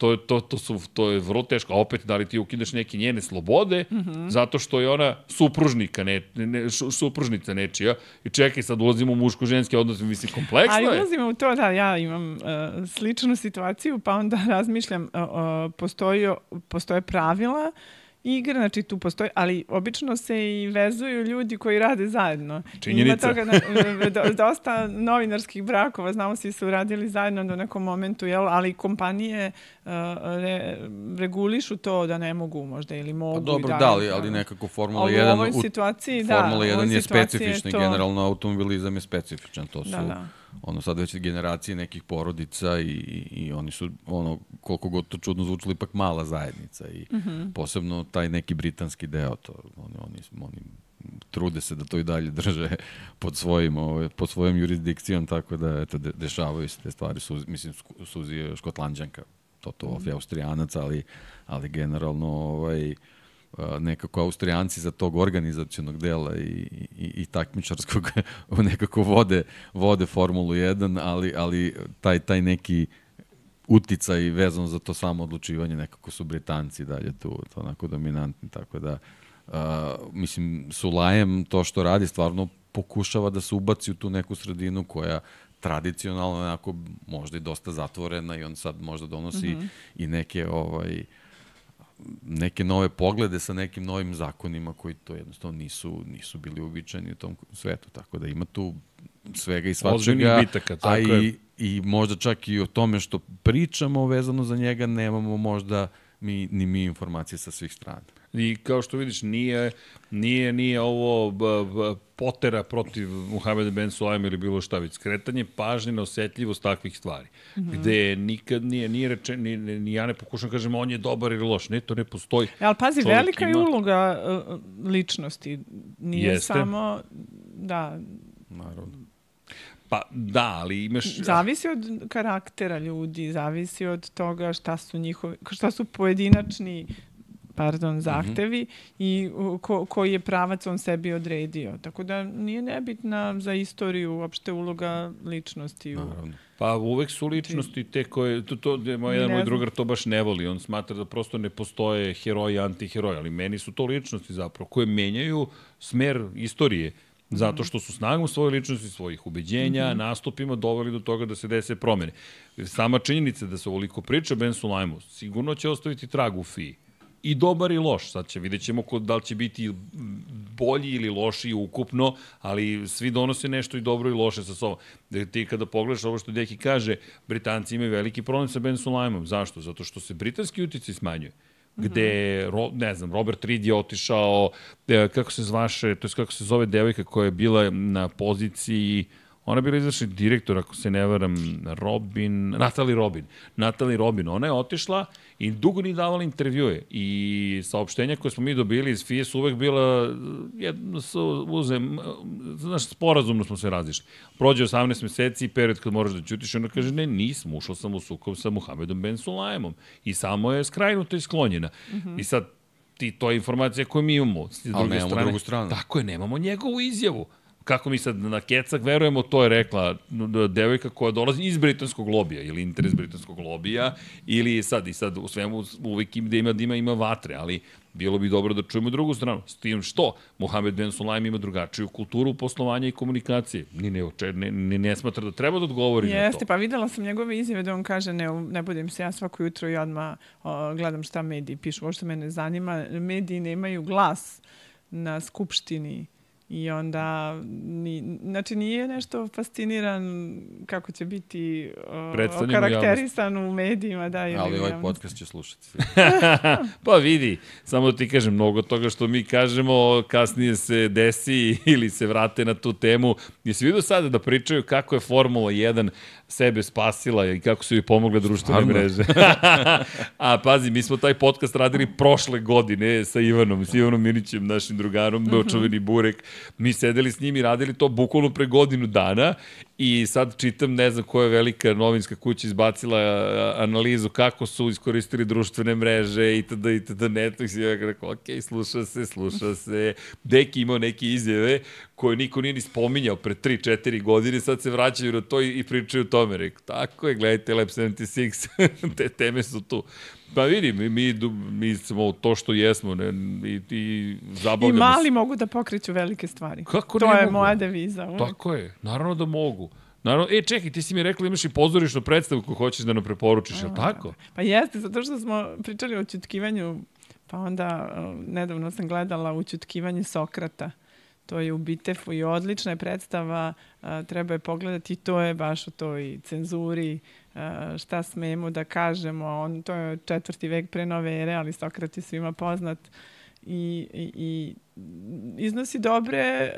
to je vrlo teško. A opet, da li ti ukidaš neke njene slobode, zato što je ona supružnica nečija. I čekaj, sad ulazimo u muško-ženski odnos, mislim, kompleksno je. Ali ulazimo u to da ja imam sličnu situaciju, pa onda razmišljam, postoje pravila igre, znači tu postoji, ali obično se i vezuju ljudi koji rade zajedno. Činjenica. Ima toga dosta novinarskih brakova, znamo svi su radili zajedno do nekom momentu, ali kompanije regulišu to da ne mogu možda ili mogu. Pa dobro, ali nekako Formula 1 u ovoj situaciji, Formula 1 je specifični, generalno automobilizam je specifičan, to su sad već generacije nekih porodica i oni su, koliko god to čudno zvučilo, ipak mala zajednica i posebno taj neki britanski deo, to oni trude se da to i dalje drže pod svojom jurisdikcijom, tako da dešavaju se te stvari. Mislim, Suzi je Škotlanđanka, Toto je Austrijanac, ali generalno nekako Austrijanci za tog organizacionog dela i takmičarskog nekako vode Formulu 1, ali taj neki uticaj vezan za to samo odlučivanje, nekako su Britanci dalje tu onako dominantni, tako da mislim, Sulajem to što radi stvarno pokušava da se ubaci u tu neku sredinu koja tradicionalno onako možda i dosta zatvorena i on sad možda donosi i neke nove poglede sa nekim novim zakonima koji to jednostavno nisu bili uobičajeni u tom svetu, tako da ima tu svega i svačega, i možda čak i o tome što pričamo vezano za njega nemamo možda ni mi informacije sa svih strana. I kao što vidiš, nije ovo potera protiv Mohameda Ben Sulayema ili bilo šta, već skretanje pažnje na osetljivost takvih stvari. Gde nikad nije rečeno, ni ja ne pokušam kažem on je dobar ili loš, ne, to ne postoji. Ali pazi, velika je uloga ličnosti. Nije samo, da... Naravno. Pa da, ali imaš... Zavisi od karaktera ljudi, zavisi od toga šta su pojedinačni zahtevi i koji je pravac on sebi odredio. Tako da nije nebitna za istoriju uopšte uloga ličnosti. Pa uvek su ličnosti te koje, moj drugar to baš ne voli, on smatra da prosto ne postoje heroji i antiheroji, ali meni su to ličnosti zapravo koje menjaju smer istorije. Zato što su snagom svoje ličnosti, svojih ubeđenja, nastupima doveli do toga da se dese promene. Sama činjenica da se ovoliko priča Ben Sulayemu sigurno će ostaviti trag u FIA. I dobar i loš. Sad vidjet ćemo da li će biti bolji ili lošiji ukupno, ali svi donose nešto i dobro i loše sa sobom. Ti kada pogledaš ovo što Deki kaže, Britanci imaju veliki problem sa Ben Sulayemom. Zašto? Zato što se britanski uticaj smanjuje. Gde, ne znam, Robert Reed je otišao, kako se zove devojka koja je bila na poziciji, ona je bila izvršni direktor, ako se ne varam, Natalie Robin. Ona je otišla i dugo nije davala intervjue. I saopštenja koje smo mi dobili iz FIA su uvek bila, sporazumno smo se razišli. Prođe 18 meseci i period kad moraš da ćutiš, ona kaže, ne, nisam, ušla sam u sukob sa Mohamedom Ben Sulayemom. I samo je skrajnuta i sklonjena. I sad, to je informacija koju mi imamo. Ali nemamo drugu stranu. Tako je, nemamo njegovu izjavu. Kako mi sad na kecak verujemo, to je rekla devojka koja dolazi iz britanskog lobija ili interes britanskog lobija ili sad u svemu uvijek ima vatre, ali bilo bi dobro da čujemo drugu stranu. S tim što Mohamed Ben Sulayem ima drugačiju kulturu poslovanja i komunikacije. Ne smatra da treba da odgovori na to. Jeste, pa videla sam njegove izjave da on kaže ne budim se ja svako jutro i odmah gledam šta mediji pišu. Ovo što mene zanima, mediji nemaju glas na skupštini. I onda, znači nije nešto fasciniran kako će biti okarakterisan u medijima. Da, ali ovaj podcast će slušati. Pa vidi, samo da ti kažem, mnogo toga što mi kažemo kasnije se desi ili se vrate na tu temu. Jesi vidio sada da pričaju kako je Formula 1 sebe spasila i kako su joj pomogle društvene mreže. A pazi, mi smo taj podcast radili prošle godine sa Ivanom Minićem, našim drugarom, čuveni Burek. Mi sedeli s njim i radili to bukvalno pre godinu dana i sad čitam, ne znam koja je velika novinska kuća izbacila analizu kako su iskoristili društvene mreže itd. Netflix i ja rekao, ok, sluša se. Deki imao neke izjave koje niko nije ni spominjao pre 3-4 godine, sad se vraćaju na to i pričaju o tome. Rekao, tako je, gledajte Lab 76, te teme su tu. Pa vidi, mi smo to što jesmo i zabavljamo. I mali mogu da pokreću velike stvari. Kako to je mogu? moja deviza. Uvijek. Tako je, naravno da mogu. Naravno, čekaj, ti si mi rekla imaš i pozorišnu predstavu koju hoćeš da nam preporučiš, je li tako? Pa jeste, zato što smo pričali o ćutkivanju, pa onda nedavno sam gledala Ućutkivanje Sokrata. To je u Bitefu i odlična je predstava, treba je pogledati i to je baš o toj cenzuri, šta smemo da kažemo. To je 4. vek pre nove ere, ali Sokrat je svima poznat i iznosi dobre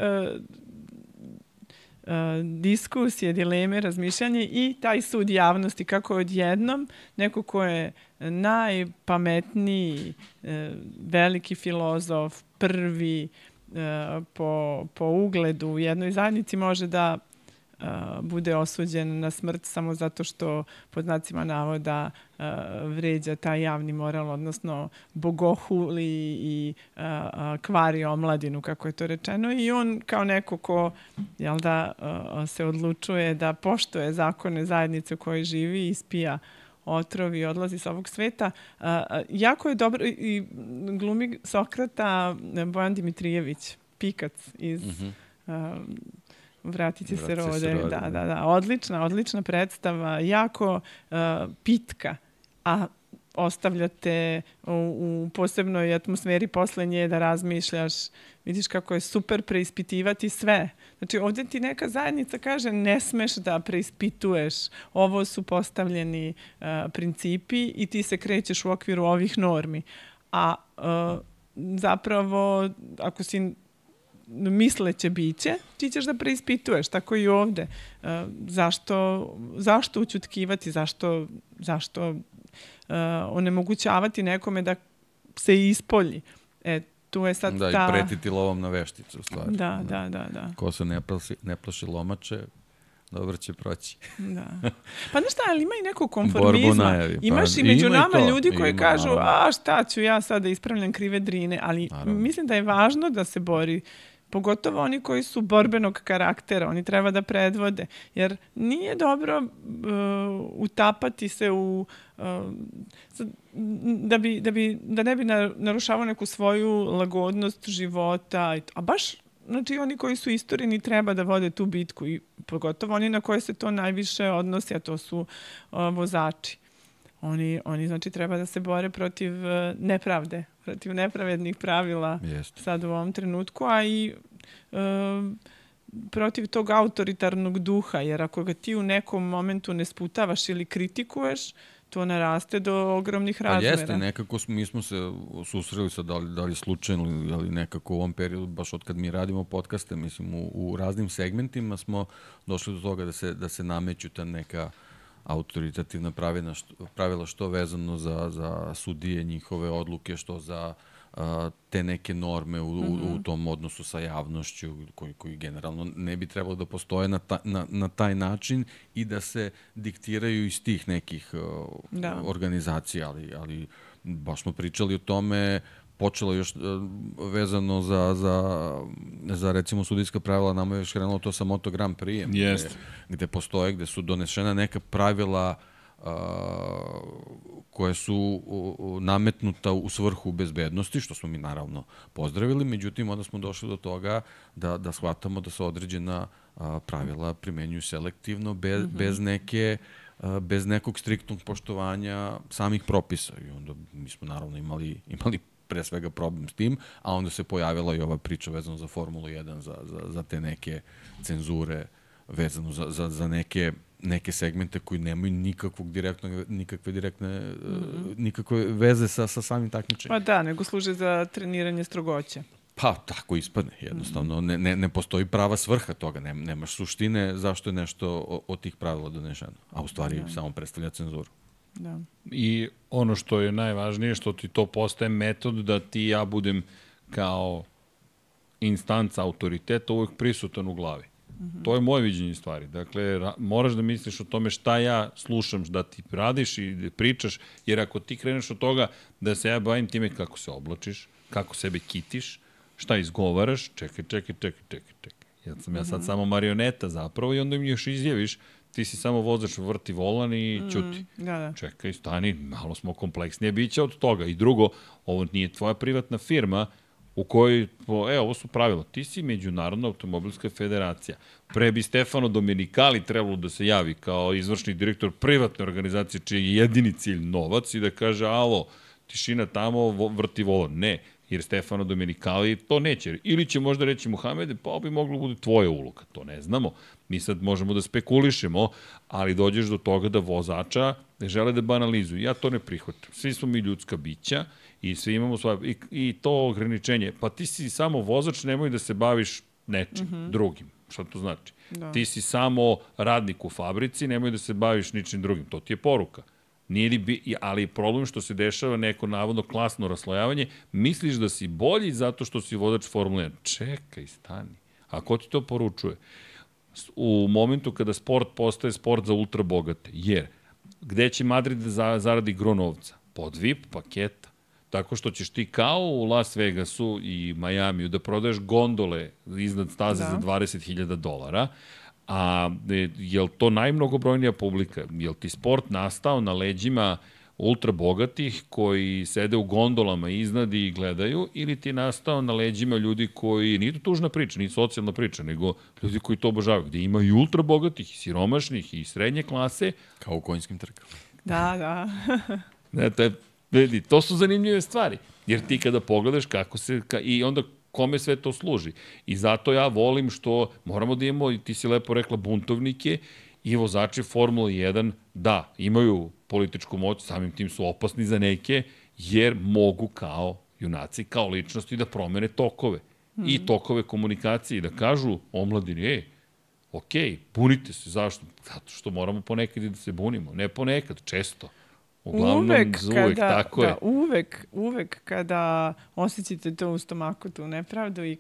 diskusije, dileme, razmišljanje i taj sud javnosti kako odjednom neko ko je najpametniji, veliki filozof, prvi po ugledu u jednoj zajednici može da bude osuđen na smrt samo zato što pod znacima navoda vređa taj javni moral, odnosno bogohuli i kvari omladinu, kako je to rečeno. I on kao neko ko se odlučuje da poštuje zakone zajednice u kojoj živi i ispija otrov i odlazi sa ovog sveta. Jako je dobro i glumi Sokrata Bojan Dimitrijević, Pikac iz Vratit će se rode. Da. Odlična predstava, jako pitka, a ostavljate u posebnoj atmosferi posle nje da razmišljaš, vidiš kako je super preispitivati sve. Znači ovdje ti neka zajednica kaže ne smeš da preispituješ, ovo su postavljeni principi i ti se krećeš u okviru ovih normi. A zapravo ako si misleće biće, ti ćeš da preispituješ, tako i ovde. Zašto ućutkivati, zašto onemogućavati nekome da se ispolji. Tu je sad i pretiti lovom na vešticu, u stvari. Da. Ko se ne plaši lomače, dobro će proći. Da. Pa znaš šta, ali ima i nekog konformizma. Imaš i među nama ljudi koji kažu, šta ću ja sad da ispravljam krive drine, ali mislim da je važno da se bori. Pogotovo oni koji su borbenog karaktera, oni treba da predvode. Jer nije dobro utapati se u... da ne bi narušavao neku svoju lagodnost života. A baš, znači, oni koji su istoreni treba da vode tu bitku. I pogotovo oni na koje se to najviše odnosi, a to su vozači. Oni znači, treba da se bore protiv nepravde, protiv nepravednih pravila sad u ovom trenutku, a i protiv tog autoritarnog duha, jer ako ga ti u nekom momentu ne sputavaš ili kritikuješ, to naraste do ogromnih razmera. Jeste, nekako mi smo se susreli sa da li slučajno ili nekako u ovom periodu, baš od kad mi radimo podcaste, mislim, u raznim segmentima smo došli do toga da se nameću ta neka autoritativna pravila, što vezano za sudije, njihove odluke, što za te neke norme u tom odnosu sa javnošću koji generalno ne bi trebalo da postoje na taj način i da se diktiraju iz tih nekih organizacija, ali baš smo pričali o tome, počelo još vezano za recimo sudijska pravila, nama je još krenulo to sa Moto Grand Prix, gde postoje, gde su donešena neka pravila koje su nametnuta u svrhu bezbednosti, što smo mi naravno pozdravili, međutim onda smo došli do toga da shvatamo da se određena pravila primenjuju selektivno, bez nekog striktnog poštovanja samih propisa. I onda mi smo naravno imali pre svega problem s tim, a onda se pojavila i ova priča vezano za Formulu 1, za te neke cenzure, vezano za neke segmente koji nemaju nikakve veze sa samim takmičenjem. Pa da, nego služe za treniranje strogoće. Pa tako ispadne, jednostavno. Ne postoji prava svrha toga, nemaš suštine zašto je nešto od tih pravila donešeno, a u stvari samo predstavlja cenzuru. Da. I ono što je najvažnije, što ti to postaje metod da ti ja budem kao instanca autoriteta uvek prisutan u glavi. To je moje viđenje stvari. Dakle, moraš da misliš o tome šta ja slušam, da ti radiš i da pričaš, jer ako ti kreneš od toga da se ja bavim time kako se oblačiš, kako sebe kitiš, šta izgovaraš, čekaj. Ja sad samo marioneta zapravo i onda im još izjaviš, ti si samo vozač, vrti volan i ćuti. Da. Čekaj, stani, malo smo kompleksnije biće od toga. I drugo, ovo nije tvoja privatna firma u kojoj, ovo su pravila, ti si Međunarodna automobilska federacija. Pre bi Stefano Domenicali trebalo da se javi kao izvršni direktor privatne organizacije čiji je jedini cilj novac i da kaže, alo, tišina tamo, vrti volan. Ne, jer Stefano Domenicali to neće. Ili će možda reći Muhamede, pa bi moglo bude tvoja uloga. To ne znamo. Mi sad možemo da spekulišemo, ali dođeš do toga da vozača ne žele da banalizuju. Ja to ne prihvatam. Svi smo mi ljudska bića i svi imamo svoje... I to ograničenje. Pa ti si samo vozač, nemoj da se baviš nečim drugim. Šta to znači? Da. Ti si samo radnik u fabrici, nemoj da se baviš ničim drugim. To ti je poruka. Ali problem što se dešava neko navodno klasno raslojavanje, misliš da si bolji zato što si vozač Formule 1. Čekaj, stani. A ko ti to poručuje? U momentu kada sport postaje sport za ultra bogate. Jer, gde će Madrid da zaradi gro novca? Pod VIP paketa. Tako što ćeš ti kao u Las Vegasu i Majamiju da prodaješ gondole iznad staze za $20.000, a je li to najmnogobrojnija publika? Je li ti sport nastao na leđima ultra bogatih koji sede u gondolama iznad i gledaju, ili ti je nastao na leđima ljudi koji, nije to tužna priča, nije socijalna priča, nego ljudi koji to obožavaju, gde ima i ultra bogatih, i siromašnih, i srednje klase. Kao u konjskim trkama. Da. To su zanimljive stvari, jer ti kada pogledaš kako se, i onda kome sve to služi. I zato ja volim što moramo da imamo, i ti si lepo rekla, buntovnike i vozači Formule 1, da, imaju političku moć, samim tim su opasni za neke, jer mogu kao junaci, kao ličnosti da promene tokove. I tokove komunikacije i da kažu omladini, bunite se, zašto? Zato što moramo ponekad i da se bunimo. Ne ponekad, često. Uvek, tako je. Uvek kada osjećate to u stomaku, tu nepravdu i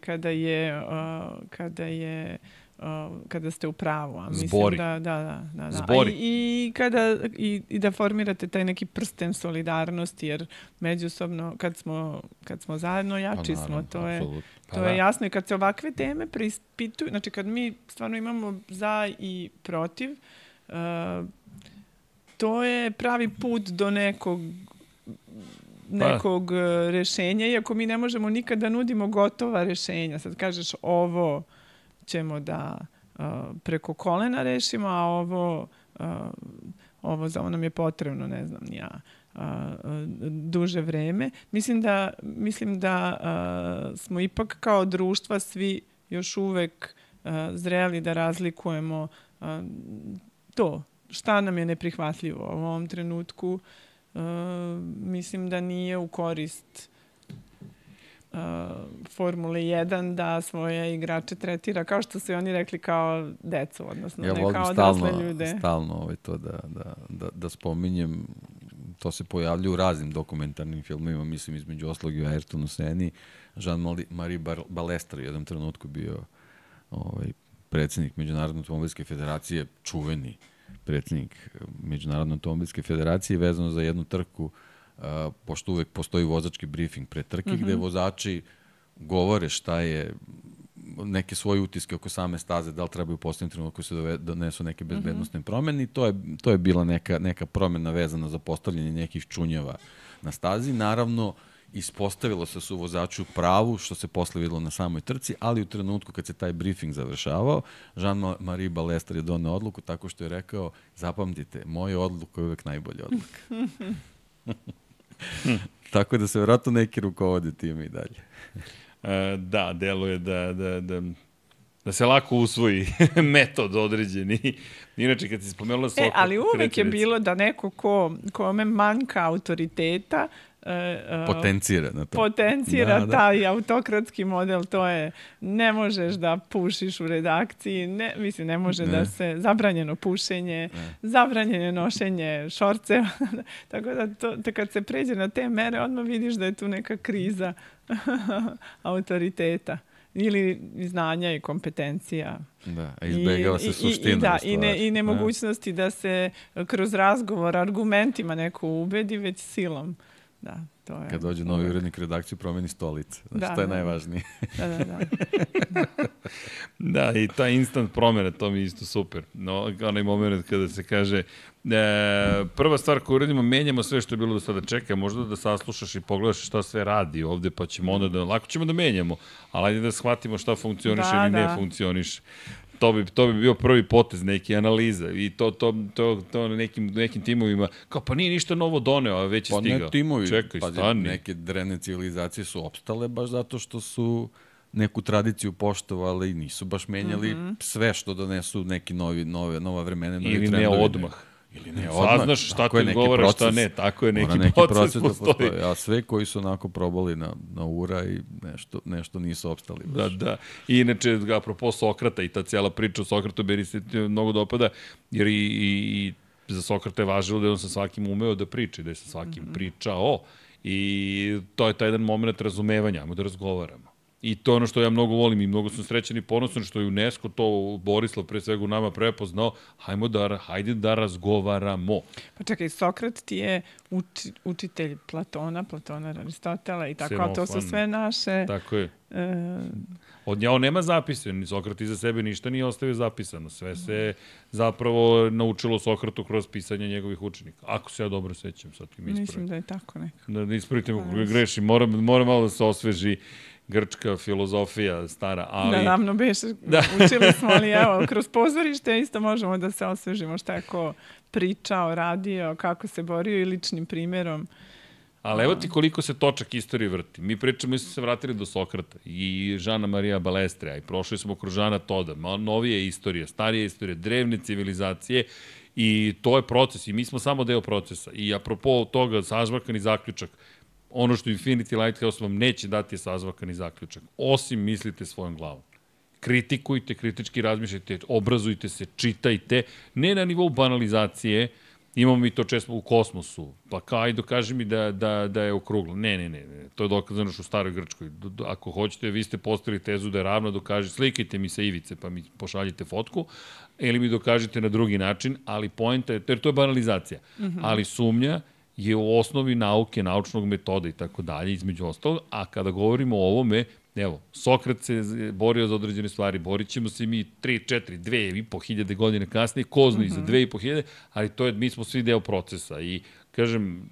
kada ste u pravu. Zbori. Da. Zbori. I da formirate taj neki prsten solidarnosti, jer međusobno, kad smo zajedno, jači smo. To je jasno. I kad se ovakve teme preispituju, znači kad mi stvarno imamo za i protiv, to je pravi put do nekog rešenja, iako mi ne možemo nikad da nudimo gotova rešenja. Sad kažeš, ovo ćemo da preko kolena rešimo, a ovo za ovo nam je potrebno, ne znam ni ja, duže vreme. Mislim da smo ipak kao društva svi još uvek zreli da razlikujemo to. Šta nam je neprihvatljivo u ovom trenutku? Mislim da nije u korist Formule 1 da svoje igrače tretira kao što su oni rekli kao decu, odnosno ne kao odrasle ljude. Ja volim stalno to da spominjem. To se pojavlja u raznim dokumentarnim filmima, mislim između oslog i Ayrtonu Seni. Jean-Marie Balestre u jednom trenutku bio predsjednik Međunarodne automobilske federacije, čuveni predsjednik Međunarodne automobilske federacije, vezano za jednu trku, pošto uvek postoji vozački briefing pre trke, gde vozači govore šta je neke svoje utiske oko same staze, da li trebaju u posljednjem trenutku se donesu neke bezbednostne promene, i to je bila neka promena vezana za postavljanje nekih čunjeva na stazi. Naravno, ispostavilo se su vozaču pravu, što se posle videlo na samoj trci, ali u trenutku kad se taj briefing završavao, Jean-Marie Balestre je doneo odluku tako što je rekao, zapamtite, moja odluka je uvek najbolja odluka. Tako da se vjerojatno neki rukovode time i dalje. Da, deluje da se lako usvoji metod određeni. Inače, kad si spomenula Sokol... ali uvek je bilo da neko kome manjka autoriteta potencira na to. Potencira taj autokratski model, to je ne možeš da pušiš u redakciji, ne može da se, zabranjeno pušenje, zabranjeno nošenje šorceva, tako da kad se pređe na te mere, odmah vidiš da je tu neka kriza autoriteta. ili znanja i kompetencija. Da, a izbegava se suština. I nemogućnosti da se kroz razgovor argumentima neko ubedi, već silom. Da, to je. Kad dođe novi urednik redakcije, promeni stolice. Znači, to je najvažnije. Da. Da, i ta instant promjena, to mi je isto super. No, onaj moment kada se kaže, prva stvar koju uradimo, menjamo sve što je bilo do sada. Čekaj, možda da saslušaš i pogledaš šta sve radi ovde, pa ćemo onda da, lako ćemo da menjamo, ali ajde da shvatimo šta funkcioniše ili ne funkcioniše. To bi bio prvi potez, neke analiza i to nekim timovima, kao pa nije ništa novo doneo, a već je stigao. Pa ne timovi, čekaj, stani. Neke drevne civilizacije su opstale baš zato što su neku tradiciju poštovali i nisu baš menjali sve što donesu neki nova vremena, novi ili trendovi. Ne odmah. Ili ne odmah. Saznaš šta ti odgovara, šta ne, tako je, neki proces postoji. A sve koji su onako probali na ura i nešto nisu opstali. Baš. Da. I inače, apropo Sokrata i ta cijela priča o Sokratu, meni se mnogo dopada, jer i za Sokrata je važilo da je on sa svakim umeo da priča, da je sa svakim pričao. I to je taj jedan moment razumevanja, ajmo da razgovaramo. I to je ono što ja mnogo volim i mnogo sam srećan i ponosan što je UNESCO to Borislav pre svega u nama prepoznao, hajde da razgovaramo. Pa čekaj, Sokrat ti je učitelj Platona, Aristotela i tako, a to su sve naše... Tako je. Od njega nema zapisa, ni Sokrat iza sebe ništa nije ostavio zapisano. Sve se zapravo naučilo Sokratu kroz pisanje njegovih učenika. Ako se ja dobro sećam, sad ti mi ispravim. Mislim da je tako nekako. Da ispravite me grešim, moram malo da se osveži grčka filozofija stara, ali... Da, davno beše, učili smo, ali evo, kroz pozorište isto možemo da se osvežimo šta je ko pričao, radio, kako se borio i ličnim primjerom. Ali evo ti koliko se točak istorije vrti. Mi smo se vratili do Sokrata i Žana Marija Balestrea i prošli smo kroz Žana Toda, novije istorije, starije istorije, drevne civilizacije i to je proces i mi smo samo deo procesa. I apropo toga, sažvakani zaključak, ono što Infinity Lighthouse vam neće dati je sazvakani zaključak. Osim mislite svojom glavom. Kritikujte, kritički razmišljajte, obrazujte se, čitajte, ne na nivou banalizacije, imamo mi to često u kosmosu, pa kaj dokaži mi da je okruglo. Ne, to je dokazano što u staroj Grčkoj. Ako hoćete, vi ste postavili tezu da je ravno, slikajte mi sa ivice, pa mi pošaljite fotku, ili mi dokažite na drugi način, ali poenta je, jer to je banalizacija, ali sumnja je u osnovi nauke, naučnog metoda i tako dalje, između ostalog, a kada govorimo o ovome, evo, Sokrat se borio za određene stvari, borit ćemo se mi 3, 4, 2.500 godine kasnije, ko zna i za 2.500, ali mi smo svi deo procesa i, kažem,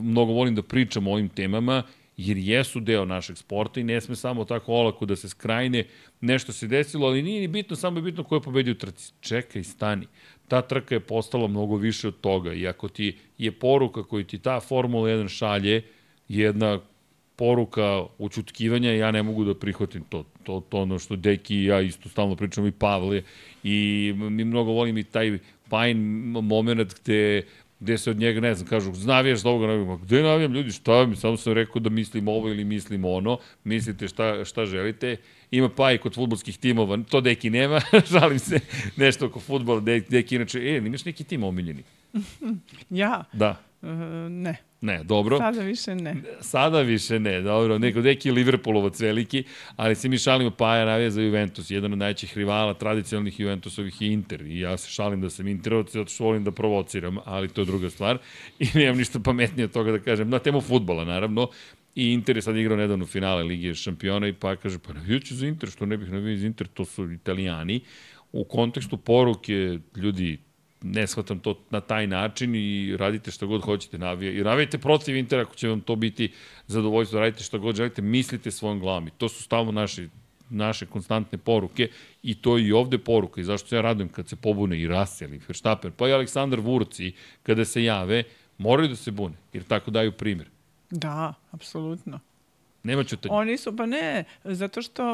mnogo volim da pričam o ovim temama, jer jesu deo našeg sporta i ne sme samo tako olako da se skrajne, nešto se desilo, ali nije ni bitno, samo je bitno ko je pobedio u trci. Čekaj, stani. Ta trka je postala mnogo više od toga i ako ti je poruka koju ti ta Formula 1 šalje, jedna poruka učutkivanja, ja ne mogu da prihvatim to. To ono što Deki i ja isto stalno pričamo i Pavle i mi mnogo volim i taj fajn moment gde se od njega, ne znam, kažu, navijaš za ovoga, gde navijam ljudi, šta mi, samo sam rekao da mislim ovo ili mislim ono, mislite šta želite, ima pa i kod fudbalskih timova, to Deki nema, žalim se, nešto oko fudbala, Deki inače, nimaš neki tim omiljeni? Ja? Da. Ne. Ne, dobro. Sada više ne, dobro. Neki Liverpoolovac veliki, ali se mi šalimo, Paja navija za Juventus, jedan od najvećih rivala tradicionalnih Juventusovih je Inter. I ja se šalim da sam Interovac, zato što volim da provociram, ali to je druga stvar. I nemam ništa pametnije od toga da kažem. Na temu fudbala, naravno. I Inter je sad igrao nedavno finale Lige šampiona i pa kaže, pa navijaću za Inter, što ne bih navijao za Inter, to su Italijani. U kontekstu poruke, ljudi, ne shvatam to na taj način i radite šta god hoćete, i navijajte protiv Intera ako će vam to biti zadovoljstvo, radite šta god želite, mislite svojom glavom. To su stalno naše konstantne poruke i to je i ovde poruka i zašto se ja radujem kad se pobune i Russell i Verstappen, pa i Aleksandar Vurci kada se jave, moraju da se bune, jer tako daju primjer. Da, apsolutno. Nema ćutanja. Oni su, pa ne, zato što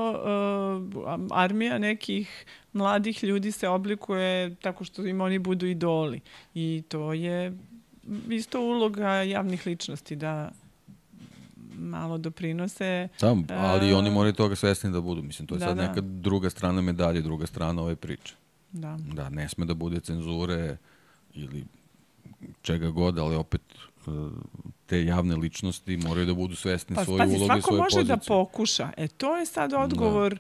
armija nekih mladih ljudi se oblikuje tako što im oni budu idoli. I to je isto uloga javnih ličnosti da malo doprinose. Ali oni moraju toga svesni da budu. Mislim, to je sad neka druga strana medalje, druga strana ove priče. Da, ne sme da bude cenzure ili čega god, ali opet te javne ličnosti moraju da budu svesni svoje uloge i svoje pozicije. Svako može da pokuša. To je sad odgovor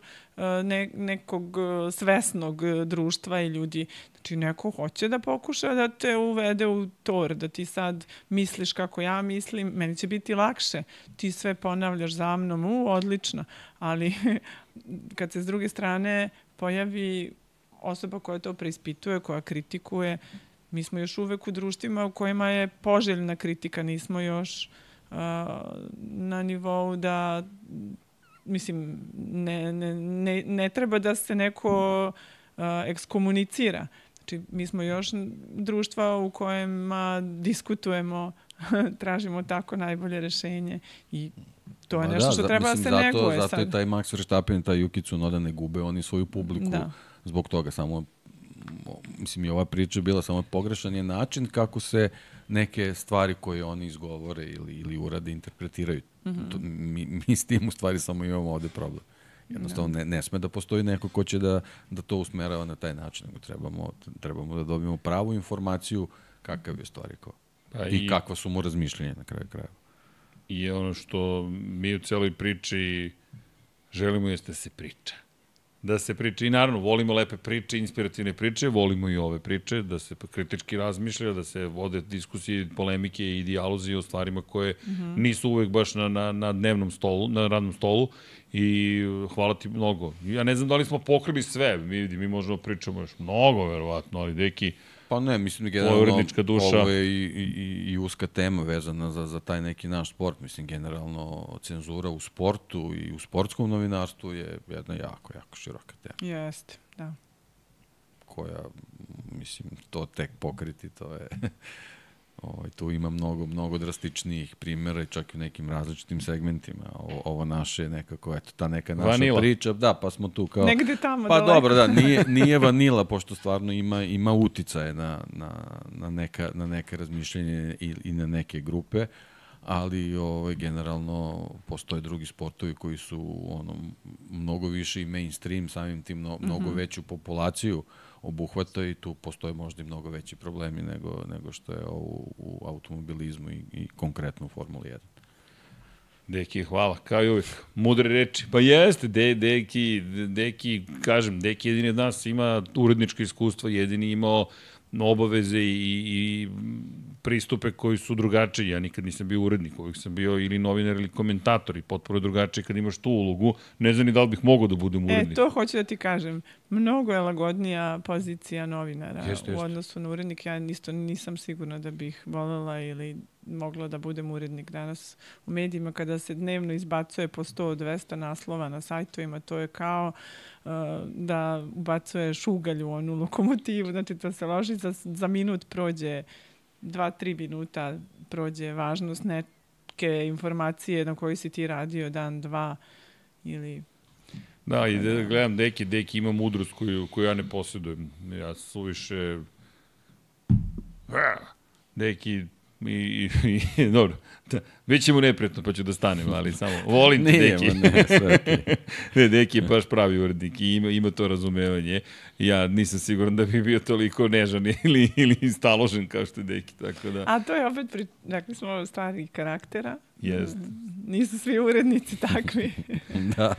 nekog svesnog društva i ljudi. Znači, neko hoće da pokuša da te uvede u tor, da ti sad misliš kako ja mislim, meni će biti lakše. Ti sve ponavljaš za mnom, odlično. Ali kad se s druge strane pojavi osoba koja to preispituje, koja kritikuje, mi smo još uvek u društvima u kojima je poželjna kritika, nismo još na nivou da, mislim, ne treba da se neko ekskomunicira. Znači, mi smo još društva u kojima diskutujemo, tražimo tako najbolje rešenje i to je nešto što treba da se neguje sad. Zato je taj Max Verstappen i taj Yuki Tsunoda ne gube oni svoju publiku zbog toga. Samo, mislim, i ova priča je bila samo pogrešan je način kako se neke stvari koje oni izgovore ili urade interpretiraju. Mi s tim u stvari samo imamo ovde problem. Jednostavno ne sme da postoji neko ko će da to usmerava na taj način, nego trebamo da dobijemo pravu informaciju kakav je stvari ko. I kakva su mu razmišljenja na kraju krajeva. I ono što mi u celoj priči želimo jeste da se priča. Da se priča. I naravno, volimo lepe priče, inspirativne priče, volimo i ove priče, da se kritički razmišlja, da se vode diskusije, polemike i dijalozi o stvarima koje nisu uvek baš na dnevnom stolu, na radnom stolu. I hvala ti mnogo. Ja ne znam da li smo pokrili sve. Mi možemo pričamo još mnogo, verovatno, ali Deki, pa ne, mislim da generalno ovo je i uska tema vezana za taj neki naš sport. Mislim, generalno cenzura u sportu i u sportskom novinarstvu je jedna jako, jako široka tema. Jeste, da. Koja, mislim, to tek pokriti, to je... Tu ima mnogo drastičnijih primjera i čak i u nekim različitim segmentima. Ovo naše nekako, eto, ta neka naša vanila priča. Da, pa smo tu kao... Negde tamo pa daleko. Dobro, da, nije vanila, pošto stvarno ima uticaje na neka razmišljenje i na neke grupe, ali generalno postoje drugi sportovi koji su mnogo više i mainstream, samim tim mnogo veću populaciju obuhvata i tu postoje možda i mnogo veći problemi nego što je u automobilizmu i konkretno u Formuli 1. Deki, hvala, kao i uvijek. Mudre reči. Pa jeste, Deki, kažem, Deki jedini od nas ima uredničko iskustvo, jedini imao obaveze i pristupe koji su drugačiji. Ja nikad nisam bio urednik, uvijek sam bio ili novinar ili komentator i potpuno drugačije kad imaš tu ulogu. Ne znam ni da li bih mogao da budem urednik. To hoću da ti kažem. Mnogo je lagodnija pozicija novinara u odnosu na urednik. Ja nisam sigurna da bih voljela ili mogla da budem urednik danas u medijima kada se dnevno izbacuje po 100-200 naslova na sajtovima. To je kao da ubacuješ ugalj u onu lokomotivu. Znači, to se loži za minut prođe 2-3 minuta prođe važnost neke informacije na kojoj si ti radio dan, dva ili... Da, i da gledam Deki ima mudrost koju ja ne posjedujem. Ja suviše... Deki... Dobro, već ćemo neprijatno pa ću da stanem, ali samo volim te Deki. Ne, Deki je baš pravi urednik i ima to razumevanje. Ja nisam siguran da bi bio toliko nežan ili staložen kao što je Deki, tako da... A to je opet, rekli smo, stvari karaktera. Jest. Nisu svi urednici takvi. Da.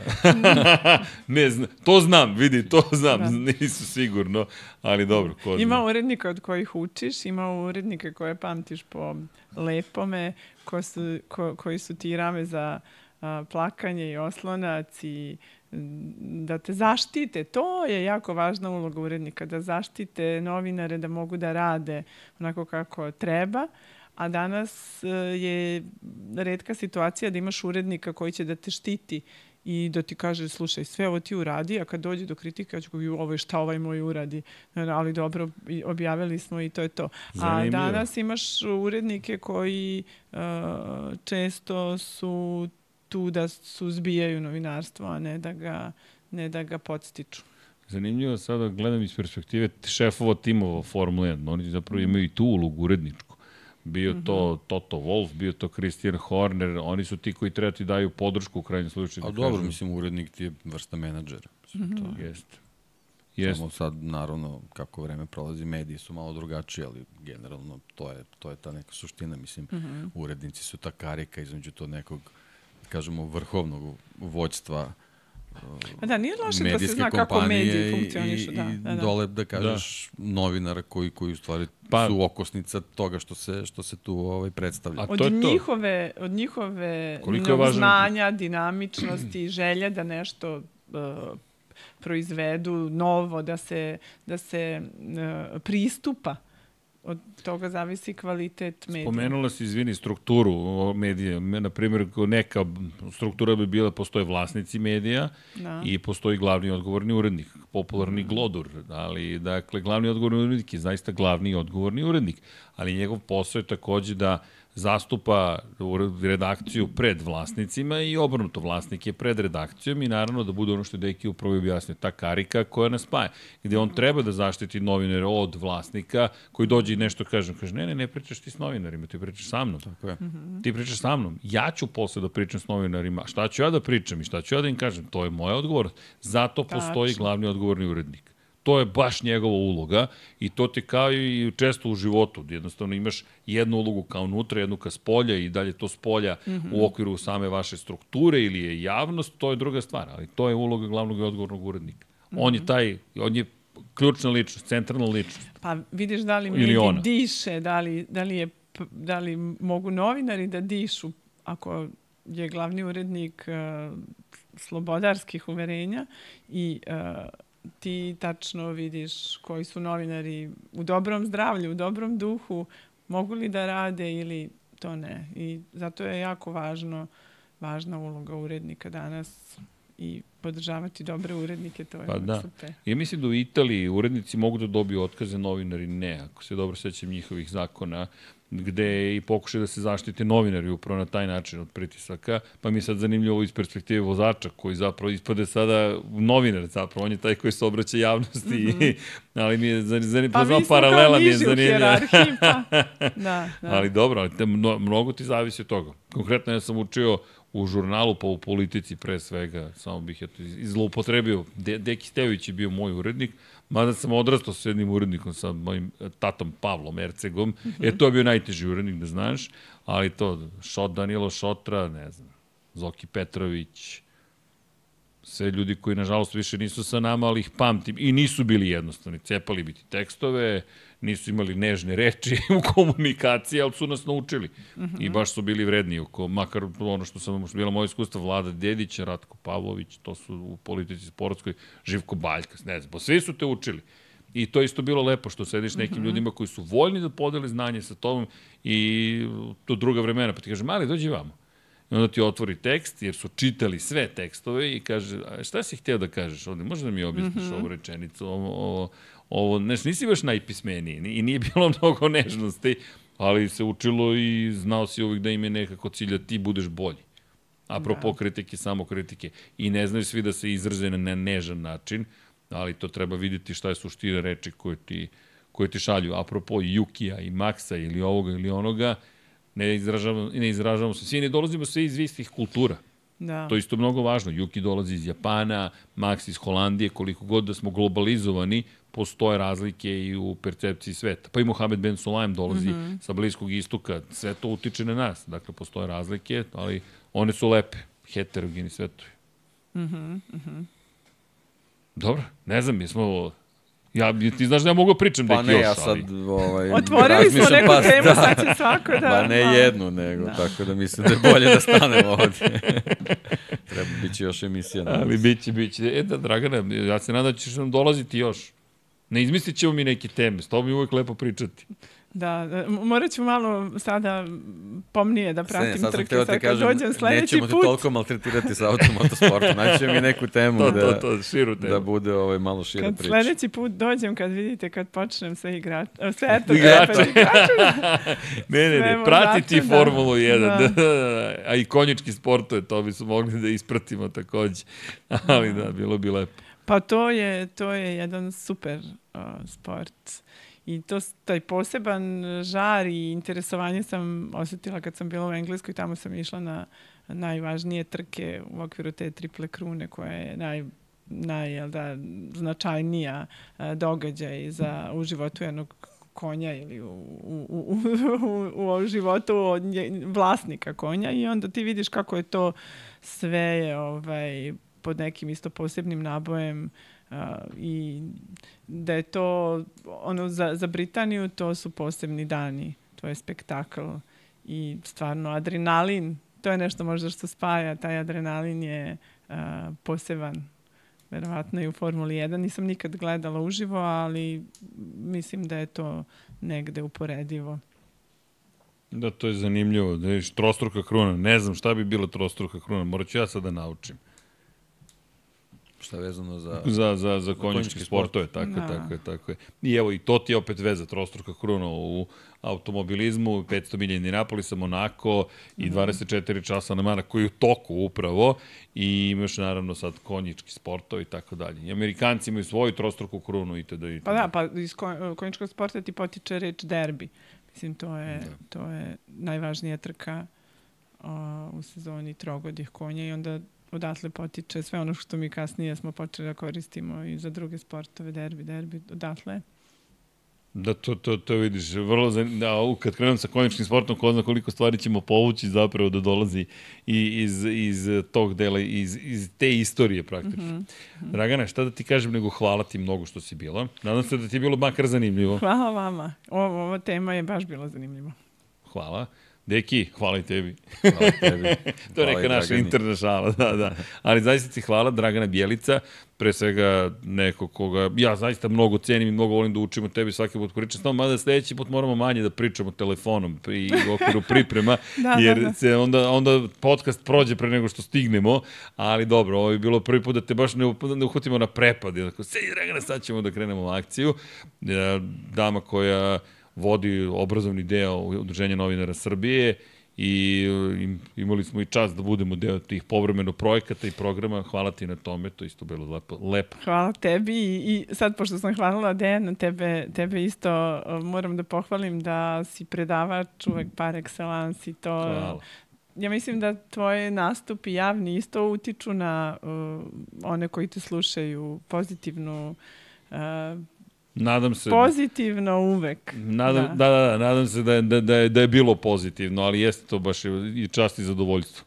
Ne znam, to znam, vidi, to znam, nisu sigurno, ali dobro. Ima urednika od kojih učiš, ima urednike koje pamtiš po lepome, koji su ti rame za plakanje i oslonac i da te zaštite. To je jako važna uloga urednika, da zaštite novinare, da mogu da rade onako kako treba. A danas je retka situacija da imaš urednika koji će da te štiti i da ti kaže, slušaj, sve ovo ti uradi, a kad dođe do kritike, ja ću govoriti, ovo je šta ovaj moj uradi, ali dobro, objavili smo i to je to. Zanimljivo. A danas imaš urednike koji često su tu da suzbijaju novinarstvo, a ne da ga podstiču. Zanimljivo, sada gledam iz perspektive šefova timova Formule 1, oni zapravo imaju i tu ulogu uredničku. Bio to Toto Wolff, bio to Christian Horner, oni su ti koji treba ti daju podršku u krajnjem slučaju. A dobro, mislim, urednik ti je vrsta menadžera. Jeste. Samo sad, naravno, kako vreme prolazi, mediji su malo drugačiji, ali generalno to je ta neka suština. Mislim, urednici su ta karika između to nekog, kažemo, vrhovnog vođstva Da, nije loše da se zna kako mediji funkcionišu. I dole, da kažeš, novinara koji u stvari su okosnica toga što se tu predstavlja. Od njihove znanja, dinamičnosti, želje da nešto proizvedu novo, da se pristupa. Od toga zavisi kvalitet medija. Spomenula si, izvini, strukturu medija. Na primjer, neka struktura bi bila, postoje vlasnici medija i postoji glavni odgovorni urednik, popularni glodur. Ali, dakle, glavni odgovorni urednik je zaista glavni i odgovorni urednik. Ali njegov posao je takođe da zastupa redakciju pred vlasnicima i obrnuto, vlasnik je pred redakcijom i naravno da bude ono što je Deki upravo objasnio, ta karika koja nas spaja, gde on treba da zaštiti novinare od vlasnika koji dođe i nešto kaže, ne pričaš ti s novinarima, ti pričaš sa mnom. Tako je. Ti pričaš sa mnom. Ja ću posle da pričam s novinarima. Šta ću ja da pričam i šta ću ja da im kažem? To je moja odgovornost. Zato postoji glavni odgovorni urednik. To je baš njegova uloga i to ti kao i često u životu. Jednostavno imaš jednu ulogu kao unutra, jednu ka spolja i dalje to spolja u okviru same vaše strukture ili je javnost, to je druga stvar. Ali to je uloga glavnog i odgovornog urednika. On je ključna ličnost, centralna ličnost. Pa vidiš da li mediji diše, da li mogu novinari da dišu ako je glavni urednik slobodarskih uverenja i ti tačno vidiš koji su novinari u dobrom zdravlju, u dobrom duhu, mogu li da rade ili to ne. I zato je jako važna uloga urednika danas i podržavati dobre urednike, to je super. Ja mislim da u Italiji urednici mogu da dobiju otkaze, novinari ne. Ako se dobro sećam njihovih zakona, gde i pokušaju da se zaštite novinari upravo na taj način od pritisaka, pa mi je sad zanimljivo iz perspektive vozača koji zapravo ispade sada novinar zapravo, on je taj koji se obraća javnosti, ali mi je zanimljivo, paralela mi je zanimljiva. Ali dobro, ali mnogo ti zavisi od toga. Konkretno ja sam učio u žurnalu, pa u politici pre svega, samo bih zloupotrebio, Deki Stević je bio moj urednik, mada sam odrastao s jednim urednikom, sa mojim tatom Pavlom Ercegom, to je bio najteži urednik, da znaš, ali to, Danilo Šotra, ne znam, Zoki Petrović, sve ljudi koji, nažalost, više nisu sa nama, ali ih pamtim. I nisu bili jednostavni, cepali biti tekstove, nisu imali nežne reči u komunikaciji, ali su nas naučili. I baš su bili vredni, makar ono što sam bila moja iskustva, Vlada Dedić, Ratko Pavlović, to su u politici sportskoj, Živko Baljka, ne znam, svi su te učili. I to isto bilo lepo što sediš nekim ljudima koji su voljni da podeli znanje sa tobom i to druga vremena, pa ti kaže, mali, dođi vamo. I onda ti otvori tekst, jer su čitali sve tekstove i kaže, šta si htio da kažeš ovde? Može da mi objasniš ovu rečenicu, ovo, nisi baš najpismeniji i nije bilo mnogo nežnosti, ali se učilo i znao si uvijek da im je nekako cilj da ti budeš bolji. Apropo kritike, samo kritike. I ne znaju svi da se izraze na nežan način, ali to treba vidjeti šta je suština reči koje ti šalju. Apropo Jukija i Maksa ili ovoga ili onoga, ne izražavamo se. Svi ne dolazimo sve iz istih kultura. Da. To je isto mnogo važno. Juki dolazi iz Japana, Max iz Holandije, koliko god da smo globalizovani, postoje razlike i u percepciji sveta. Pa i Mohamed Ben Sulayem dolazi sa Bliskog istoka, sve to utiče na nas. Dakle, postoje razlike, ali one su lepe, heterogeni svetovi. Dobro, ne znam, mi smo... ti znaš da ja mogu pričam da je još, ali... Otvorili smo neku temu, sad će svako da... Pa ne jednu, nego, tako da mislim da je bolje da stanemo ovdje. Treba biti još emisija. Ali biće. Dragana, ja se nadam da ćeš nam dolaziti još. Ne izmislit ćemo mi neke teme, s tobom je uvijek lepo pričati. Da, morat ću malo sada pomnije da pratim trke, sad kad dođem sledeći put. Nećemo te toliko maltretirati sa automotosportom, naći mi neku temu da bude malo šira priča. Kad sledeći put dođem, kad vidite, kad počnem sa igračima. Ne, pratiti Formulu 1, a i konjički sportove, to bi su mogli da ispratimo takođe, ali da, bilo bi lepo. Pa to je jedan super sport. I taj poseban žar i interesovanje sam osetila kad sam bila u Engleskoj. Tamo sam išla na najvažnije trke u okviru te triple krune koja je značajnija događaj u životu jednog konja ili u životu vlasnika konja i onda ti vidiš kako je to sve pod nekim isto posebnim nabojem i da je to za Britaniju to su posebni dani, to je spektakl i stvarno adrenalin, to je nešto možda što spaja, taj adrenalin je poseban, verovatno i u Formuli 1, nisam nikad gledala uživo, ali mislim da je to negde uporedivo. Da, to je zanimljivo, da vidiš trostruka kruna, ne znam šta bi bila trostruka kruna, morat ću ja sad da naučim. Šta je vezano za konjički sportove, tako je. I evo, i to ti je opet veza, trostruka kruna u automobilizmu, 500 milija Indianapolisa, Monako i 24 časa na Mara, koji je u toku upravo, i imaš naravno sad konjički sportove i tako dalje. I Amerikanci imaju svoju trostruku krunu itd. Pa da, pa iz konjičkog sporta ti potiče reč derbi. Mislim, to je najvažnija trka u sezoni trogodih konja i onda odatle potiče sve ono što mi kasnije smo počeli da koristimo i za druge sportove, derbi, odatle. Da, to vidiš, vrlo zanimljivo. Kad krenem sa konjičkim sportom, ko zna koliko stvari ćemo povući zapravo da dolazi iz tog dela, iz te istorije praktično. Dragana, šta da ti kažem nego hvala ti mnogo što si bila. Nadam se da ti je bilo makar zanimljivo. Hvala vama. Ova tema je baš bila zanimljiva. Hvala. Deki, hvala i tebi. Hvala tebi. To je neka naša interna šala, da. Ali zaista ti hvala, Dragana Bjelica, pre svega neko koga ja zaista mnogo cenim i mnogo volim da učim od tebi svaki put pričam s tom, mada sledeći put moramo manje da pričamo telefonom u okviru priprema, jer se onda podcast prođe pre nego što stignemo, ali dobro, ovo je bilo prvi put da te baš ne uhvatimo na prepad. Sedi Dragana, sad ćemo da krenemo u akciju. Dama koja vodi obrazovni deo Udruženja novinara Srbije i imali smo i čast da budemo deo tih povremeno projekata i programa. Hvala ti na tome, to isto bilo lepo. Hvala tebi i sad pošto sam hvalila Dejan, tebe isto moram da pohvalim da si predavač uvek par excellence i to. Hvala. Ja mislim da tvoje nastupi javni isto utiču na one koji te slušaju pozitivnu Nadam se. Pozitivno uvek. Nadam se da je bilo pozitivno, ali jeste to baš i čast i zadovoljstvo.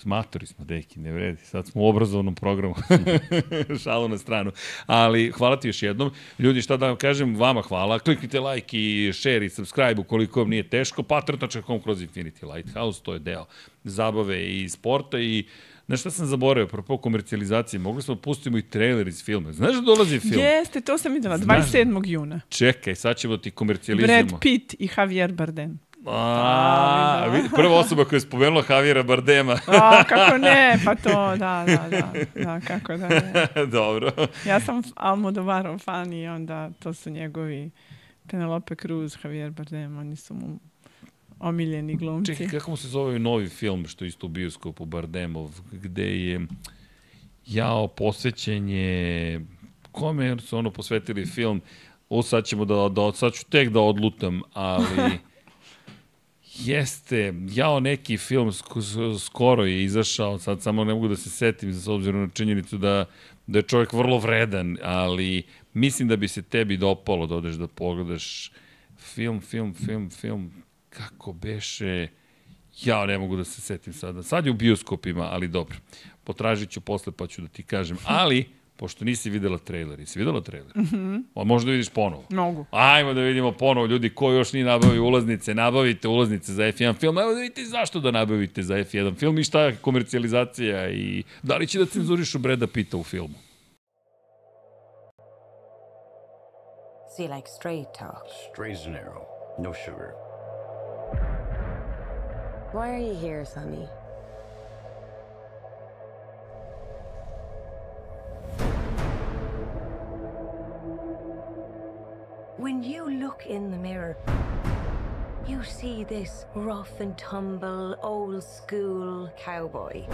Matori smo, deki, ne vredi. Sad smo u obrazovnom programu. Šalu na stranu. Ali hvala ti još jednom. Ljudi, šta da vam kažem, vama hvala. Kliknite like i share i subscribe ukoliko vam nije teško. Patreon.com kroz Infinity Lighthouse, to je deo zabave i sporta i nešto sam zaboravio, apropo komercijalizacije, mogli smo pustimo i trailer iz filma. Znaš da dolazi film? Jeste, to sam videla, 27. juna. Čekaj, sad ćemo ti komercijalizujemo. Brad Pitt i Javier Bardem. Prva osoba koja je spomenula Javiera Bardema. Kako ne, pa to, da, kako da ne. Dobro. Ja sam Almodovarov fan i onda to su njegovi Penelope Cruz, Javier Bardem, oni su mu omiljeni glumci. Čekaj, kako mu se zove novi film što isto u bioskopu Bardemov, gde je posvećen je kome su ono posvetili film, sad ću tek da odlutam, ali jeste, neki film skoro je izašao, sad samo ne mogu da se setim s obzirom na činjenicu da je čovjek vrlo vredan, ali mislim da bi se tebi dopalo da odeš da pogledaš film, kako beše, ne mogu da se setim sada. Sad je u bioskopima, ali dobro. Potražit ću posle pa ću da ti kažem. Ali, pošto nisi videla trailer, jesi videla trailer? Možda vidiš ponovo. Mogu. Ajmo da vidimo ponovo, ljudi, ko još nije nabavio ulaznice, nabavite ulaznice za F1 film. Evo da vidite zašto da nabavite za F1 film i šta je komercijalizacija i da li će da cenzurišu Brada Pitta u filmu. So you like straight talk? Straight as an arrow, no sugar. Why are you here, Sonny? When you look in the mirror, you see this rough and tumble, old school cowboy.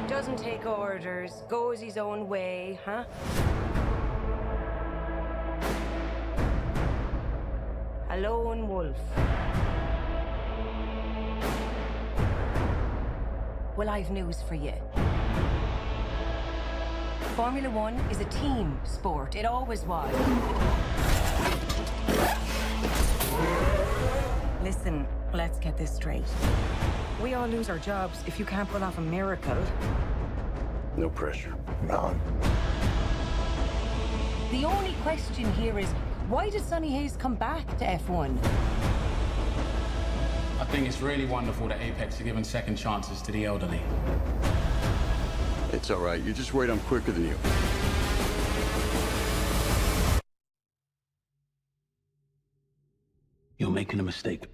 Doesn't take orders, goes his own way, huh? A lone wolf. Well, I've news for you. Formula One is a team sport. It always was. Listen, let's get this straight. We all lose our jobs if you can't pull off a miracle. No pressure. None. The only question here is, why did Sonny Hayes come back to F1? I think it's really wonderful that Apex are giving second chances to the elderly. It's all right. You just wait. I'm quicker than you. You're making a mistake,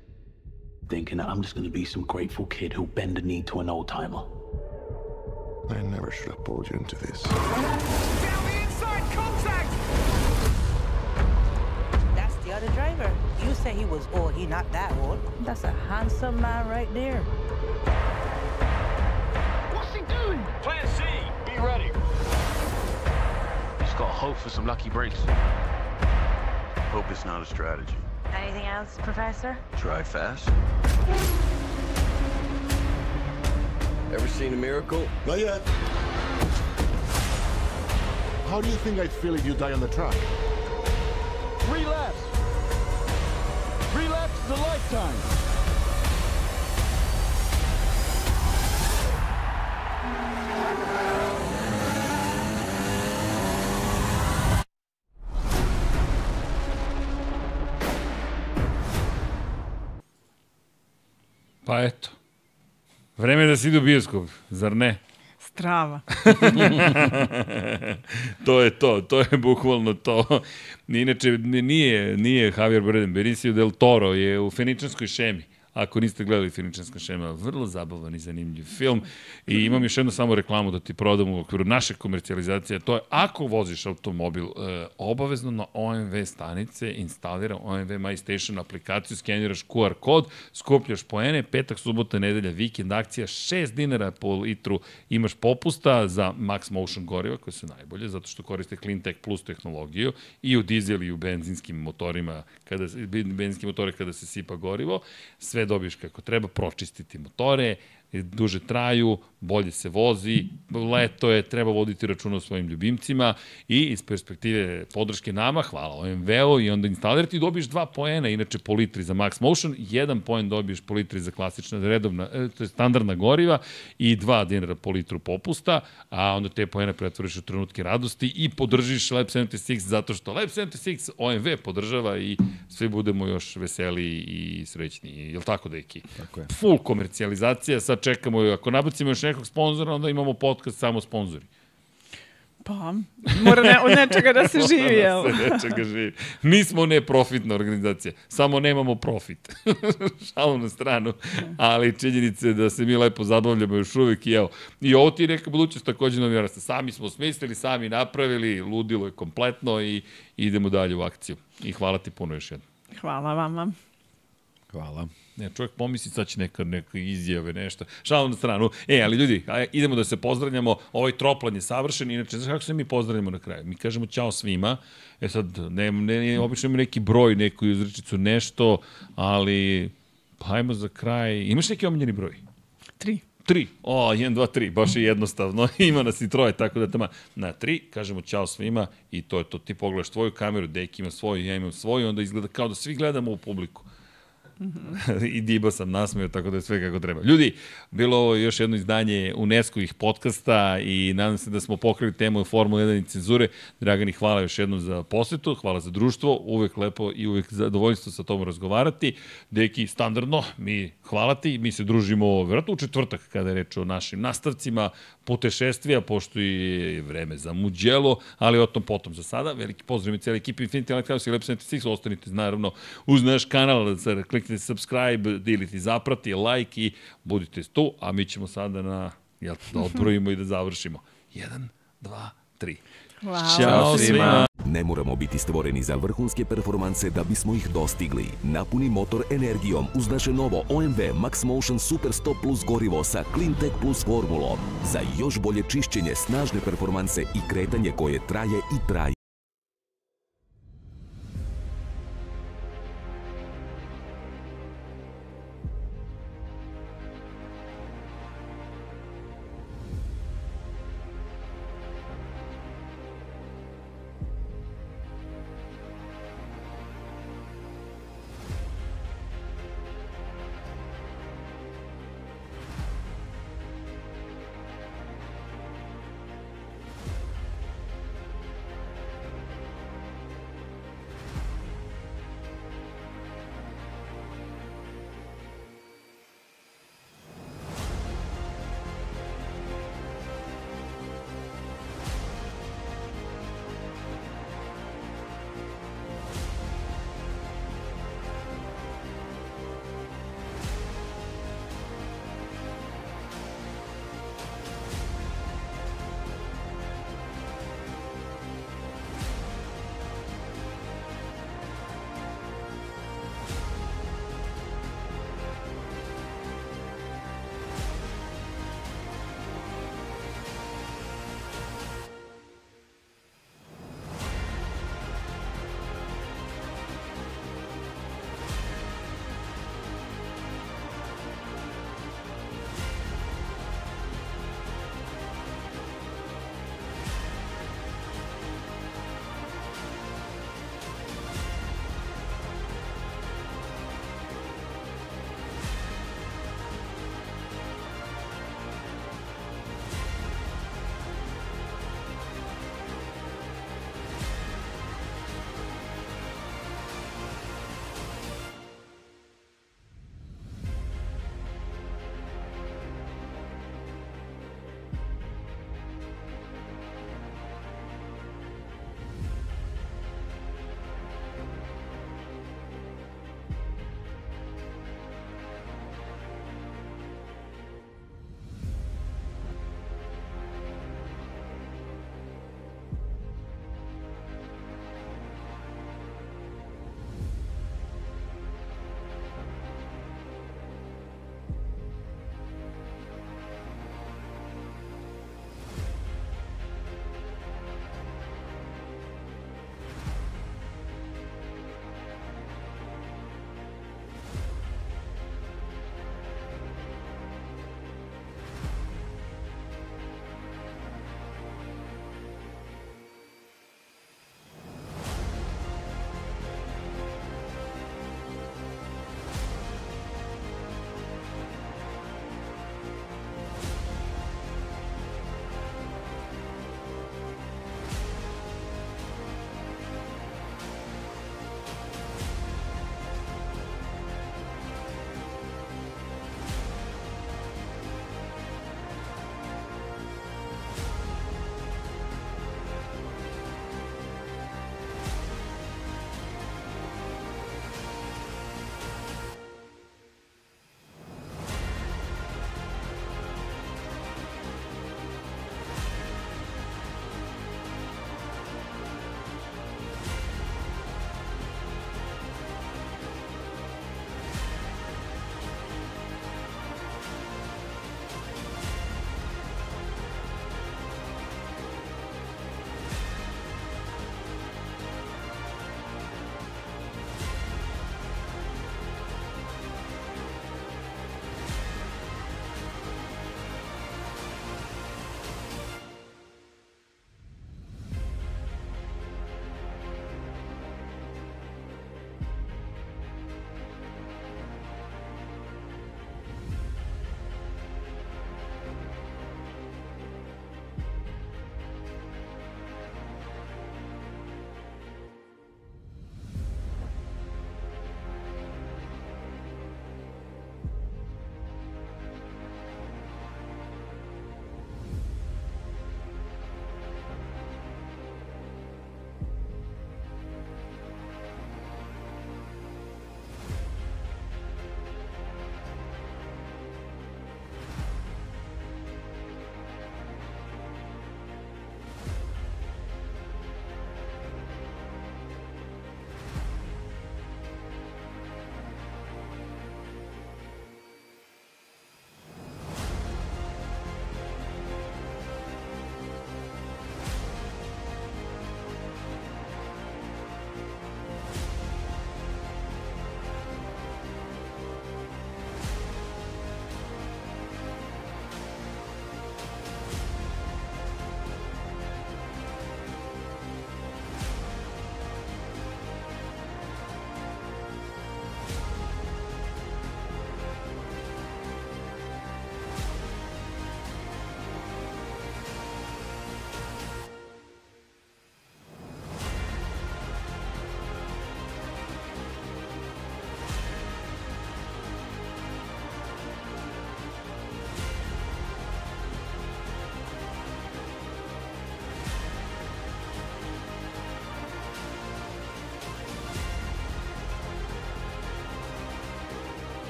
thinking that I'm just gonna be some grateful kid who'll bend the knee to an old timer. I never should have pulled you into this. Down the inside, contact! That's the other driver. You say he was old, he not that old. That's a handsome man right there. What's he doing? Plan C, be ready. Just gotta hope for some lucky breaks. Hope it's not a strategy. Anything else, Professor? Try fast. Ever seen a miracle? Not yet. How do you think I'd feel if you die on the track? 3 laps. 3 laps is a lifetime. Pa eto. Vreme je da se ide u bioskop, zar ne? Strava. To je bukvalno to. Inače, nije Javier Bardem, Benicio del Toro je u Feničanskoj šemi. Ako niste gledali Feničanska šema, vrlo zabavan i zanimljiv film. I imam još jednu samo reklamu da ti prodam u okviru naše komercijalizacije. To je ako voziš automobil, obavezno na OMV stanice instalira OMV MyStation aplikaciju, skeniraš QR kod, skupljaš poene, petak, subota, nedelja, vikend, akcija, $6 po litru imaš popusta za Max Motion goriva, koje su najbolje, zato što koriste CleanTech Plus tehnologiju i u dizel i u benzinskim motorima, benzinski motore kada se sipa gorivo, sve dobiješ kako treba, pročistiti motore, duže traju, bolje se vozi, leto je, treba voditi računa o svojim ljubimcima i iz perspektive podrške nama, hvala OMV-u i onda instalirati i dobiješ 2 poena, inače po litri za Max Motion, 1 poen dobiješ po litri za klasična redovna, to je standardna goriva i $2 po litru popusta, a onda te poene pretvoriš u trenutke radosti i podržiš Lab 76 zato što Lab 76 OMV podržava i svi budemo još veseliji i srećniji. Je li tako, deki? Tako je. Full komercijalizacija, sad čekamo, ako nabacimo još nekog sponzora, onda imamo podcast samo sponzori. Pa, mora od nečega da se živi, jel? Da se nečega živi. Nismo neprofitna organizacija, samo nemamo profit. Šalu na stranu, ali činjenice da se mi lepo zabavljamo još uvijek i evo. I ovo ti je neka budućnost takođe novinarstva. Sami smo smislili, sami napravili, ludilo je kompletno i idemo dalje u akciju. I hvala ti puno još jedno. Hvala vama. Hvala. Ne, čovjek pomisli sad će neka izjave, nešto. Šalu na stranu. Ali ljudi, idemo da se pozdravljamo. Ovaj troplan je savršen. Inače, znaš kako se mi pozdravljamo na kraju? Mi kažemo ćao svima. Sad, obično ima neki broj, neku izrečicu, nešto, ali hajmo za kraj. Imaš neki omiljeni broj? 3. 3. 1, 2, 3. Baš je jednostavno. Ima nas i 3, tako da tamo na 3 kažemo ćao svima i to je to. Ti pogledaš tvoju kameru, Deki ima svoju, ja imam svoju, onda izgleda kao da svi gledamo u publiku. I Diba sam nasmeo, tako da je sve kako treba. Ljudi, bilo ovo još jedno izdanje UNESCO-ih podcasta i nadam se da smo pokrili temu Formula 1 i cenzure. Dragani, hvala još jednom za posetu, hvala za društvo, uvek lepo i uvek zadovoljstvo sa tom razgovarati. Deki, standardno, hvala ti, mi se družimo vjerojatno u četvrtak kada je reč o našim nastavcima, putešestvija, pošto je vreme za Mugello, ali o tom potom za sada. Veliki pozdrav i cijeli ekipi Infinity Lighthouse i Lab 76, ostanite naravno uz naš kanal, kliknite subscribe, delite, zaprati, like i budite tu, a mi ćemo sada da odbrojimo i da završimo. 1, 2, 3. Ćao svima! Ne moramo biti stvoreni za vrhunske performanse da bismo ih dostigli. Napuni motor energijom uz naše novo OMV Max Motion Super 100 Plus gorivo sa CleanTech Plus formulom. Za još bolje čišćenje, snažne performanse i kretanje koje traje i traje.